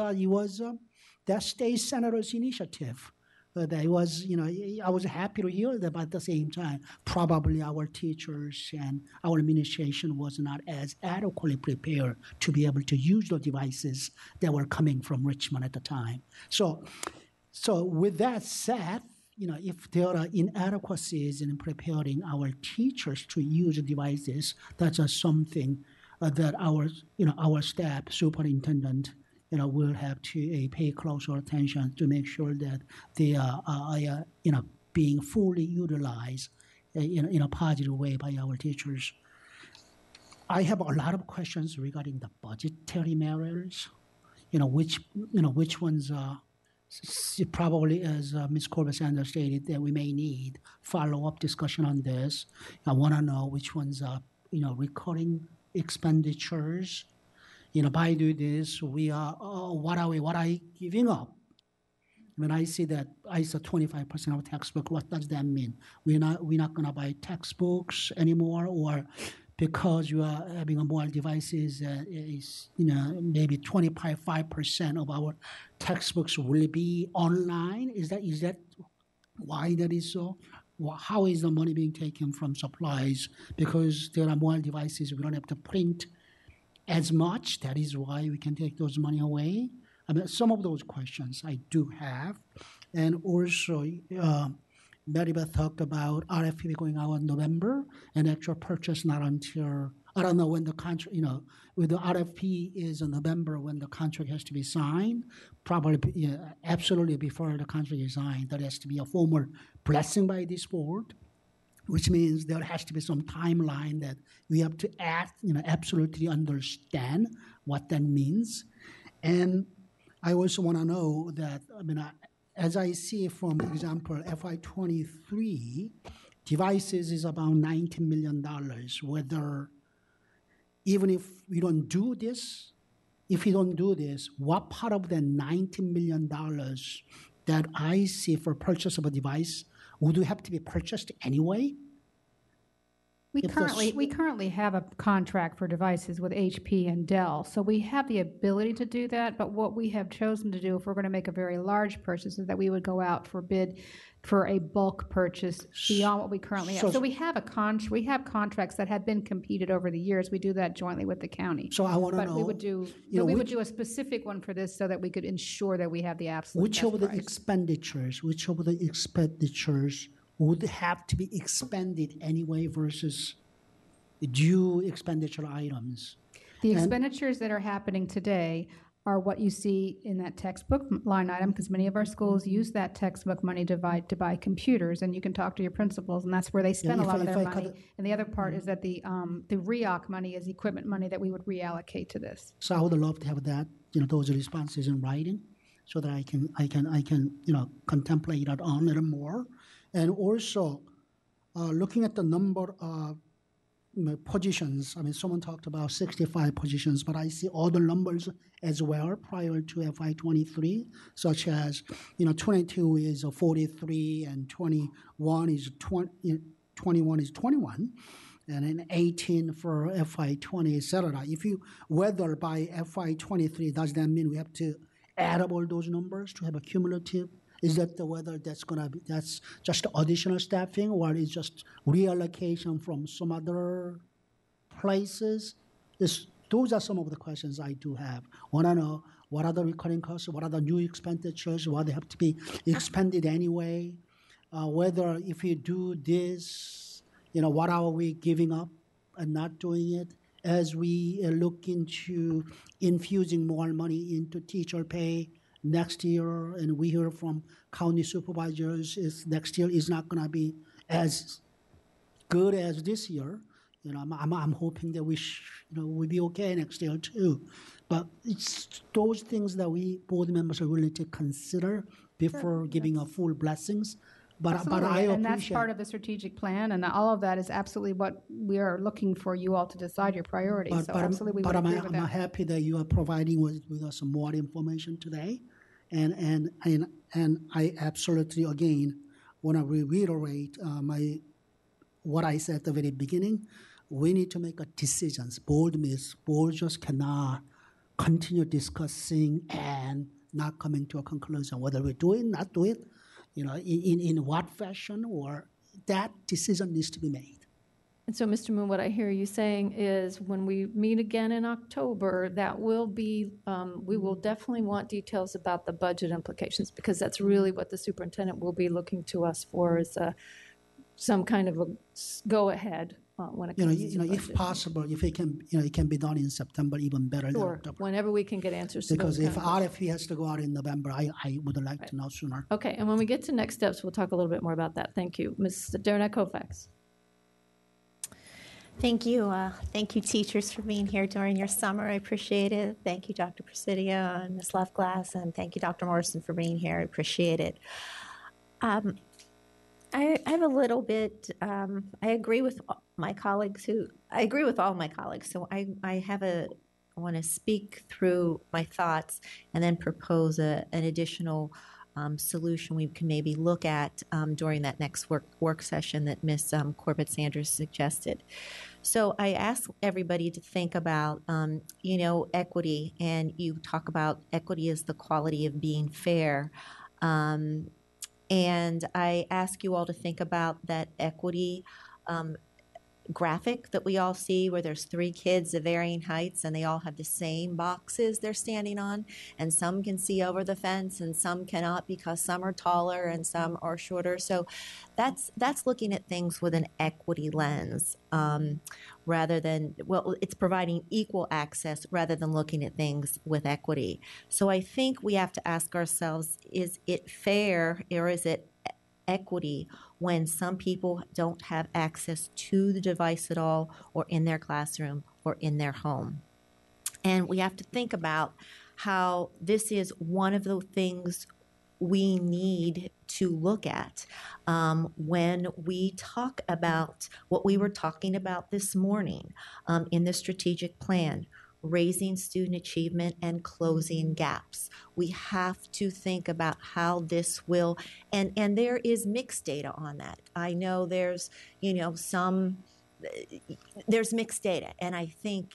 that state senator's initiative. I was happy to hear that, but at the same time, probably our teachers and our administration was not as adequately prepared to be able to use the devices that were coming from Richmond at the time. So with that said, if there are inadequacies in preparing our teachers to use the devices, that's something that our staff, superintendent, will have to pay closer attention to make sure that they are being fully utilized in a positive way by our teachers. I have a lot of questions regarding the budgetary matters. Which ones probably, as Ms. Corbett-Sanders stated, that we may need follow-up discussion on this. I want to know which ones are recurring expenditures. By doing this, we are what are you giving up? When I see that I saw 25% of textbook, what does that mean? We're not going to buy textbooks anymore, or because you are having more devices, maybe 25% of our textbooks will be online. Is that why that is so? How is the money being taken from supplies? Because there are more devices, we don't have to print as much. That is why we can take those money away. Some of those questions I do have. And also, Mary Beth talked about RFP going out in November and actual purchase not until, I don't know when the contract, with the RFP is in November when the contract has to be signed. Probably, absolutely before the contract is signed, there has to be a formal blessing by this board, which means there has to be some timeline that we have to absolutely understand what that means. And I also want to know that, as I see from example, FY23, devices is about $19 million, whether, even if we don't do this, what part of the $19 million that I see for purchase of a device would have to be purchased anyway? We currently have a contract for devices with HP and Dell, so we have the ability to do that. But what we have chosen to do, if we're going to make a very large purchase, is that we would go out for bid for a bulk purchase beyond what we currently have. So we have contracts that have been competed over the years. We do that jointly with the county. So I want to know. We would do a specific one for this so that we could ensure that we have the absolute which of the expenditures would have to be expended anyway versus due expenditure items. The expenditures that are happening today are what you see in that textbook line item, because many of our schools use that textbook money to buy computers, and you can talk to your principals, and that's where they spend a lot of their money. And the other part is that the REOC money is equipment money that we would reallocate to this. So I would love to have that, those responses in writing, so that I can contemplate it on a little more. And also, looking at the number of positions, someone talked about 65 positions, but I see other numbers as well prior to FY23, such as, 22 is 43 and 21 is 21 is 21, and then 18 for FY20, etc. Whether by FY23, does that mean we have to add up all those numbers to have a cumulative? Is that whether that's just additional staffing, or is just reallocation from some other places? Those are some of the questions I do have. Want to know what are the recurring costs, what are the new expenditures, what they have to be expended anyway, whether if you do this, what are we giving up and not doing it, as we look into infusing more money into teacher pay next year, and we hear from county supervisors is next year is not going to be as good as this year. I'm hoping that we'll be okay next year too. But it's those things that we board members are willing to consider before giving a full blessings. But I appreciate, and that's part of the strategic plan, and all of that is absolutely what we are looking for you all to decide your priorities. But I'm happy that you are providing with us more information today, and I absolutely again want to reiterate what I said at the very beginning. We need to make decisions. Board just cannot continue discussing and not coming to a conclusion whether we do it, not do it. In what fashion, or that decision needs to be made. And so, Mr. Moon, what I hear you saying is when we meet again in October, that will be, we will definitely want details about the budget implications, because that's really what the superintendent will be looking to us for, is some kind of a go-ahead when it comes to if possible, if it can be done in September, even better than October. Whenever we can get answers to because those if RFP has to go out in November, I would like to know sooner. Okay, and when we get to next steps, we'll talk a little bit more about that. Thank you. Ms. Darnett Koufax. Thank you. Thank you, teachers, for being here during your summer. I appreciate it. Thank you, Dr. Presidio and Ms. Loveglass, and thank you, Dr. Morrison, for being here. I appreciate it. I have a little bit, I agree with my colleagues I agree with all my colleagues, so I want to speak through my thoughts and then propose an additional solution we can maybe look at during that next work session that Ms. Corbett-Sanders suggested. So I ask everybody to think about, equity, and you talk about equity as the quality of being fair. And I ask you all to think about that equity graphic that we all see, where there's 3 kids of varying heights and they all have the same boxes they're standing on, and some can see over the fence and some cannot because some are taller and some are shorter. So that's looking at things with an equity lens, rather than, it's providing equal access rather than looking at things with equity. So I think we have to ask ourselves, is it fair, or is it equity when some people don't have access to the device at all, or in their classroom, or in their home? And we have to think about how this is one of the things we need to look at when we talk about what we were talking about this morning in the strategic plan, raising student achievement and closing gaps. We have to think about how this will, and there is mixed data on that. I know there's, there's mixed data, and I think,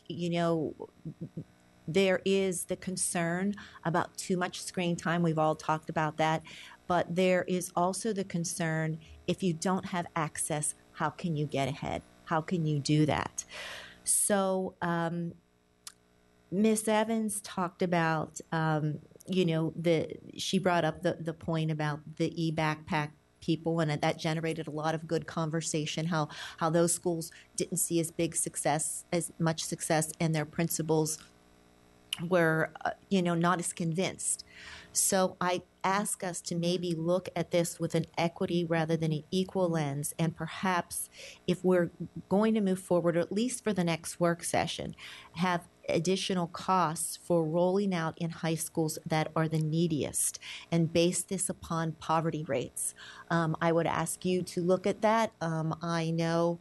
there is the concern about too much screen time. We've all talked about that. But there is also the concern, if you don't have access, how can you get ahead? How can you do that? So Ms. Evans talked about, she brought up the point about the e-backpack people, and that generated a lot of good conversation, how those schools didn't see as much success, and their principals were, not as convinced. So I ask us to maybe look at this with an equity rather than an equal lens, and perhaps if we're going to move forward, or at least for the next work session, have additional costs for rolling out in high schools that are the neediest, and base this upon poverty rates. I would ask you to look at that. I know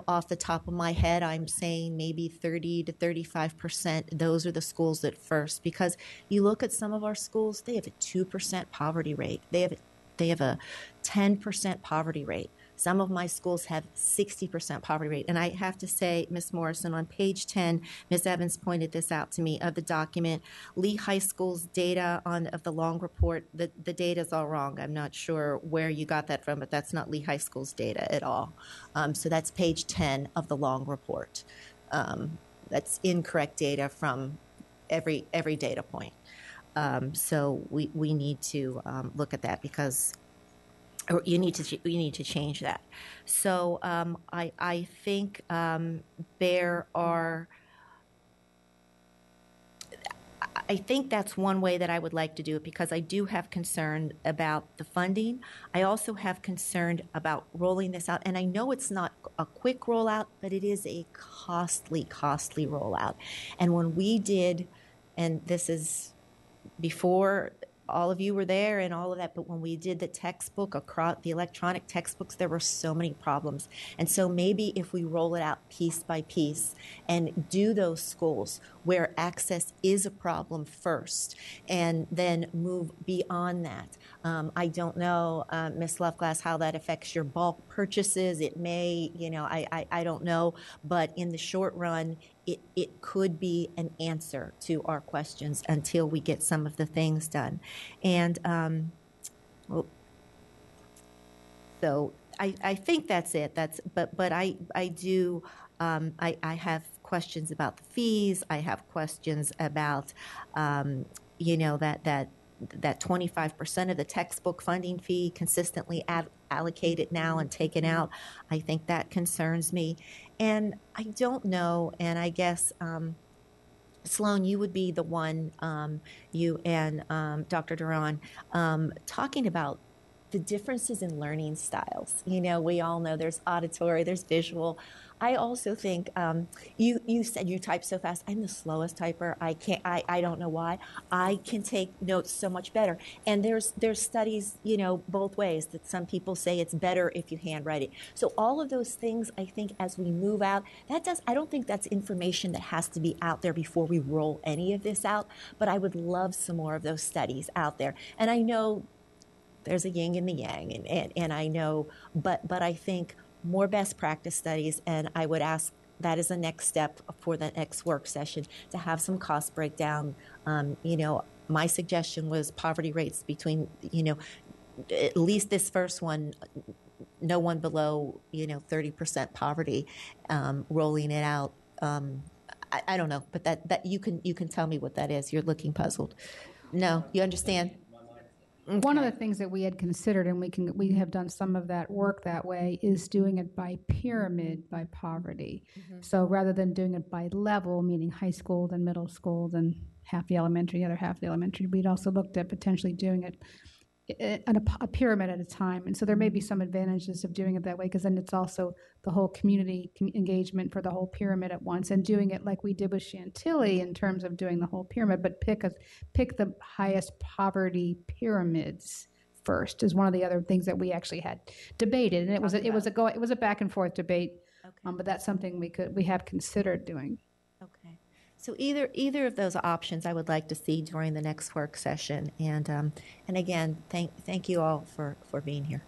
off the top of my head, I'm saying maybe 30 to 35%. Those are the schools at first, because you look at some of our schools, they have a 2% poverty rate. They have a 10% poverty rate. Some of my schools have 60% poverty rate. And I have to say, Ms. Morrison, on page 10, Ms. Evans pointed this out to me, of the document, Lee High School's data of the long report, the data's all wrong. I'm not sure where you got that from, but that's not Lee High School's data at all. So that's page 10 of the long report. That's incorrect data from every data point. So we need to look at that because, or you need to change that. So I think there are. I think that's one way that I would like to do it because I do have concern about the funding. I also have concern about rolling this out. And I know it's not a quick rollout, but it is a costly rollout. And when we did, and this is before all of you were there and all of that, but when we did the textbook, across the electronic textbooks, there were so many problems. And so maybe if we roll it out piece by piece and do those schools where access is a problem first and then move beyond that. I don't know, Ms. Loveglass, how that affects your bulk purchases. It may, I don't know, but in the short run, it could be an answer to our questions until we get some of the things done. And so I think that's it. But I do I have questions about the fees. I have questions about that 25% of the textbook funding fee consistently allocated now and taken out. I think that concerns me. And I don't know, and I guess, Sloan, you would be the one, you and Dr. Duran, talking about the differences in learning styles. We all know there's auditory, there's visual. I also think you said you type so fast. I'm the slowest typer. I don't know why. I can take notes so much better. And there's studies, both ways, that some people say it's better if you handwrite it. So all of those things, I think, as we move out, I don't think that's information that has to be out there before we roll any of this out. But I would love some more of those studies out there. And I know there's a yin and the yang, and I know, but I think more best practice studies, and I would ask that is the next step for the next work session, to have some cost breakdown. My suggestion was poverty rates between, at least this first one, no one below, 30% poverty, rolling it out. I don't know, but that you can tell me what that is. You're looking puzzled. No, you understand? Okay. One of the things that we had considered, and we have done some of that work that way, is doing it by pyramid, by poverty. Mm-hmm. So rather than doing it by level, meaning high school, then middle school, then half the elementary, the other half the elementary, we'd also looked at potentially doing it at a pyramid at a time. And so there may be some advantages of doing it that way, because then it's also the whole community engagement for the whole pyramid at once, and doing it like we did with Chantilly in terms of doing the whole pyramid, but pick the highest poverty pyramids first is one of the other things that we actually had debated. And it was a back and forth debate. Okay. But that's something we have considered doing. Okay. So either of those options I would like to see during the next work session. And again, thank you all for being here.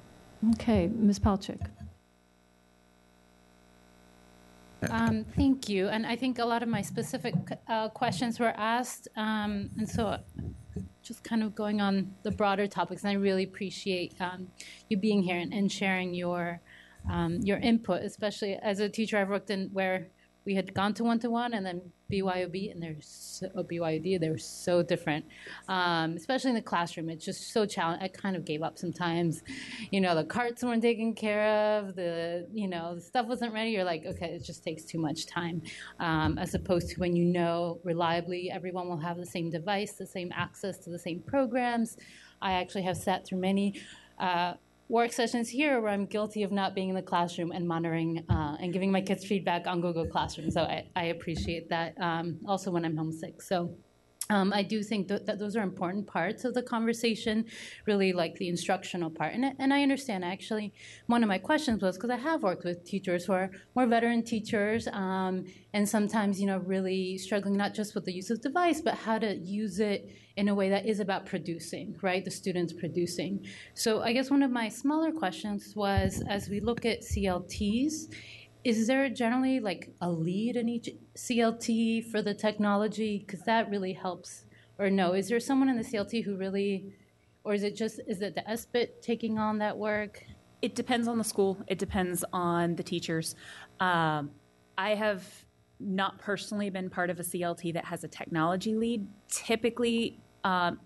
Okay, Ms. Palchik. Thank you. And I think a lot of my specific questions were asked. And so just kind of going on the broader topics, and I really appreciate you being here and sharing your input, especially as a teacher. I've worked in where we had gone to one-to-one and then BYOB, and BYOD, they're so different, especially in the classroom. It's just so challenging. I kind of gave up sometimes. The carts weren't taken care of, the stuff wasn't ready. You're like, okay, it just takes too much time, as opposed to when reliably everyone will have the same device, the same access to the same programs. I actually have sat through many work sessions here where I'm guilty of not being in the classroom and monitoring and giving my kids feedback on Google Classroom. So I appreciate that, also when I'm homesick. So I do think that those are important parts of the conversation, really like the instructional part. And I understand, actually, one of my questions was, because I have worked with teachers who are more veteran teachers, and sometimes, really struggling not just with the use of device, but how to use it in a way that is about producing, right? The students producing. So I guess one of my smaller questions was, as we look at CLTs, is there generally like a lead in each CLT for the technology? Because that really helps. Or no, is there someone in the CLT who really, or is it the SBIT taking on that work? It depends on the school. It depends on the teachers. I have not personally been part of a CLT that has a technology lead. Typically,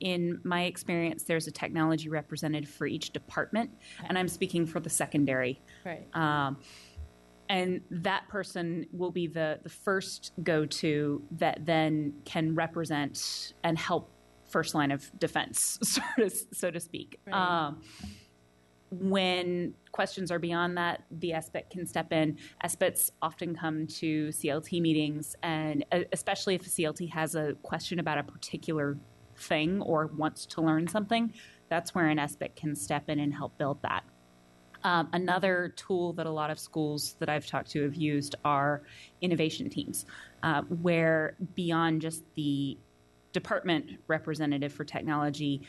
in my experience, there's a technology representative for each department, and I'm speaking for the secondary. Right. And that person will be the first go-to that then can represent and help first line of defense, so to speak. Right. When questions are beyond that, the SBIT can step in. SBITs often come to CLT meetings, and especially if a CLT has a question about a particular thing or wants to learn something, that's where an SBIT can step in and help build that. Another tool that a lot of schools that I've talked to have used are innovation teams, where beyond just the department representative for technology,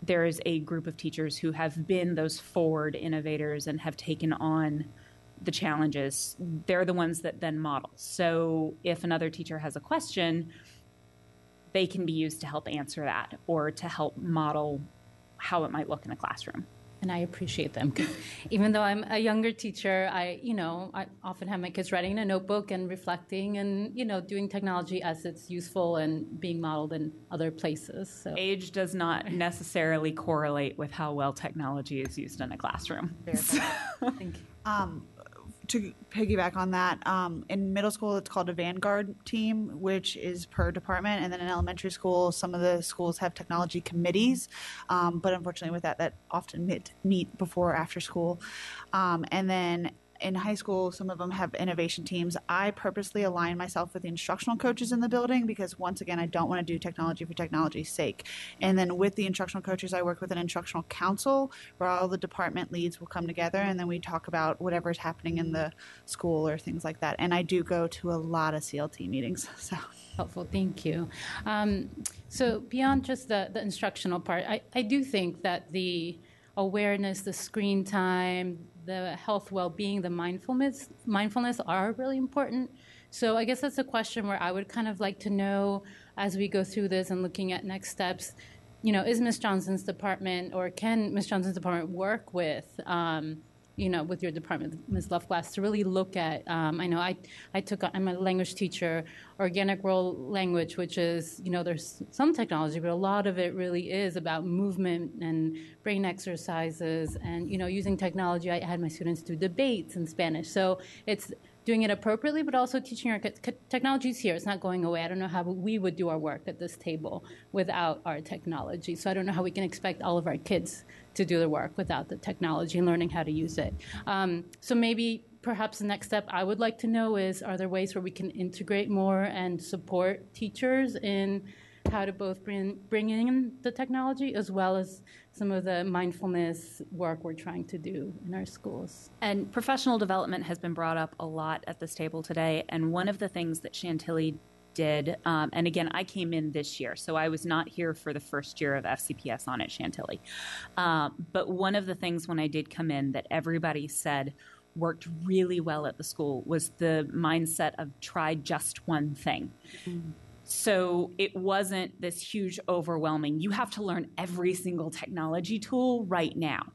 there is a group of teachers who have been those forward innovators and have taken on the challenges. They're the ones that then model. So if another teacher has a question, they can be used to help answer that or to help model how it might look in a classroom. And I appreciate them. Even though I'm a younger teacher, I often have my kids writing in a notebook and reflecting and, doing technology as it's useful and being modeled in other places. So. Age does not necessarily correlate with how well technology is used in a classroom. Thank you. To piggyback on that, in middle school, it's called a Vanguard team, which is per department. And then in elementary school, some of the schools have technology committees. But unfortunately with that often meet before or after school. And then in high school, some of them have innovation teams. I purposely align myself with the instructional coaches in the building because, once again, I don't want to do technology for technology's sake. And then with the instructional coaches, I work with an instructional council where all the department leads will come together, and then we talk about whatever is happening in the school or things like that. And I do go to a lot of CLT meetings. So helpful. Thank you. So beyond just the instructional part, I do think that the awareness, the screen time, the health, well-being, the mindfulness are really important. So I guess that's a question where I would kind of like to know, as we go through this and looking at next steps, is Ms. Johnson's department, or can Ms. Johnson's department work with, with your department, Ms. Loveglass, to really look at, I know I'm a language teacher, organic world language, which is, there's some technology, but a lot of it really is about movement and brain exercises and, using technology. I had my students do debates in Spanish. So it's doing it appropriately, but also teaching our kids. Technology's here. It's not going away. I don't know how we would do our work at this table without our technology. So I don't know how we can expect all of our kids to do their work without the technology and learning how to use it. So maybe perhaps the next step I would like to know is, are there ways where we can integrate more and support teachers in how to both bring in the technology as well as some of the mindfulness work we're trying to do in our schools. And professional development has been brought up a lot at this table today. And one of the things that Chantilly did, and again, I came in this year, so I was not here for the first year of FCPSOn at Chantilly. But one of the things when I did come in that everybody said worked really well at the school was the mindset of try just one thing. Mm-hmm. So it wasn't this huge overwhelming, you have to learn every single technology tool right now.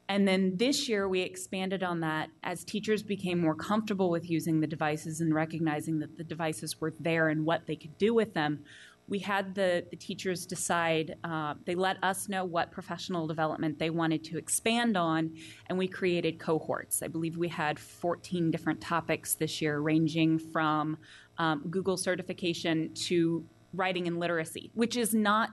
And then this year we expanded on that as teachers became more comfortable with using the devices and recognizing that the devices were there and what they could do with them. We had the teachers decide, they let us know what professional development they wanted to expand on, and we created cohorts. I believe we had 14 different topics this year, ranging from Google certification to writing and literacy, which is not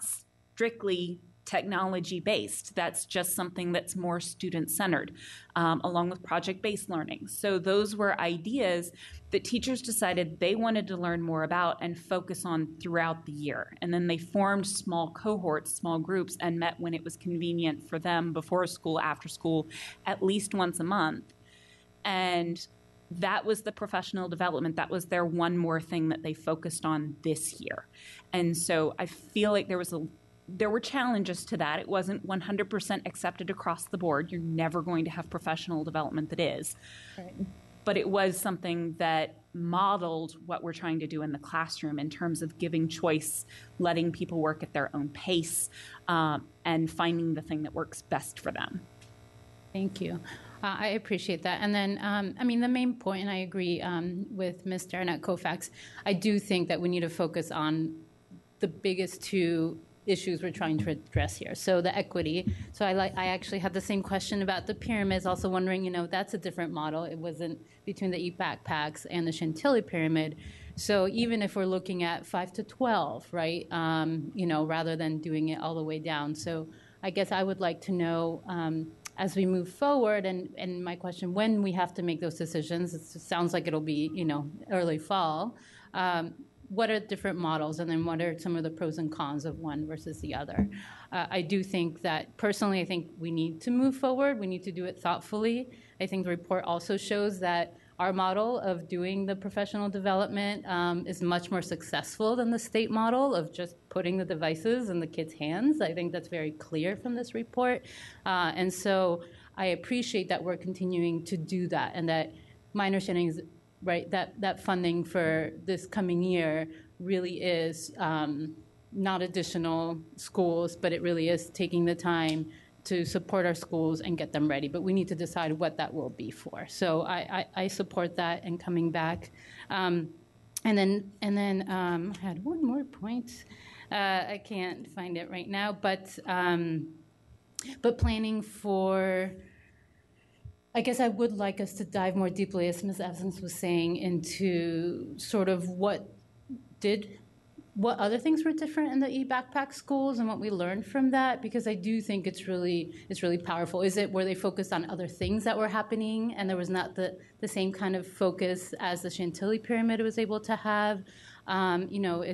strictly technology-based. That's just something that's more student-centered, along with project-based learning. So those were ideas that teachers decided they wanted to learn more about and focus on throughout the year. And then they formed small cohorts, small groups, and met when it was convenient for them, before school, after school, at least once a month. And that was the professional development. That was their one more thing that they focused on this year. And so I feel like there were challenges to that. It wasn't 100% accepted across the board. You're never going to have professional development that is. Right. But it was something that modeled what we're trying to do in the classroom in terms of giving choice, letting people work at their own pace, and finding the thing that works best for them. Thank you. I appreciate that. And then, I mean, the main point, and I agree with Ms. Darren at Kofax, I do think that we need to focus on the biggest two issues we're trying to address here. So the equity. So I actually had the same question about the pyramids, also wondering, you know, that's a different model. It wasn't between the e-backpacks and the Chantilly pyramid. So even if we're looking at 5 to 12, right, you know, rather than doing it all the way down. So I guess I would like to know, as we move forward, and my question, when we have to make those decisions, it sounds like it'll be, you know, early fall, what are different models, and then what are some of the pros and cons of one versus the other? I do think that, personally, I think we need to move forward. We need to do it thoughtfully. I think the report also shows that our model of doing the professional development is much more successful than the state model of just putting the devices in the kids' hands. I think that's very clear from this report. And so I appreciate that we're continuing to do that, and that my understanding is, right, that funding for this coming year really is not additional schools, but it really is taking the time to support our schools and get them ready. But we need to decide what that will be for. So I support that and coming back. And then I had one more point. I can't find it right now, but planning for, I guess I would like us to dive more deeply, as Ms. Evans was saying, into sort of what other things were different in the e-backpack schools and what we learned from that, because I do think it's really powerful. Were they focused on other things that were happening and there was not the same kind of focus as the Chantilly pyramid was able to have? You know,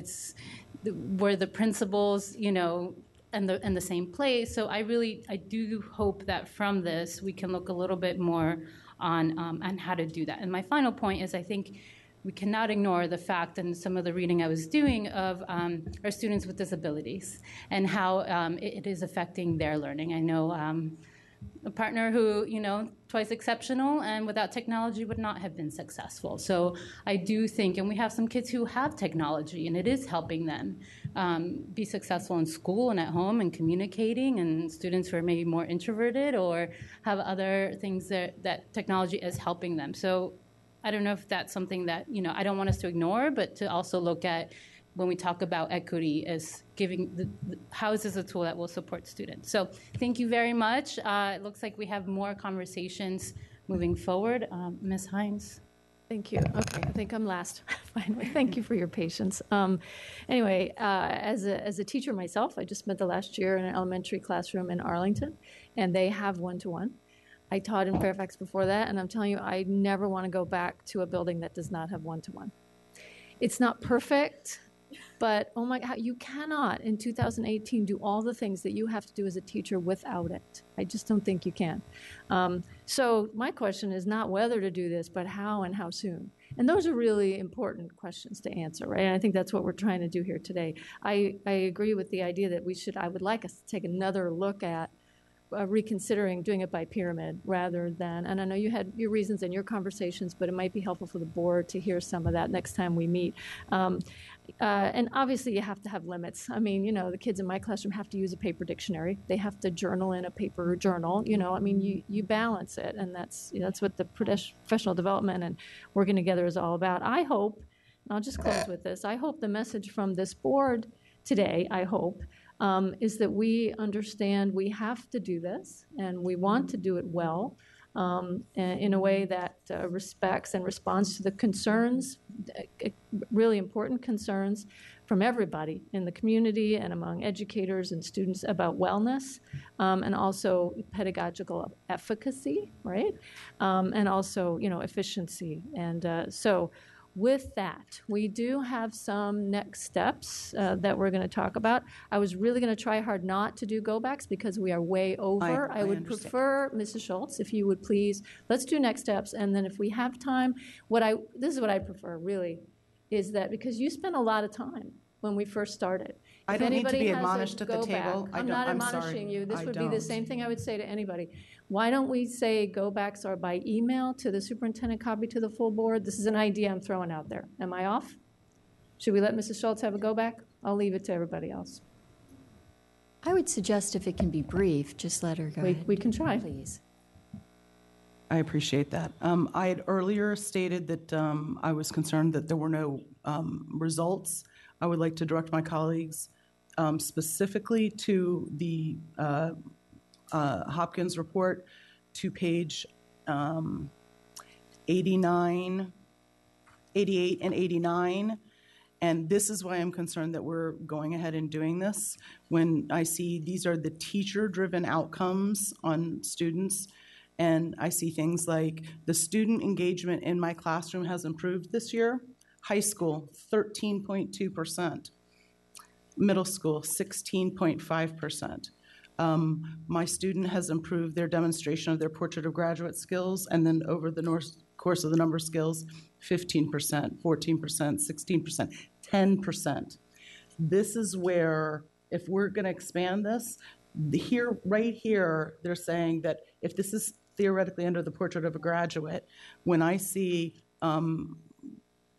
were the principles, you know, in the same place. So I do hope that from this we can look a little bit more on how to do that. And my final point is, I think we cannot ignore the fact, and some of the reading I was doing, of our students with disabilities and how it is affecting their learning. I know a partner who, you know, twice exceptional, and without technology would not have been successful. So I do think, and we have some kids who have technology, and it is helping them be successful in school and at home and communicating, and students who are maybe more introverted or have other things that technology is helping them. So I don't know if that's something that, you know, I don't want us to ignore, but to also look at when we talk about equity as giving how is this a tool that will support students. So thank you very much. It looks like we have more conversations moving forward. Ms. Hines. Thank you. Okay, I think I'm last. Finally, thank you for your patience. Anyway, as a teacher myself, I just spent the last year in an elementary classroom in Arlington, and they have one-to-one. I taught in Fairfax before that, and I'm telling you, I never want to go back to a building that does not have one-to-one. It's not perfect, but oh my God, you cannot in 2018 do all the things that you have to do as a teacher without it. I just don't think you can. So my question is not whether to do this, but how and how soon. And those are really important questions to answer, right? And I think that's what we're trying to do here today. I agree with the idea that I would like us to take another look at reconsidering doing it by pyramid rather than, and I know you had your reasons and your conversations, but it might be helpful for the board to hear some of that next time we meet. And obviously you have to have limits. I mean, you know, the kids in my classroom have to use a paper dictionary. They have to journal in a paper journal. You know, I mean, you balance it, and that's what the professional development and working together is all about. I hope, and I'll just close with this, I hope the message from this board today, is that we understand we have to do this, and we want to do it well in a way that respects and responds to the concerns, really important concerns from everybody in the community and among educators and students about wellness, and also pedagogical efficacy, right? And also, you know, efficiency. And so with that, we do have some next steps that we're going to talk about. I was really going to try hard not to do go-backs because we are way over. I would prefer, Mrs. Schultz, if you would please, let's do next steps. And then if we have time, this is what I prefer, really, is that because you spent a lot of time when we first started. I don't need to be admonished at the table. I'm not admonishing you. This would be the same thing I would say to anybody. Why don't we say go-backs are by email to the superintendent, copy to the full board? This is an idea I'm throwing out there. Am I off? Should we let Mrs. Schultz have a go-back? I'll leave it to everybody else. I would suggest if it can be brief, just let her go ahead. We can try. Please. I appreciate that. I had earlier stated that I was concerned that there were no results. I would like to direct my colleagues specifically to the Hopkins report, to page 89, 88, and 89. And this is why I'm concerned that we're going ahead and doing this. When I see these are the teacher-driven outcomes on students, and I see things like the student engagement in my classroom has improved this year. High school, 13.2%. Middle school, 16.5%. My student has improved their demonstration of their portrait of graduate skills, and then over the course of the number of skills, 15%, 14%, 16%, 10%. This is where, if we're going to expand this, right here, they're saying that if this is theoretically under the portrait of a graduate, when I see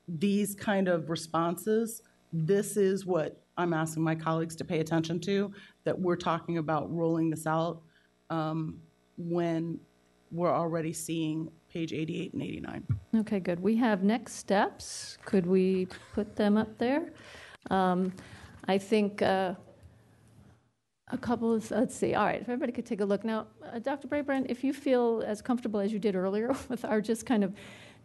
these kind of responses, this is what I'm asking my colleagues to pay attention to, that we're talking about rolling this out when we're already seeing page 88 and 89. Okay, good. We have next steps. Could we put them up there? I think a couple of, let's see. All right, if everybody could take a look. Now, Dr. Brabrand, if you feel as comfortable as you did earlier with our just kind of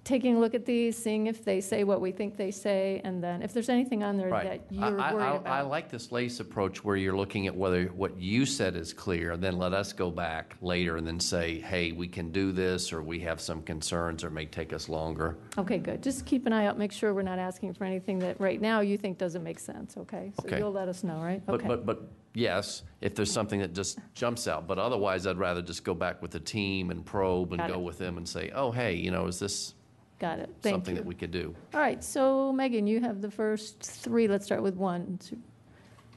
taking a look at these, seeing if they say what we think they say, and then if there's anything on there that you're worried about. I like this LACE approach where you're looking at whether what you said is clear, and then let us go back later and then say, hey, we can do this, or we have some concerns, or it may take us longer. Okay, good. Just keep an eye out. Make sure we're not asking for anything that right now you think doesn't make sense, okay? So Okay. you'll let us know, right? Okay. But yes, if there's something that just jumps out. But otherwise, I'd rather just go back with the team and probe and Got go it. with them and say, oh, hey, is this Got it. Thank something you. that we could do? All right, so Megan, you have the first three. Let's start with one. Does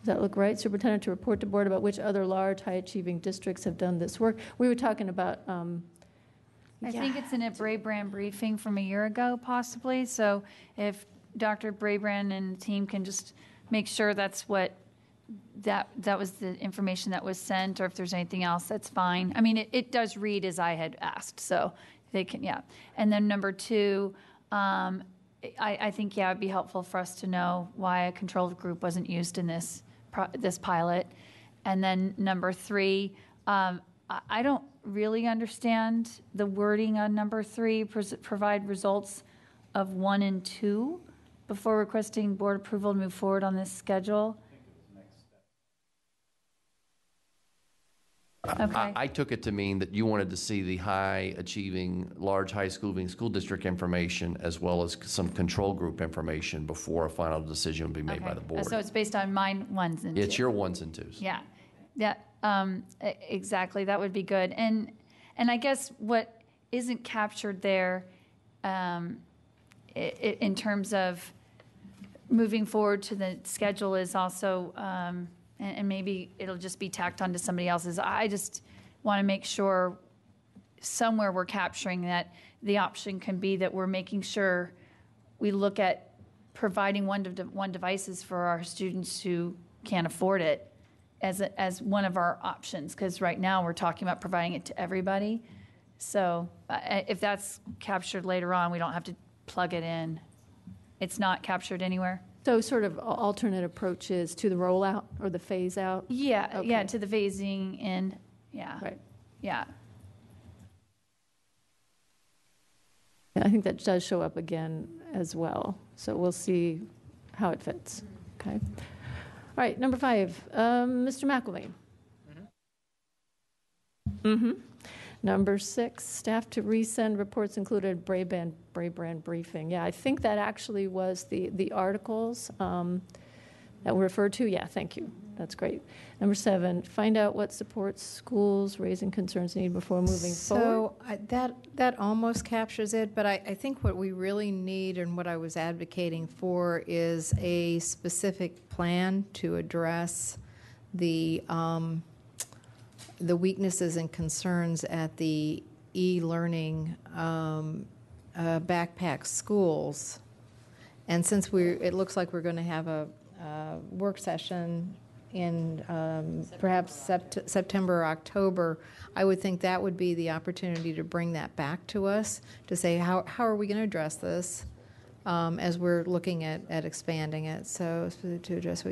that look right? Superintendent to report to board about which other large, high-achieving districts have done this work. We were talking about. I think it's in a Brabrand briefing from a year ago, possibly. So if Dr. Brabrand and the team can just make sure that's what that was the information that was sent, or if there's anything else, that's fine. I mean, it does read as I had asked, so they can, yeah. And then number two, I think, yeah, it'd be helpful for us to know why a control group wasn't used in this pilot. And then number three, I don't really understand the wording on number three, provide results of 1 and 2 before requesting board approval to move forward on this schedule. Okay. I took it to mean that you wanted to see the high-achieving, large, high-schooling school district information as well as some control group information before a final decision would be made by the board. So it's based on mine 1s and 2s. It's your 1s and 2s. Yeah, exactly. That would be good. And I guess what isn't captured there in terms of moving forward to the schedule is also, and maybe it'll just be tacked onto somebody else's. I just want to make sure somewhere we're capturing that the option can be that we're making sure we look at providing one devices for our students who can't afford it as one of our options, because right now we're talking about providing it to everybody. So if that's captured later on, we don't have to plug it in. It's not captured anywhere? So sort of alternate approaches to the rollout or the phase out? Yeah, Okay. yeah, to the phasing in, yeah. Right. Yeah. Yeah, I think that does show up again as well. So we'll see how it fits. Okay. All right, number 5, Mr. McElvain. Mm-hmm. Number 6, staff to resend reports included Brabrand briefing. Yeah, I think that actually was the articles that were referred to. Yeah, thank you. That's great. Number 7, find out what supports schools raising concerns need before moving forward. So that almost captures it, but I think what we really need and what I was advocating for is a specific plan to address the weaknesses and concerns at the e-learning backpack schools. And since it looks like we're going to have a work session perhaps September or October, I would think that would be the opportunity to bring that back to us, to say, how are we going to address this as we're looking at expanding it. So to address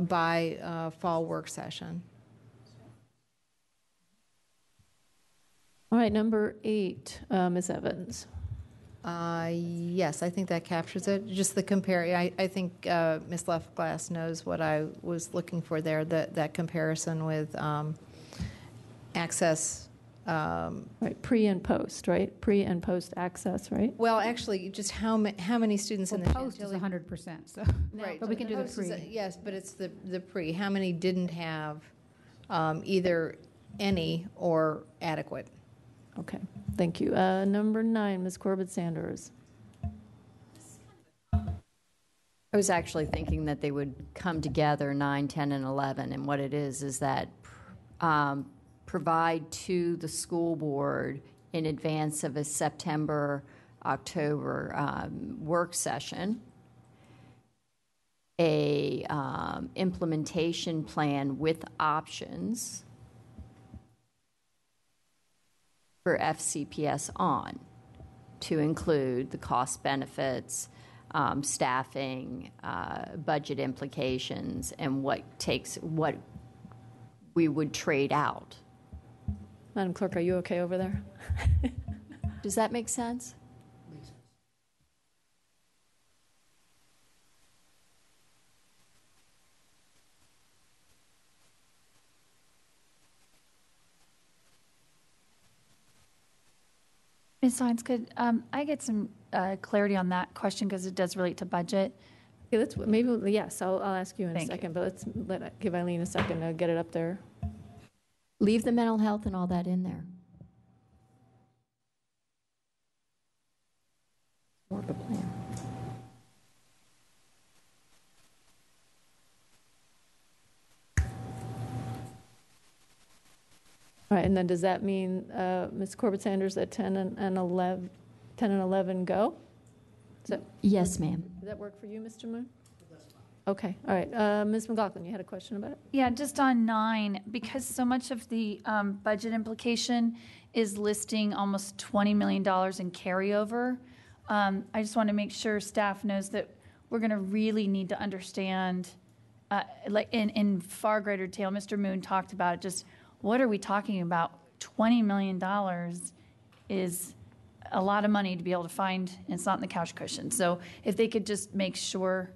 by fall work session. All right, number 8, Ms. Evans. Yes, I think that captures it. Just the compare. I think Ms. Leftglass knows what I was looking for there. That comparison with access. Right, pre and post, right? Pre and post access, right? Well, actually, just how many students in the post is 100%. So right, but we can do the pre. Yes, but it's the pre. How many didn't have either any or adequate? Okay, thank you. Number 9, Ms. Corbett-Sanders. I was actually thinking that they would come together 9, 10, and 11, and what it is that provide to the school board in advance of a September, October work session a implementation plan with options for FCPSOn to include the cost benefits, staffing, budget implications, and what we would trade out. Madam Clerk, are you okay over there? Does that make sense? Ms. Hines, could I get some clarity on that question because it does relate to budget? Okay, yes, I'll ask you in a second, but give Eileen a second to get it up there. Leave the mental health and all that in there. More of a plan. All right, and then does that mean, Ms. Corbett-Sanders, that 10 and 11 go? Yes, ma'am. Does that work for you, Mr. Moon? Okay, all right. Ms. McLaughlin, you had a question about it? Yeah, just on 9, because so much of the budget implication is listing almost $20 million in carryover. I just want to make sure staff knows that we're going to really need to understand, like in far greater detail, Mr. Moon talked about it, just what are we talking about? $20 million is a lot of money to be able to find, and it's not in the couch cushion. So if they could just make sure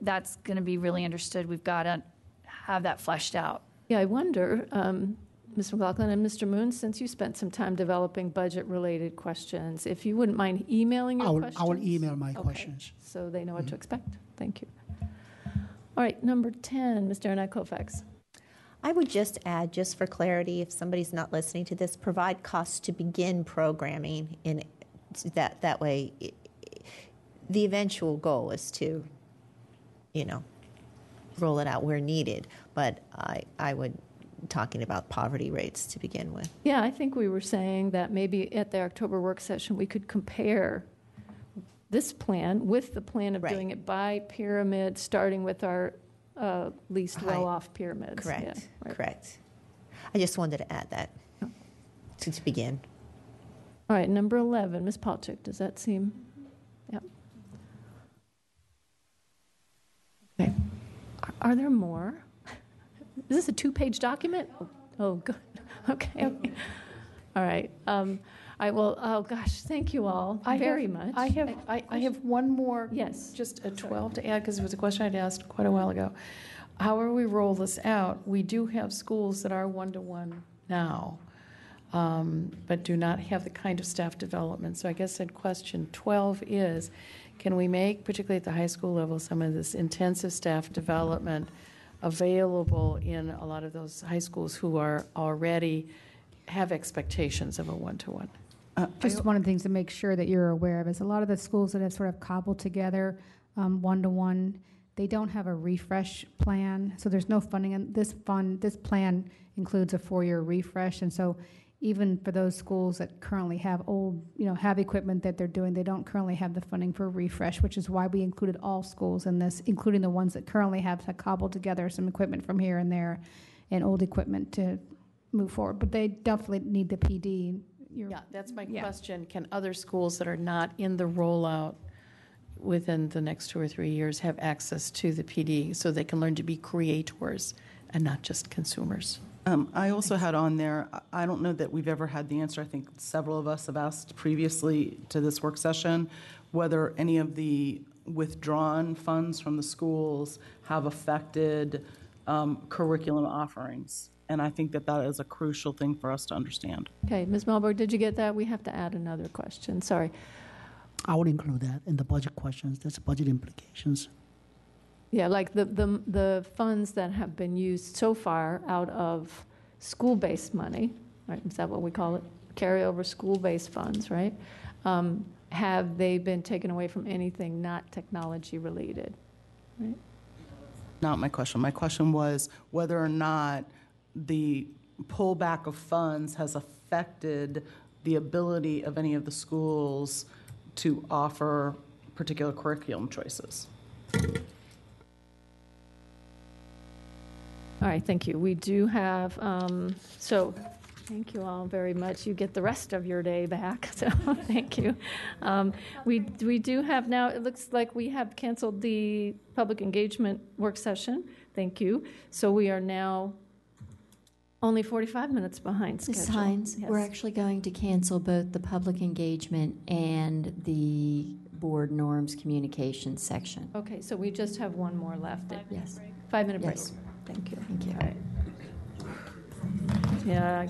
that's going to be really understood, we've got to have that fleshed out. Yeah, I wonder, Ms. McLaughlin and Mr. Moon, since you spent some time developing budget-related questions, if you wouldn't mind emailing your questions. I will email my questions. So they know what to expect. Thank you. All right, number 10, Mr. Aaron Koufax. I would just add, just for clarity, if somebody's not listening to this, provide costs to begin programming in that way. The eventual goal is to, roll it out where needed. But I would talking about poverty rates to begin with. Yeah, I think we were saying that maybe at the October work session we could compare this plan with the plan of doing it by pyramid, starting with our least well-off pyramids. Correct. Yeah, right. Correct. I just wanted to add that to begin. All right, number 11, Ms. Palchik, does that seem? Yep. Okay. Are there more? Is this a 2-page document? Oh, good. Okay. All right. I will. Oh gosh, thank you all very much. I have one more. Yes, just a 12 to add because it was a question I'd asked quite a while ago. However we roll this out, we do have schools that are one-to-one now, but do not have the kind of staff development. So I guess that question 12 is, can we make, particularly at the high school level, some of this intensive staff development available in a lot of those high schools who are already have expectations of a one-to-one? Just one of the things to make sure that you're aware of is a lot of the schools that have sort of cobbled together one-to-one, they don't have a refresh plan, so there's no funding. And this plan includes a 4-year refresh, and so even for those schools that currently have old, have equipment that they're doing, they don't currently have the funding for a refresh, which is why we included all schools in this, including the ones that currently have to cobble together some equipment from here and there and old equipment to move forward. But they definitely need the PD. Yeah, that's my question. Can other schools that are not in the rollout within the next 2 or 3 years have access to the PD so they can learn to be creators and not just consumers? I also had on there, I don't know that we've ever had the answer. I think several of us have asked previously to this work session whether any of the withdrawn funds from the schools have affected curriculum offerings. And I think that that is a crucial thing for us to understand. Okay, Ms. Melberg, did you get that? We have to add another question. Sorry. I would include that in the budget questions. There's budget implications. Yeah, like the funds that have been used so far out of school-based money, right? Is that what we call it? Carryover school-based funds, right? Have they been taken away from anything not technology-related, right? Not my question. My question was whether or not the pullback of funds has affected the ability of any of the schools to offer particular curriculum choices. All right, thank you. We do have, so thank you all very much. You get the rest of your day back, so thank you. We do have now, it looks like we have canceled the public engagement work session. Thank you. So we are now only 45 minutes behind schedule. Ms. Hines, Yes. we're actually going to cancel both the public engagement and the board norms communication section. Okay, so we just have one more left. Yes. 5-minute break. Yes. Thank you. Thank you. All right. Yeah.